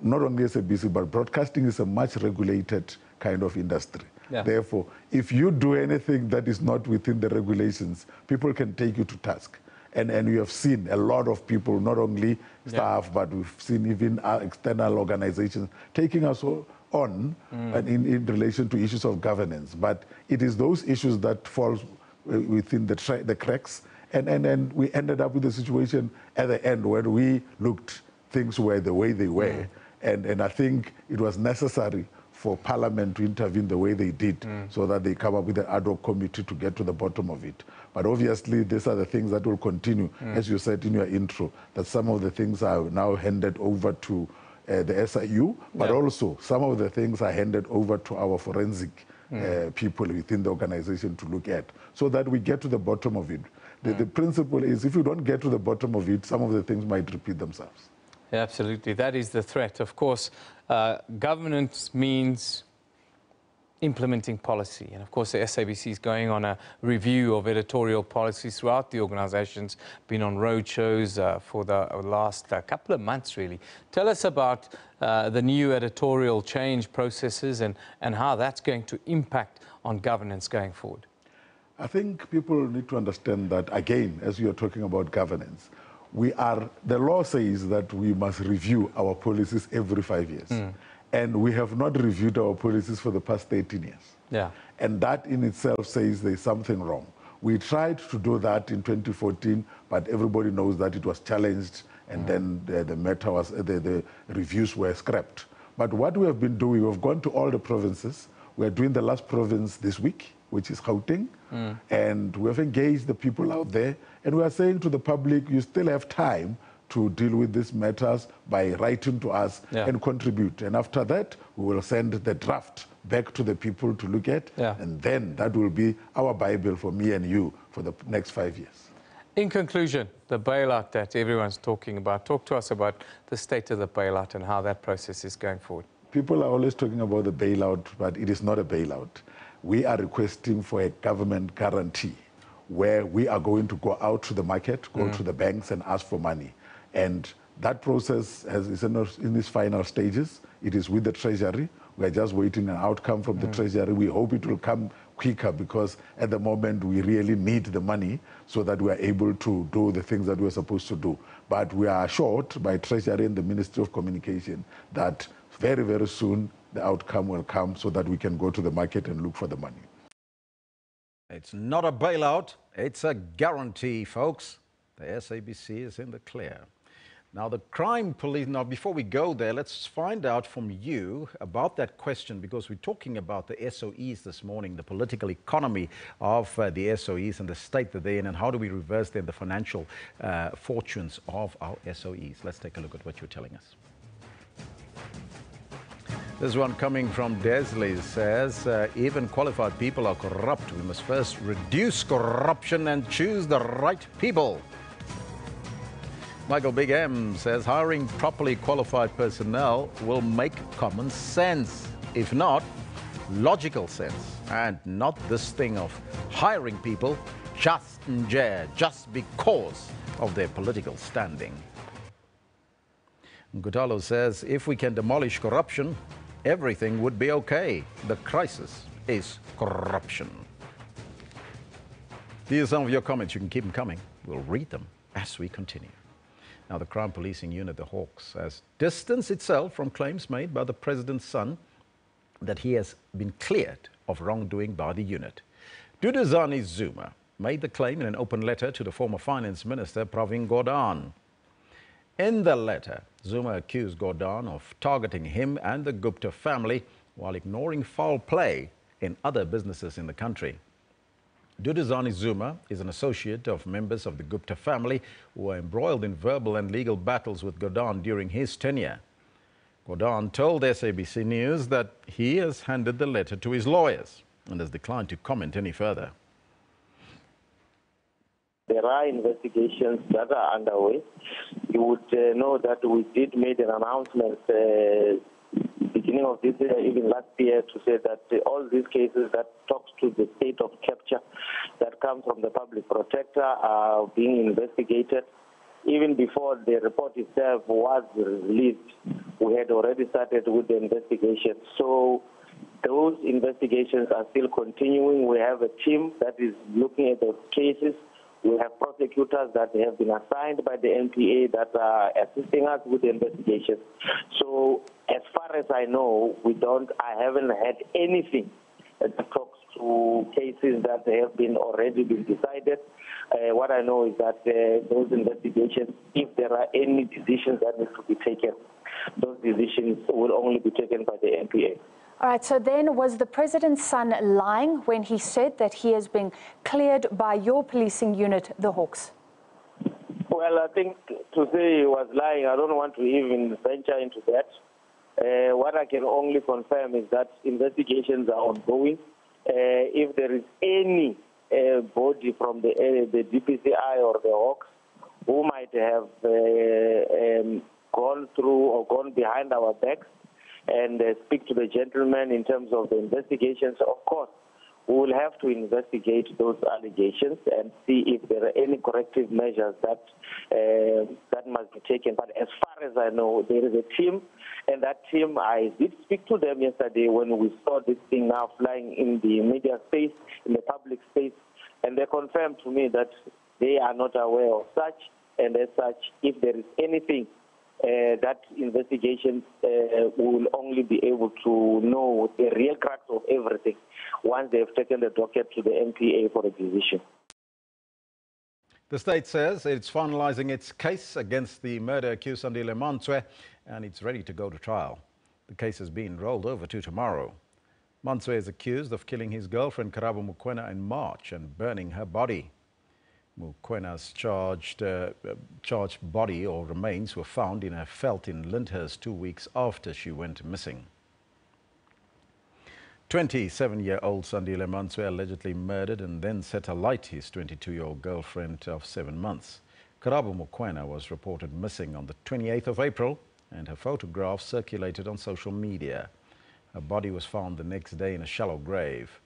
not only SABC, but broadcasting is a much regulated kind of industry. Yeah. Therefore, if you do anything that is not within the regulations, people can take you to task. And we have seen a lot of people, not only staff, but we've seen even our external organizations taking us on in relation to issues of governance. But it is those issues that fall within the cracks. And we ended up with a situation at the end where we looked, things were the way they were. And I think it was necessary for Parliament to intervene the way they did, so that they come up with an ad hoc committee to get to the bottom of it. But obviously, these are the things that will continue, as you said in your intro, that some of the things are now handed over to the SIU, but also some of the things are handed over to our forensic people within the organization to look at, so that we get to the bottom of it. The principle is, if you don't get to the bottom of it, some of the things might repeat themselves. Yeah, absolutely. That is the threat. Of course, governance means implementing policy. And of course, the SABC is going on a review of editorial policies throughout the organizations, been on road shows for the last couple of months, really. Tell us about the new editorial change processes and how that's going to impact on governance going forward. I think people need to understand that, again, as you are talking about governance, the law says that we must review our policies every 5 years. And we have not reviewed our policies for the past 13 years. Yeah. And that in itself says there's something wrong. We tried to do that in 2014, but everybody knows that it was challenged, and then the matter was, the reviews were scrapped. But what we have been doing, we've gone to all the provinces. We're doing the last province this week, which is Gauteng, and we have engaged the people out there, and we are saying to the public, you still have time to deal with these matters by writing to us and contribute. And after that, we will send the draft back to the people to look at, and then that will be our Bible for me and you for the next 5 years. In conclusion, the bailout that everyone's talking about, talk to us about the state of the bailout and how that process is going forward. People are always talking about the bailout, but it is not a bailout. We are requesting for a government guarantee where we are going to go out to the market, go to the banks and ask for money. And that process is in its final stages. It is with the Treasury. We are just waiting an outcome from the Treasury. We hope it will come quicker, because at the moment we really need the money so that we are able to do the things that we're supposed to do. But we are assured by Treasury and the Ministry of Communication that very, very soon the outcome will come so that we can go to the market and look for the money. It's not a bailout, it's a guarantee, folks. The SABC is in the clear. Now, the crime police, now before we go there, let's find out from you about that question, because we're talking about the SOEs this morning, the political economy of the SOEs and the state that they're in, and how do we reverse the financial fortunes of our SOEs. Let's take a look at what you're telling us. This one coming from Desley says, even qualified people are corrupt. We must first reduce corruption and choose the right people. Michael Big M says, hiring properly qualified personnel will make common sense. If not, logical sense. And not this thing of hiring people just because of their political standing. Ngutalo says, if we can demolish corruption, everything would be okay. The crisis is corruption. These are some of your comments. You can keep them coming. We'll read them as we continue. Now, the crime policing unit, the Hawks, has distanced itself from claims made by the president's son that he has been cleared of wrongdoing by the unit. Duduzane Zuma made the claim in an open letter to the former finance minister, Pravin Gordhan. In the letter, Zuma accused Gordhan of targeting him and the Gupta family while ignoring foul play in other businesses in the country. Duduzane Zuma is an associate of members of the Gupta family who were embroiled in verbal and legal battles with Gordhan during his tenure. Gordhan told SABC News that he has handed the letter to his lawyers and has declined to comment any further. There are investigations that are underway. You would know that we did make an announcement beginning of this year, even last year, to say that all these cases that talks to the state of capture that come from the public protector are being investigated. Even before the report itself was released, we had already started with the investigation. So those investigations are still continuing. We have a team that is looking at those cases. We have prosecutors that have been assigned by the NPA that are assisting us with the investigation. So as far as I know, I haven't had anything that talks to cases that have been already been decided. What I know is that those investigations, if there are any decisions that need to be taken, those decisions will only be taken by the NPA. All right, so then was the president's son lying when he said that he has been cleared by your policing unit, the Hawks? Well, I think to say he was lying, I don't want to even venture into that. What I can only confirm is that investigations are ongoing. If there is any body from the DPCI or the Hawks who might have gone through or gone behind our backs and speak to the gentleman in terms of the investigations, of course, we will have to investigate those allegations and see if there are any corrective measures that must be taken. But as far as I know, there is a team, and that team, I did speak to them yesterday when we saw this thing now flying in the media space, in the public space, and they confirmed to me that they are not aware of such, and as such, if there is anything that investigation will only be able to know the real crux of everything once they've taken the docket to the NPA for a decision. The state says it's finalizing its case against the murder-accused Sandile Mantswe, and it's ready to go to trial. The case is being rolled over to tomorrow. Mantswe is accused of killing his girlfriend Karabo Mokoena in March and burning her body. Mokwena's charged body or remains were found in a veld in Lyndhurst 2 weeks after she went missing. 27-year-old Sandile Mantswe allegedly murdered and then set alight his 22-year-old girlfriend of 7 months. Karabo Mokoena was reported missing on the 28th of April, and her photograph circulated on social media. Her body was found the next day in a shallow grave.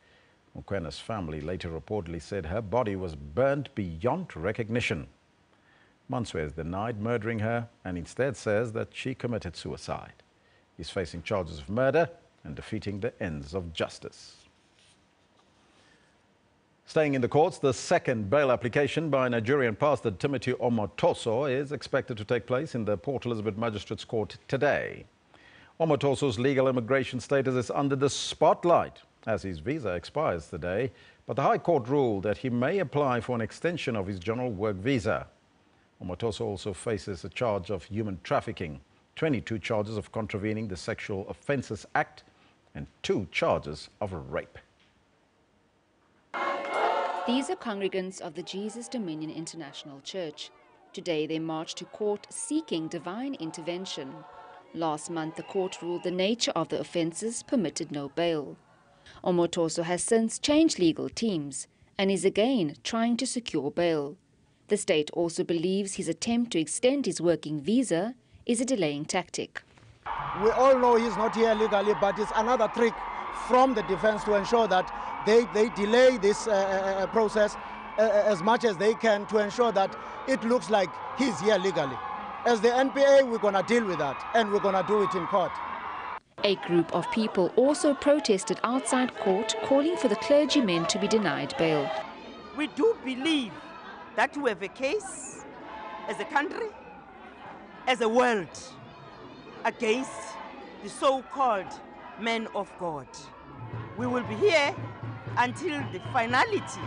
Mokwena's family later reportedly said her body was burnt beyond recognition. Mantswe has denied murdering her and instead says that she committed suicide. He's facing charges of murder and defeating the ends of justice. Staying in the courts, the second bail application by Nigerian pastor Timothy Omotoso is expected to take place in the Port Elizabeth Magistrates Court today. Omotoso's legal immigration status is under the spotlight as his visa expires today, but the High Court ruled that he may apply for an extension of his general work visa. Omotoso also faces a charge of human trafficking, 22 charges of contravening the Sexual Offences Act, and 2 charges of rape. These are congregants of the Jesus Dominion International Church. Today they march to court seeking divine intervention. Last month the court ruled the nature of the offences permitted no bail. Omotoso has since changed legal teams and is again trying to secure bail. The state also believes his attempt to extend his working visa is a delaying tactic. We all know he's not here legally, but it's another trick from the defense to ensure that they delay this process as much as they can to ensure that it looks like he's here legally. As the NPA, we're going to deal with that, and we're going to do it in court. A group of people also protested outside court, calling for the clergymen to be denied bail. We do believe that we have a case as a country, as a world, against the so-called men of God. We will be here until the finality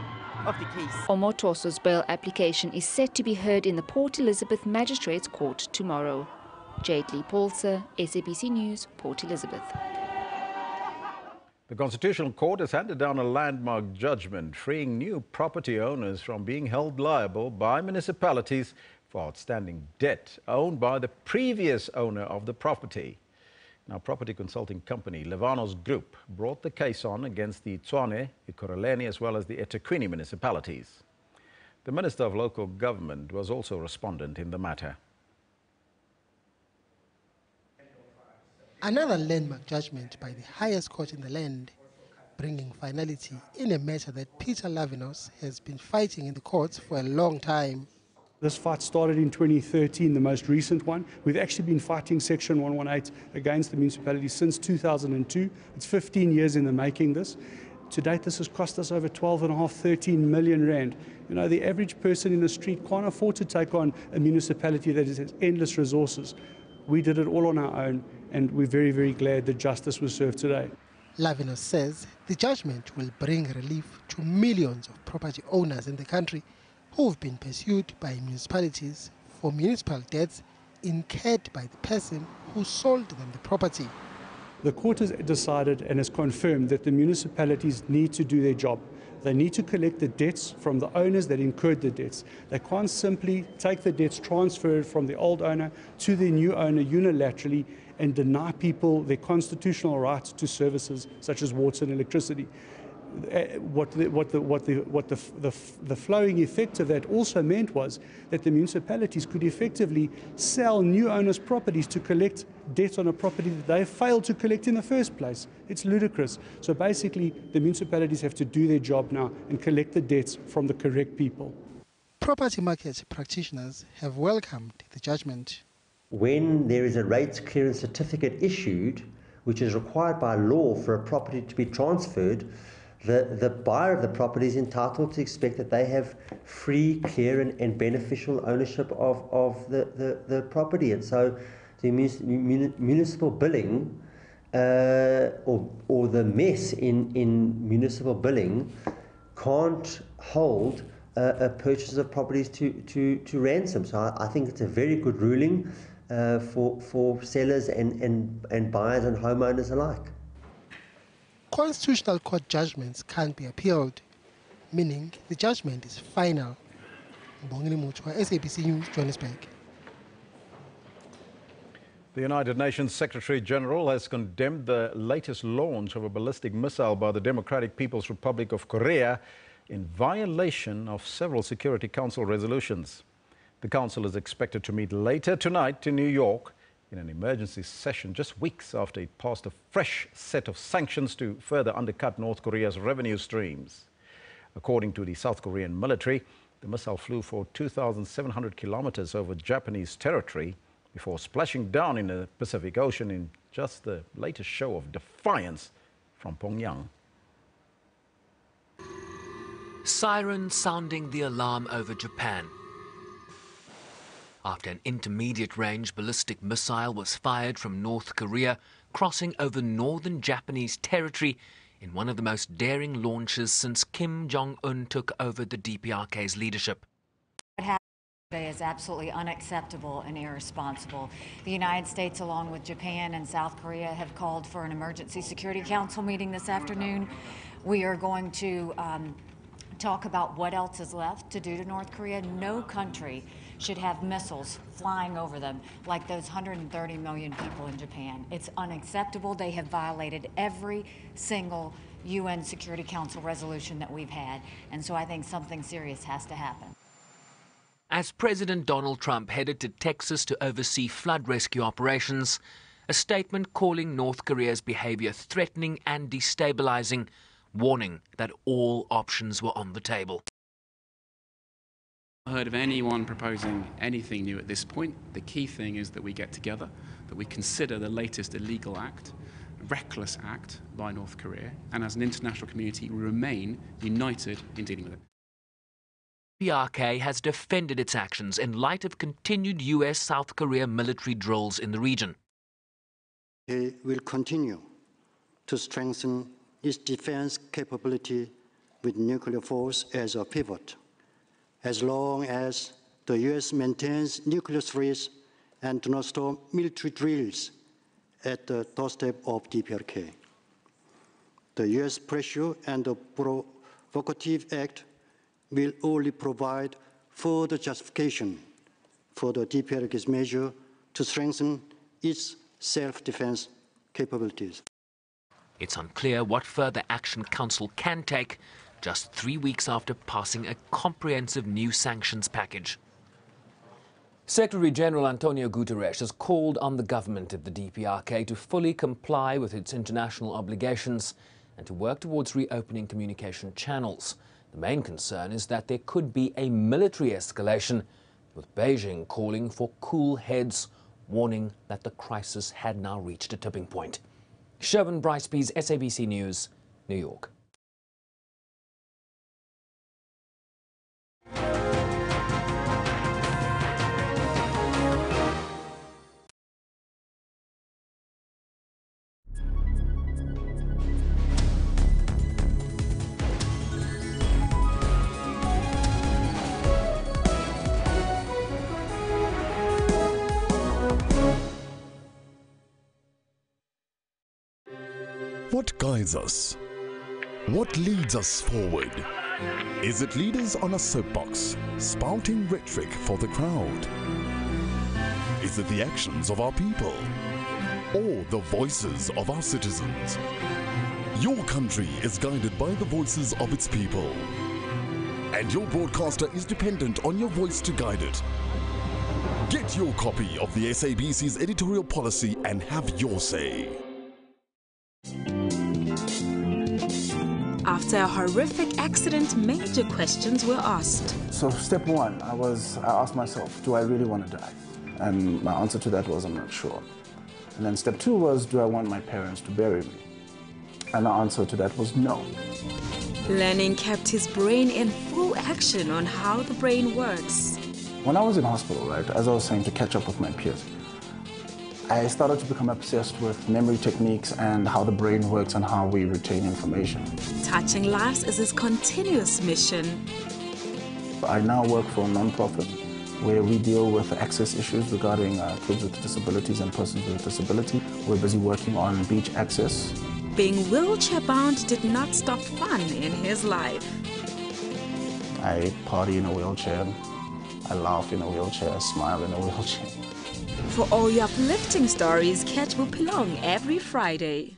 of the case. Omotoso's bail application is set to be heard in the Port Elizabeth Magistrates Court tomorrow. Jade Lee Paulser, SABC News, Port Elizabeth. The Constitutional Court has handed down a landmark judgment freeing new property owners from being held liable by municipalities for outstanding debt owned by the previous owner of the property. Now, property consulting company Levanos Group brought the case on against the Tshwane, Ekurhuleni, as well as the eThekwini municipalities. The Minister of Local Government was also a respondent in the matter. Another landmark judgment by the highest court in the land, bringing finality in a matter that Peter Levanos has been fighting in the courts for a long time. This fight started in 2013, the most recent one. We've actually been fighting Section 118 against the municipality since 2002. It's 15 years in the making this. To date, this has cost us over 12.5, 13 million rand. You know, the average person in the street can't afford to take on a municipality that has endless resources. We did it all on our own, and we're very, very glad that justice was served today. Levanos says the judgment will bring relief to millions of property owners in the country who have been pursued by municipalities for municipal debts incurred by the person who sold them the property. The court has decided and has confirmed that the municipalities need to do their job. They need to collect the debts from the owners that incurred the debts. They can't simply take the debts transferred from the old owner to the new owner unilaterally and deny people their constitutional rights to services such as water and electricity. What the flowing effect of that also meant was that the municipalities could effectively sell new owners' properties to collect debt on a property that they failed to collect in the first place. It's ludicrous. So basically, the municipalities have to do their job now and collect the debts from the correct people. Property market practitioners have welcomed the judgment. When there is a rates clearance certificate issued, which is required by law for a property to be transferred, the buyer of the property is entitled to expect that they have free, clear and beneficial ownership of the property. And so the municipal billing or the mess in municipal billing can't hold a purchase of properties to ransom. So I think it's a very good ruling for sellers and buyers and homeowners alike. Constitutional court judgments can't be appealed, meaning the judgment is final. Mbongile Mutwa, SABC News, Johannesburg. The United Nations Secretary General has condemned the latest launch of a ballistic missile by the Democratic People's Republic of Korea in violation of several Security Council resolutions. The Council is expected to meet later tonight in New York in an emergency session just weeks after it passed a fresh set of sanctions to further undercut North Korea's revenue streams. According to the South Korean military, the missile flew for 2,700 kilometers over Japanese territory before splashing down in the Pacific Ocean in just the latest show of defiance from Pyongyang. Sirens sounding the alarm over Japan after an intermediate-range ballistic missile was fired from North Korea, crossing over northern Japanese territory in one of the most daring launches since Kim Jong-un took over the DPRK's leadership. What happened today is absolutely unacceptable and irresponsible. The United States, along with Japan and South Korea, have called for an emergency Security Council meeting this afternoon. We are going to talk about what else is left to do to North Korea. No country should have missiles flying over them like those 130 million people in Japan. It's unacceptable. They have violated every single UN Security Council resolution that we've had. And so I think something serious has to happen. As President Donald Trump headed to Texas to oversee flood rescue operations, a statement calling North Korea's behavior threatening and destabilizing, warning that all options were on the table. I've heard of anyone proposing anything new at this point. The key thing is that we get together, that we consider the latest illegal act, reckless act by North Korea, and as an international community, we remain united in dealing with it. PRK has defended its actions in light of continued US-South Korea military drills in the region. It will continue to strengthen its defense capability with nuclear force as a pivot, as long as the US maintains nuclear threats and do not stop military drills at the doorstep of DPRK. The US pressure and the provocative act will only provide further justification for the DPRK's measure to strengthen its self-defense capabilities. It's unclear what further action Council can take just 3 weeks after passing a comprehensive new sanctions package. Secretary-General Antonio Guterres has called on the government of the DPRK to fully comply with its international obligations and to work towards reopening communication channels. The main concern is that there could be a military escalation, with Beijing calling for cool heads, warning that the crisis had now reached a tipping point. Sherwin Brycebees, SABC News, New York. What guides us? What leads us forward? Is it leaders on a soapbox, spouting rhetoric for the crowd? Is it the actions of our people? Or the voices of our citizens? Your country is guided by the voices of its people. And your broadcaster is dependent on your voice to guide it. Get your copy of the SABC's editorial policy and have your say. After a horrific accident, major questions were asked. So step one, I asked myself, do I really want to die? And my answer to that was, I'm not sure. And then step two was, do I want my parents to bury me? And the answer to that was no. Learning kept his brain in full action on how the brain works. When I was in hospital, right, as I was saying, to catch up with my peers, I started to become obsessed with memory techniques and how the brain works and how we retain information. Touching lives is his continuous mission. I now work for a non-profit where we deal with access issues regarding kids with disabilities and persons with disability. We're busy working on beach access. Being wheelchair-bound did not stop fun in his life. I party in a wheelchair, I laugh in a wheelchair, I smile in a wheelchair. For all your uplifting stories, catch Bupilong every Friday.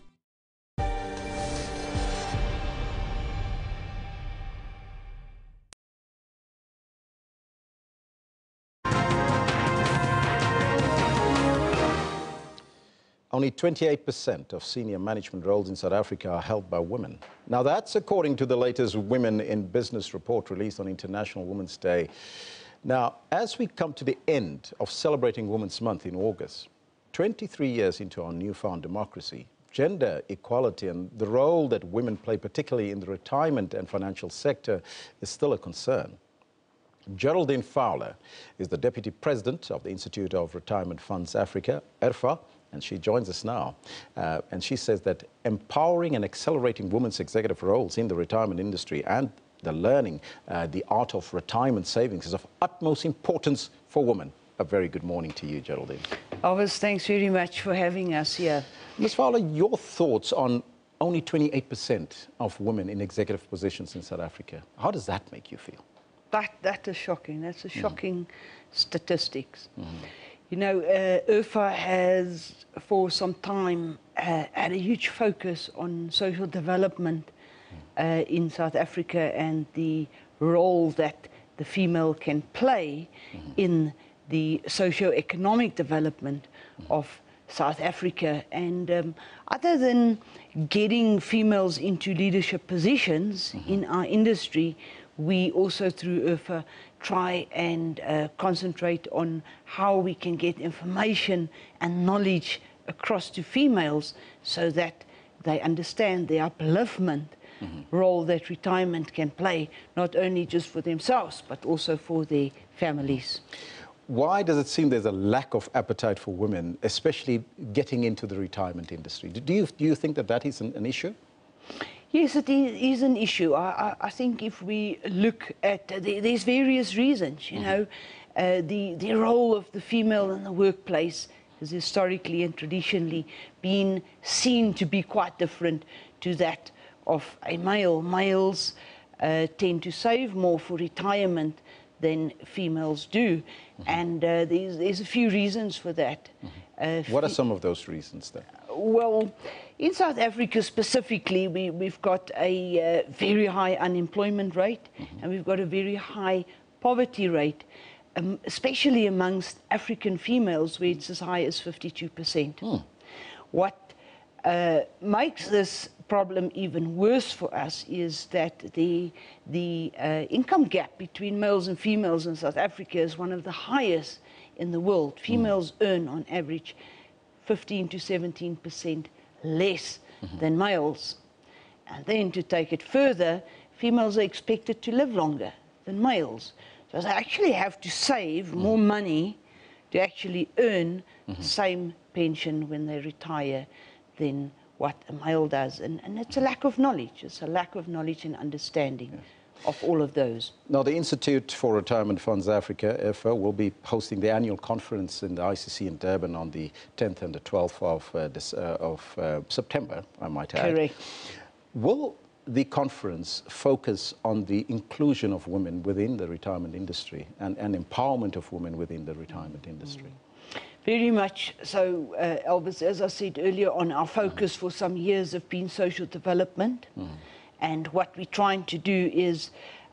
Only 28% of senior management roles in South Africa are held by women. Now that's according to the latest Women in Business report released on International Women's Day. Now, as we come to the end of celebrating Women's Month in August, 23 years into our newfound democracy, gender equality and the role that women play, particularly in the retirement and financial sector, is still a concern. Geraldine Fowler is the Deputy President of the Institute of Retirement Funds Africa, IRFA, and she joins us now. And she says that empowering and accelerating women's executive roles in the retirement industry and the learning, the art of retirement savings is of utmost importance for women. A very good morning to you, Geraldine. Always, thanks very much for having us here. Ms. Fowler, your thoughts on only 28% of women in executive positions in South Africa. How does that make you feel? That is shocking. That's a shocking statistics. You know, IRFA has for some time had a huge focus on social development in South Africa and the role that the female can play in the socio-economic development of South Africa. And other than getting females into leadership positions in our industry, we also through IRFA try and concentrate on how we can get information and knowledge across to females so that they understand the upliftment role that retirement can play, not only just for themselves, but also for their families. Why does it seem there's a lack of appetite for women, especially getting into the retirement industry? Do you think that that is an issue? Yes, it is an issue. I think if we look at, there's various reasons, you know, the role of the female in the workplace has historically and traditionally been seen to be quite different to that of a male. Males tend to save more for retirement than females do, and there's a few reasons for that. What are some of those reasons then? Well, in South Africa specifically, we've got a very high unemployment rate, and we've got a very high poverty rate, especially amongst African females, where it's as high as 52%. What makes this problem even worse for us is that the income gap between males and females in South Africa is one of the highest in the world. Females earn on average 15 to 17% less than males. And then to take it further, females are expected to live longer than males. So they actually have to save more money to actually earn the same pension when they retire than what a male does. And it's a lack of knowledge. It's a lack of knowledge and understanding of all of those. Now, the Institute for Retirement Funds Africa, IRFA, will be hosting the annual conference in the ICC in Durban on the 10th and the 12th of September, I might add. Correct. Will the conference focus on the inclusion of women within the retirement industry and empowerment of women within the retirement industry? Very much so, Elvis. As I said earlier on, our focus for some years have been social development. And what we're trying to do is,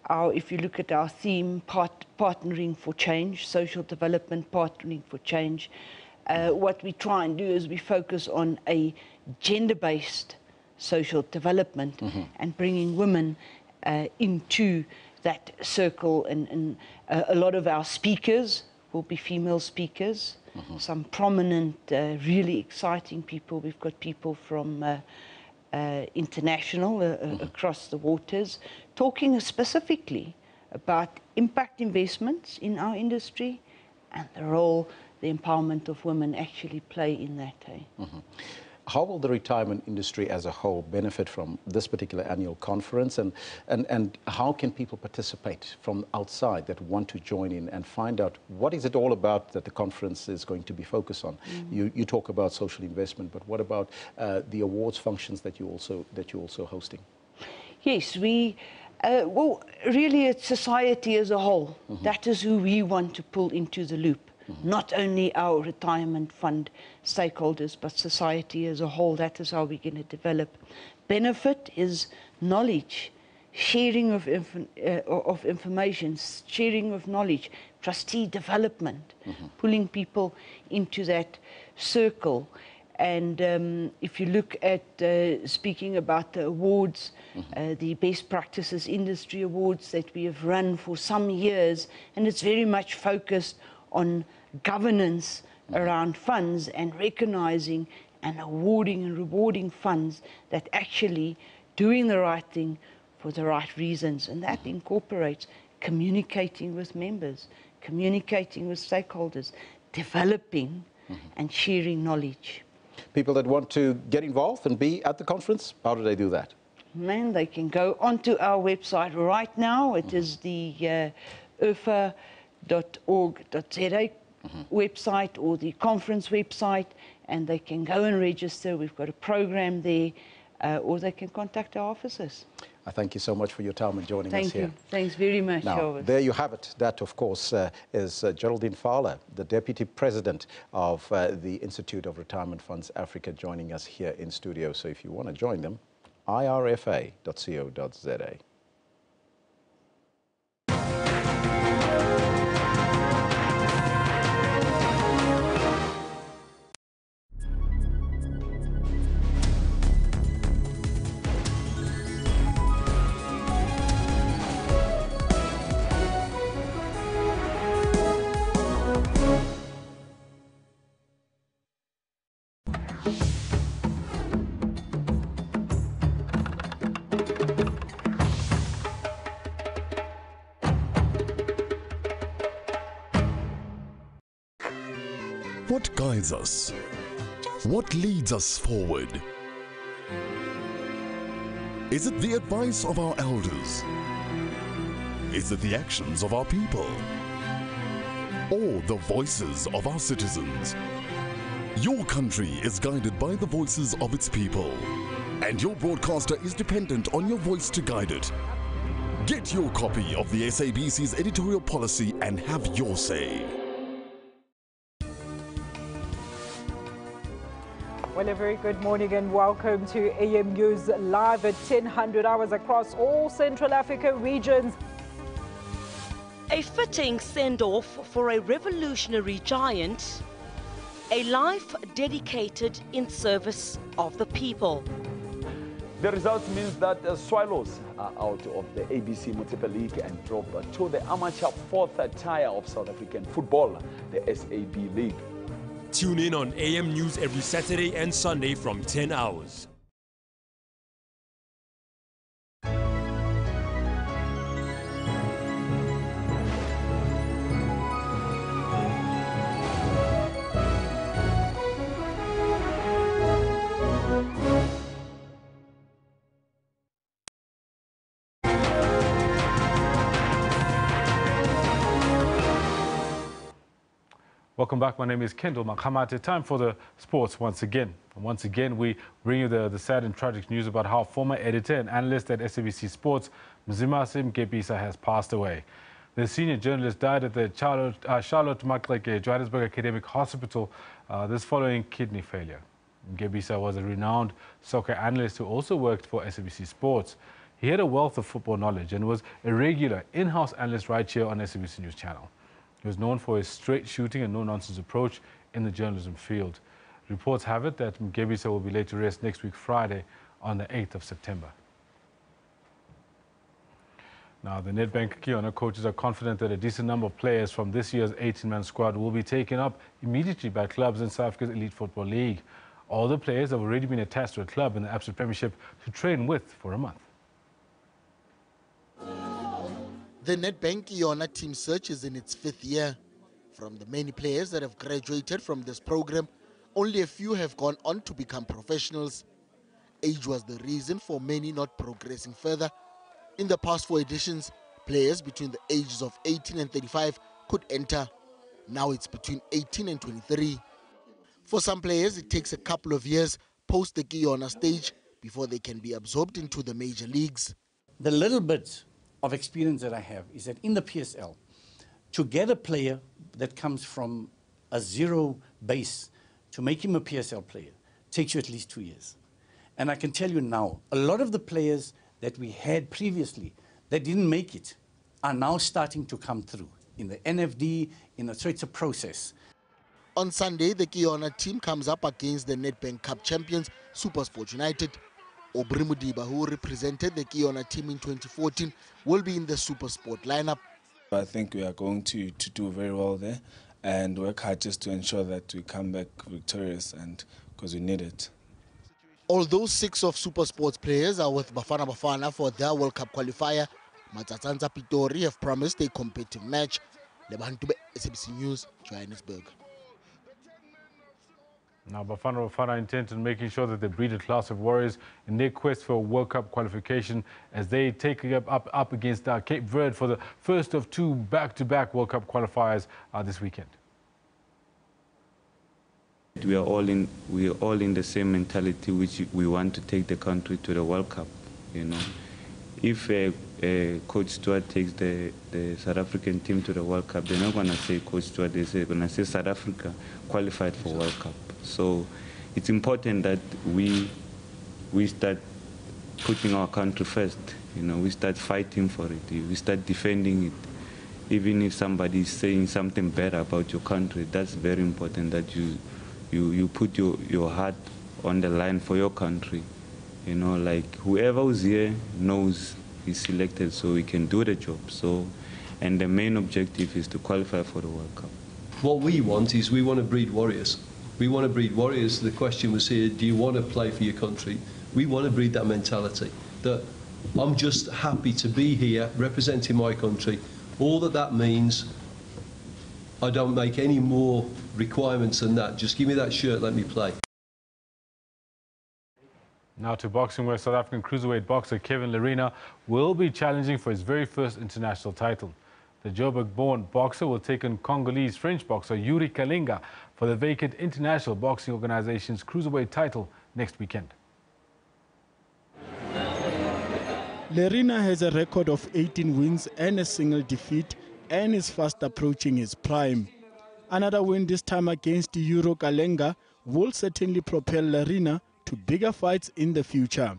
if you look at our theme, partnering for change, social development, partnering for change, what we try and do is we focus on a gender-based social development and bringing women into that circle. And a lot of our speakers will be female speakers, some prominent, really exciting people. We've got people from international, across the waters, talking specifically about impact investments in our industry and the role the empowerment of women actually play in that. How will the retirement industry as a whole benefit from this particular annual conference, and how can people participate from outside that want to join in and find out what is it all about that the conference is going to be focused on? You talk about social investment, but what about the awards functions that you're also hosting? Yes, well, really it's society as a whole. That is who we want to pull into the loop. Not only our retirement fund stakeholders, but society as a whole. That is how we're going to develop. Benefit is knowledge, sharing of information, sharing of knowledge, trustee development, pulling people into that circle. And if you look at, speaking about the awards, the Best Practices Industry Awards that we have run for some years, and it's very much focused on governance around funds and recognizing and awarding and rewarding funds that actually doing the right thing for the right reasons. And that incorporates communicating with members, communicating with stakeholders, developing and sharing knowledge. People that want to get involved and be at the conference, how do they do that? Man, they can go onto our website right now. It is the irfa.org.za website or the conference website, and they can go and register. We've got a program there, or they can contact our offices. I thank you so much for your time and joining us here. Thank you. Thanks very much, Now, Elvis. there you have it. That, of course, is Geraldine Fowler, the Deputy President of the Institute of Retirement Funds Africa, joining us here in studio. So if you want to join them, irfa.co.za. What guides us? What leads us forward? Is it the advice of our elders? Is it the actions of our people? Or the voices of our citizens? Your country is guided by the voices of its people, and your broadcaster is dependent on your voice to guide it. Get your copy of the SABC's editorial policy and have your say. Well, a very good morning and welcome to AM News Live at 10:00 hours across all Central Africa regions. A fitting send-off for a revolutionary giant, a life dedicated in service of the people. The result means that the Swallows are out of the ABC Multiple League and drop to the amateur fourth tier of South African football, the SAB League. Tune in on AM News every Saturday and Sunday from 10 hours. Welcome back. My name is Kendall Makamate. Time for the sports once again. And once again, we bring you the sad and tragic news about how former editor and analyst at SABC Sports, Mzimasi Mgebisa, has passed away. The senior journalist died at the Charlotte Maxeke Johannesburg Academic Hospital, this following kidney failure. Mgebisa was a renowned soccer analyst who also worked for SABC Sports. He had a wealth of football knowledge and was a regular in-house analyst right here on SABC News Channel. He was known for his straight shooting and no-nonsense approach in the journalism field. Reports have it that Mgebisa will be laid to rest next week, Friday, on the 8th of September. Now, the Nedbank Kiona coaches are confident that a decent number of players from this year's 18-man squad will be taken up immediately by clubs in South Africa's Elite Football League. All the players have already been attached to a club in the Absa Premiership to train with for a month. The Nedbank Kiona team search is in its 5th year. From the many players that have graduated from this program, only a few have gone on to become professionals. Age was the reason for many not progressing further. In the past 4 editions, players between the ages of 18 and 35 could enter. Now it's between 18 and 23. For some players, it takes a couple of years post the Kiona stage before they can be absorbed into the major leagues. The little bit of experience that I have is that in the PSL, to get a player that comes from a zero base to make him a PSL player takes you at least 2 years. And I can tell you now, a lot of the players that we had previously that didn't make it are now starting to come through in the NFD, so it's a process. On Sunday, the Kiona team comes up against the Nedbank Cup champions, SuperSport United. Aubrey Mudiba, who represented the Kiona team in 2014, will be in the SuperSport lineup. I think we are going to do very well there and work hard just to ensure that we come back victorious, and because we need it. Although 6 of SuperSport's players are with Bafana Bafana for their World Cup qualifier, Matsatsanza Pitori have promised a competitive match. Lebantube, SABC News, Johannesburg. Now, Bafana intends on making sure that they breed a class of warriors in their quest for World Cup qualification as they take up against Cape Verde for the first of 2 back-to-back World Cup qualifiers this weekend. We are all in the same mentality, which we want to take the country to the World Cup. You know, if Coach Stewart takes the South African team to the World Cup, they're not going to say Coach Stewart, they're going to say South Africa qualified for World Cup. So it's important that we start putting our country first. You know, we start fighting for it. We start defending it. Even if somebody is saying something bad about your country, that's very important that you put your heart on the line for your country. You know, like whoever who's here knows he's selected so he can do the job. So, and the main objective is to qualify for the World Cup. What we want is we want to breed warriors. We want to breed warriors. The question was here, do you want to play for your country? We want to breed that mentality that I'm just happy to be here representing my country. All that means I don't make any more requirements than that. Just give me that shirt, let me play. Now to boxing, where South African cruiserweight boxer Kevin Lerena will be challenging for his very first international title. The Joburg-born boxer will take on Congolese-French boxer Yuri Kalinga for the vacant International Boxing Organization's cruiserweight title next weekend. Lerena has a record of 18 wins and a single defeat and is fast approaching his prime. Another win this time against Yuri Kalinga will certainly propel Lerena to bigger fights in the future.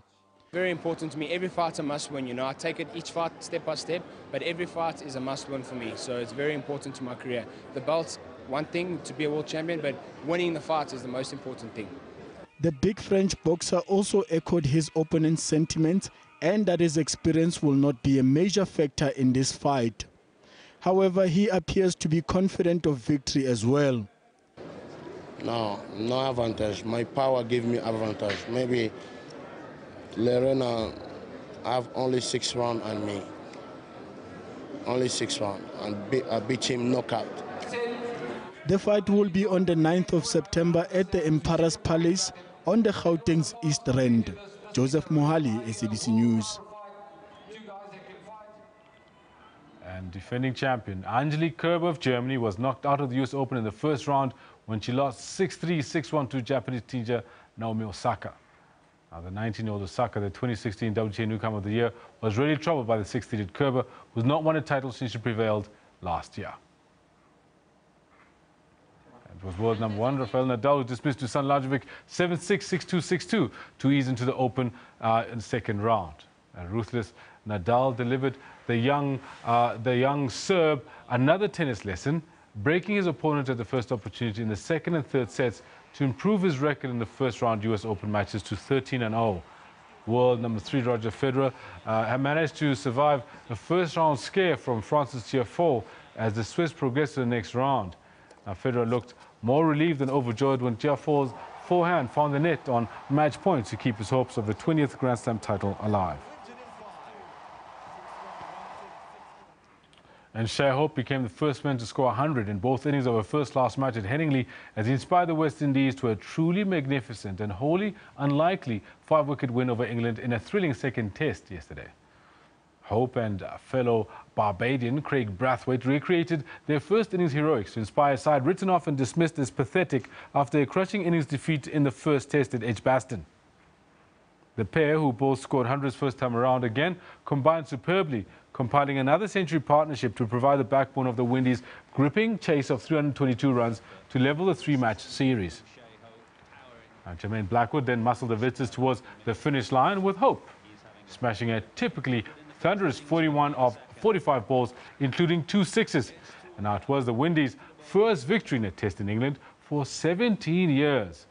Very important to me. Every fight's a must win. You know, I take it each fight step by step, but every fight is a must win for me. So it's very important to my career. The belt's one thing to be a world champion, but winning the fights is the most important thing. The big French boxer also echoed his opponent's sentiments and that his experience will not be a major factor in this fight. However, he appears to be confident of victory as well. No advantage. My power gave me advantage. Maybe Lerena have only 6 rounds on me. Only 6 rounds. And I beat him knockout. The fight will be on the 9th of September at the Emperor's Palace on the Gauteng's East Rand. Joseph Mohali, SABC News. And defending champion Angelique Kerber of Germany was knocked out of the US Open in the first round when she lost 6-3, 6-1 to Japanese teenager Naomi Osaka. Now, the 19-year-old Osaka, the 2016 WTA Newcomer of the Year, was really troubled by the 6-3 Kerber, who's not won a title since she prevailed last year. It was world number 1, Rafael Nadal, who dismissed Dusan Lajovic 7-6, 6-2, 6-2 to ease into the Open in the second round. Ruthless Nadal delivered the young Serb another tennis lesson, breaking his opponent at the first opportunity in the second and third sets to improve his record in the first round US Open matches to 13-0. World number 3 Roger Federer had managed to survive the first round scare from Francis Tiafoe as the Swiss progressed to the next round. Now, Federer looked more relieved than overjoyed when Tiafoe's forehand found the net on match point to keep his hopes of the 20th Grand Slam title alive. And Shai Hope became the first man to score 100 in both innings of a first-class match at Headingley as he inspired the West Indies to a truly magnificent and wholly unlikely 5-wicket win over England in a thrilling second test yesterday. Hope and fellow Barbadian Craig Brathwaite recreated their first innings heroics to inspire a side written off and dismissed as pathetic after a crushing innings defeat in the first test at Edgbaston. The pair, who both scored hundreds first time around again, combined superbly, compiling another century partnership to provide the backbone of the Windies' gripping chase of 322 runs to level the 3-match series. Jermaine Blackwood then muscled the visitors towards the finish line with Hope, smashing a typically thunderous 41 of 45 balls, including 2 sixes. And now it was the Windies' first victory in a test in England for 17 years,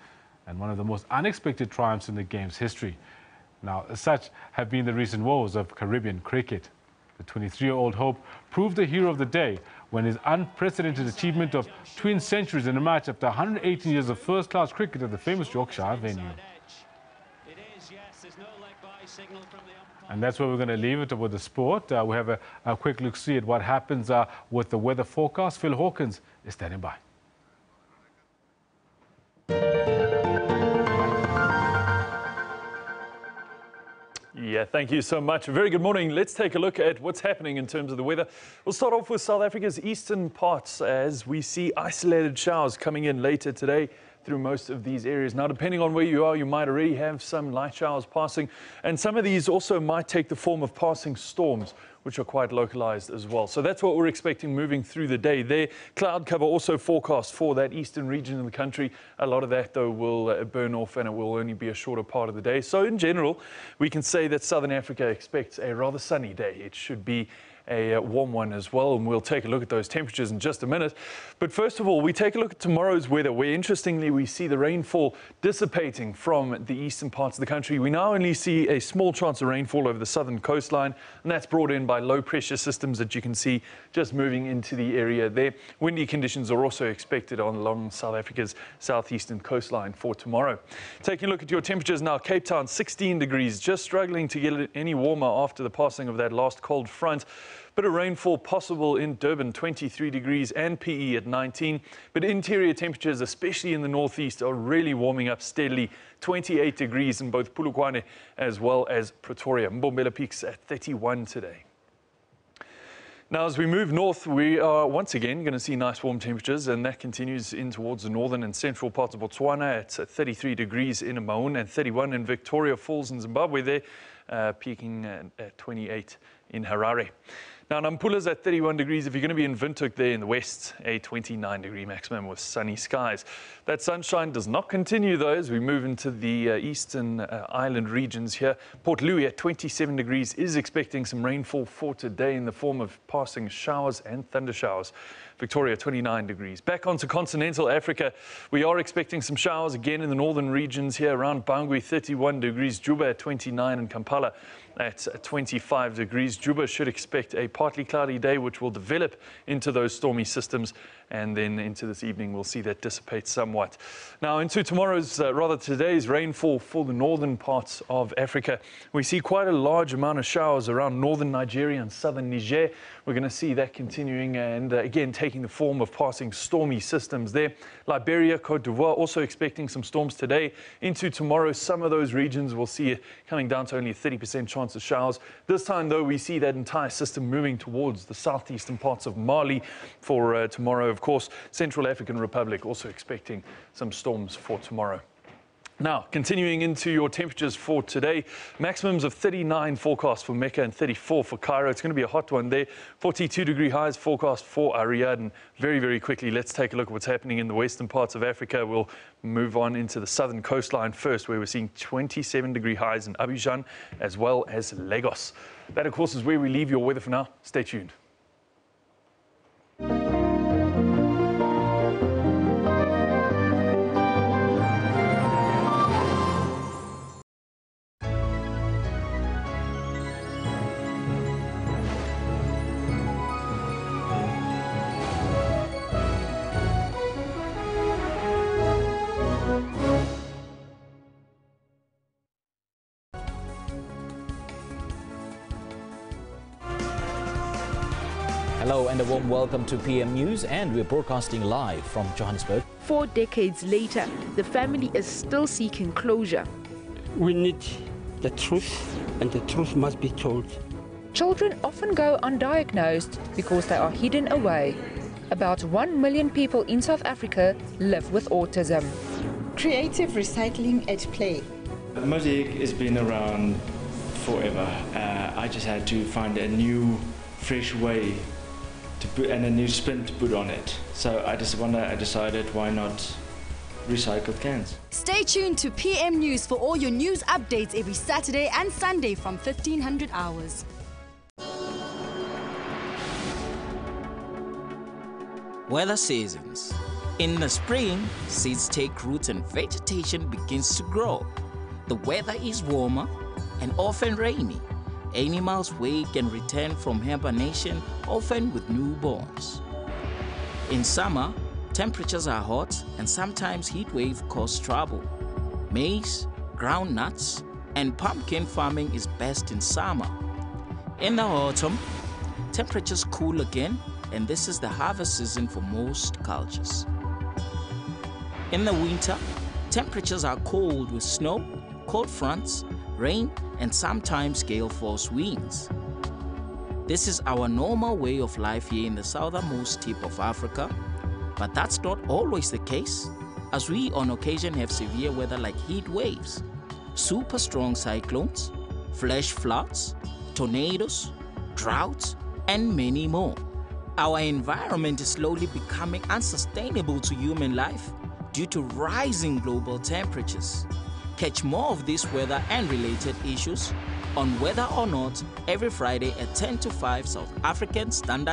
and one of the most unexpected triumphs in the game's history. Now, such have been the recent woes of Caribbean cricket. The 23-year-old Hope proved the hero of the day when his unprecedented achievement of twin centuries in a match after 118 years of first-class cricket at the famous Yorkshire venue. And that's where we're going to leave it with the sport. We have a quick look-see at what happens with the weather forecast. Phil Hawkins is standing by. Yeah, thank you so much. A very good morning. Let's take a look at what's happening in terms of the weather. We'll start off with South Africa's eastern parts as we see isolated showers coming in later today through most of these areas. Now, depending on where you are, you might already have some light showers passing, and some of these also might take the form of passing storms, which are quite localized as well. So that's what we're expecting moving through the day there. Cloud cover also forecast for that eastern region of the country. A lot of that, though, will burn off, and it will only be a shorter part of the day. So in general, we can say that Southern Africa expects a rather sunny day. It should be a warm one as well, and we'll take a look at those temperatures in just a minute. But first of all, we take a look at tomorrow's weather, where interestingly we see the rainfall dissipating from the eastern parts of the country. We now only see a small chance of rainfall over the southern coastline, and that's brought in by low pressure systems that you can see just moving into the area there. Windy conditions are also expected along South Africa's southeastern coastline for tomorrow. Taking a look at your temperatures now, Cape Town 16 degrees, just struggling to get any warmer after the passing of that last cold front. Bit of rainfall possible in Durban, 23 degrees, and PE at 19. But interior temperatures, especially in the northeast, are really warming up steadily. 28 degrees in both Polokwane as well as Pretoria. Mbombela peaks at 31 today. Now, as we move north, we are once again going to see nice warm temperatures, and that continues in towards the northern and central parts of Botswana at 33 degrees in Maun and 31 in Victoria Falls in Zimbabwe there, peaking at 28 in Harare. Now, Nampula's at 31 degrees. If you're going to be in Windhoek there in the west, a 29-degree maximum with sunny skies. That sunshine does not continue, though, as we move into the eastern island regions here. Port Louis at 27 degrees is expecting some rainfall for today in the form of passing showers and thunder showers. Victoria, 29 degrees. Back onto continental Africa, we are expecting some showers again in the northern regions here around Bangui, 31 degrees. Juba at 29 and Kampala at 25 degrees. Juba should expect a partly cloudy day, which will develop into those stormy systems, and then into this evening we'll see that dissipate somewhat. Now into tomorrow's, rather today's rainfall for the northern parts of Africa. We see quite a large amount of showers around northern Nigeria and southern Niger. We're going to see that continuing and again taking the form of passing stormy systems there. Liberia, Cote d'Ivoire also expecting some storms today. Into tomorrow, some of those regions will see it coming down to only a 30% chance of showers. This time though, we see that entire system moving towards the southeastern parts of Mali for tomorrow. Of course, Central African Republic also expecting some storms for tomorrow. Now, continuing into your temperatures for today, maximums of 39 forecast for Mecca and 34 for Cairo. It's going to be a hot one there. 42-degree highs forecast for Riyadh. And very, very quickly, let's take a look at what's happening in the western parts of Africa. We'll move on into the southern coastline first, where we're seeing 27-degree highs in Abidjan as well as Lagos. That, of course, is where we leave your weather for now. Stay tuned. Hello and a warm welcome to PM News, and we're broadcasting live from Johannesburg. 4 decades later, the family is still seeking closure. We need the truth, and the truth must be told. Children often go undiagnosed because they are hidden away. About 1 million people in South Africa live with autism. Creative recycling at play. Mosaic has been around forever. I just had to find a new, fresh way to put and a new spin to put on it. So I decided, why not recycled cans? Stay tuned to PM News for all your news updates every Saturday and Sunday from 1500 hours. Weather seasons. In the spring, seeds take root and vegetation begins to grow. The weather is warmer and often rainy. Animals wake and return from hibernation, often with newborns. In summer, temperatures are hot and sometimes heat waves cause trouble. Maize, groundnuts, and pumpkin farming is best in summer. In the autumn, temperatures cool again, and this is the harvest season for most cultures. In the winter, temperatures are cold with snow, cold fronts, rain, and sometimes gale force winds. This is our normal way of life here in the southernmost tip of Africa, but that's not always the case, as we on occasion have severe weather like heat waves, super strong cyclones, flash floods, tornadoes, droughts, and many more. Our environment is slowly becoming unsustainable to human life due to rising global temperatures. Catch more of this weather and related issues on Whether or Not every Friday at 10 to 5 South African Standard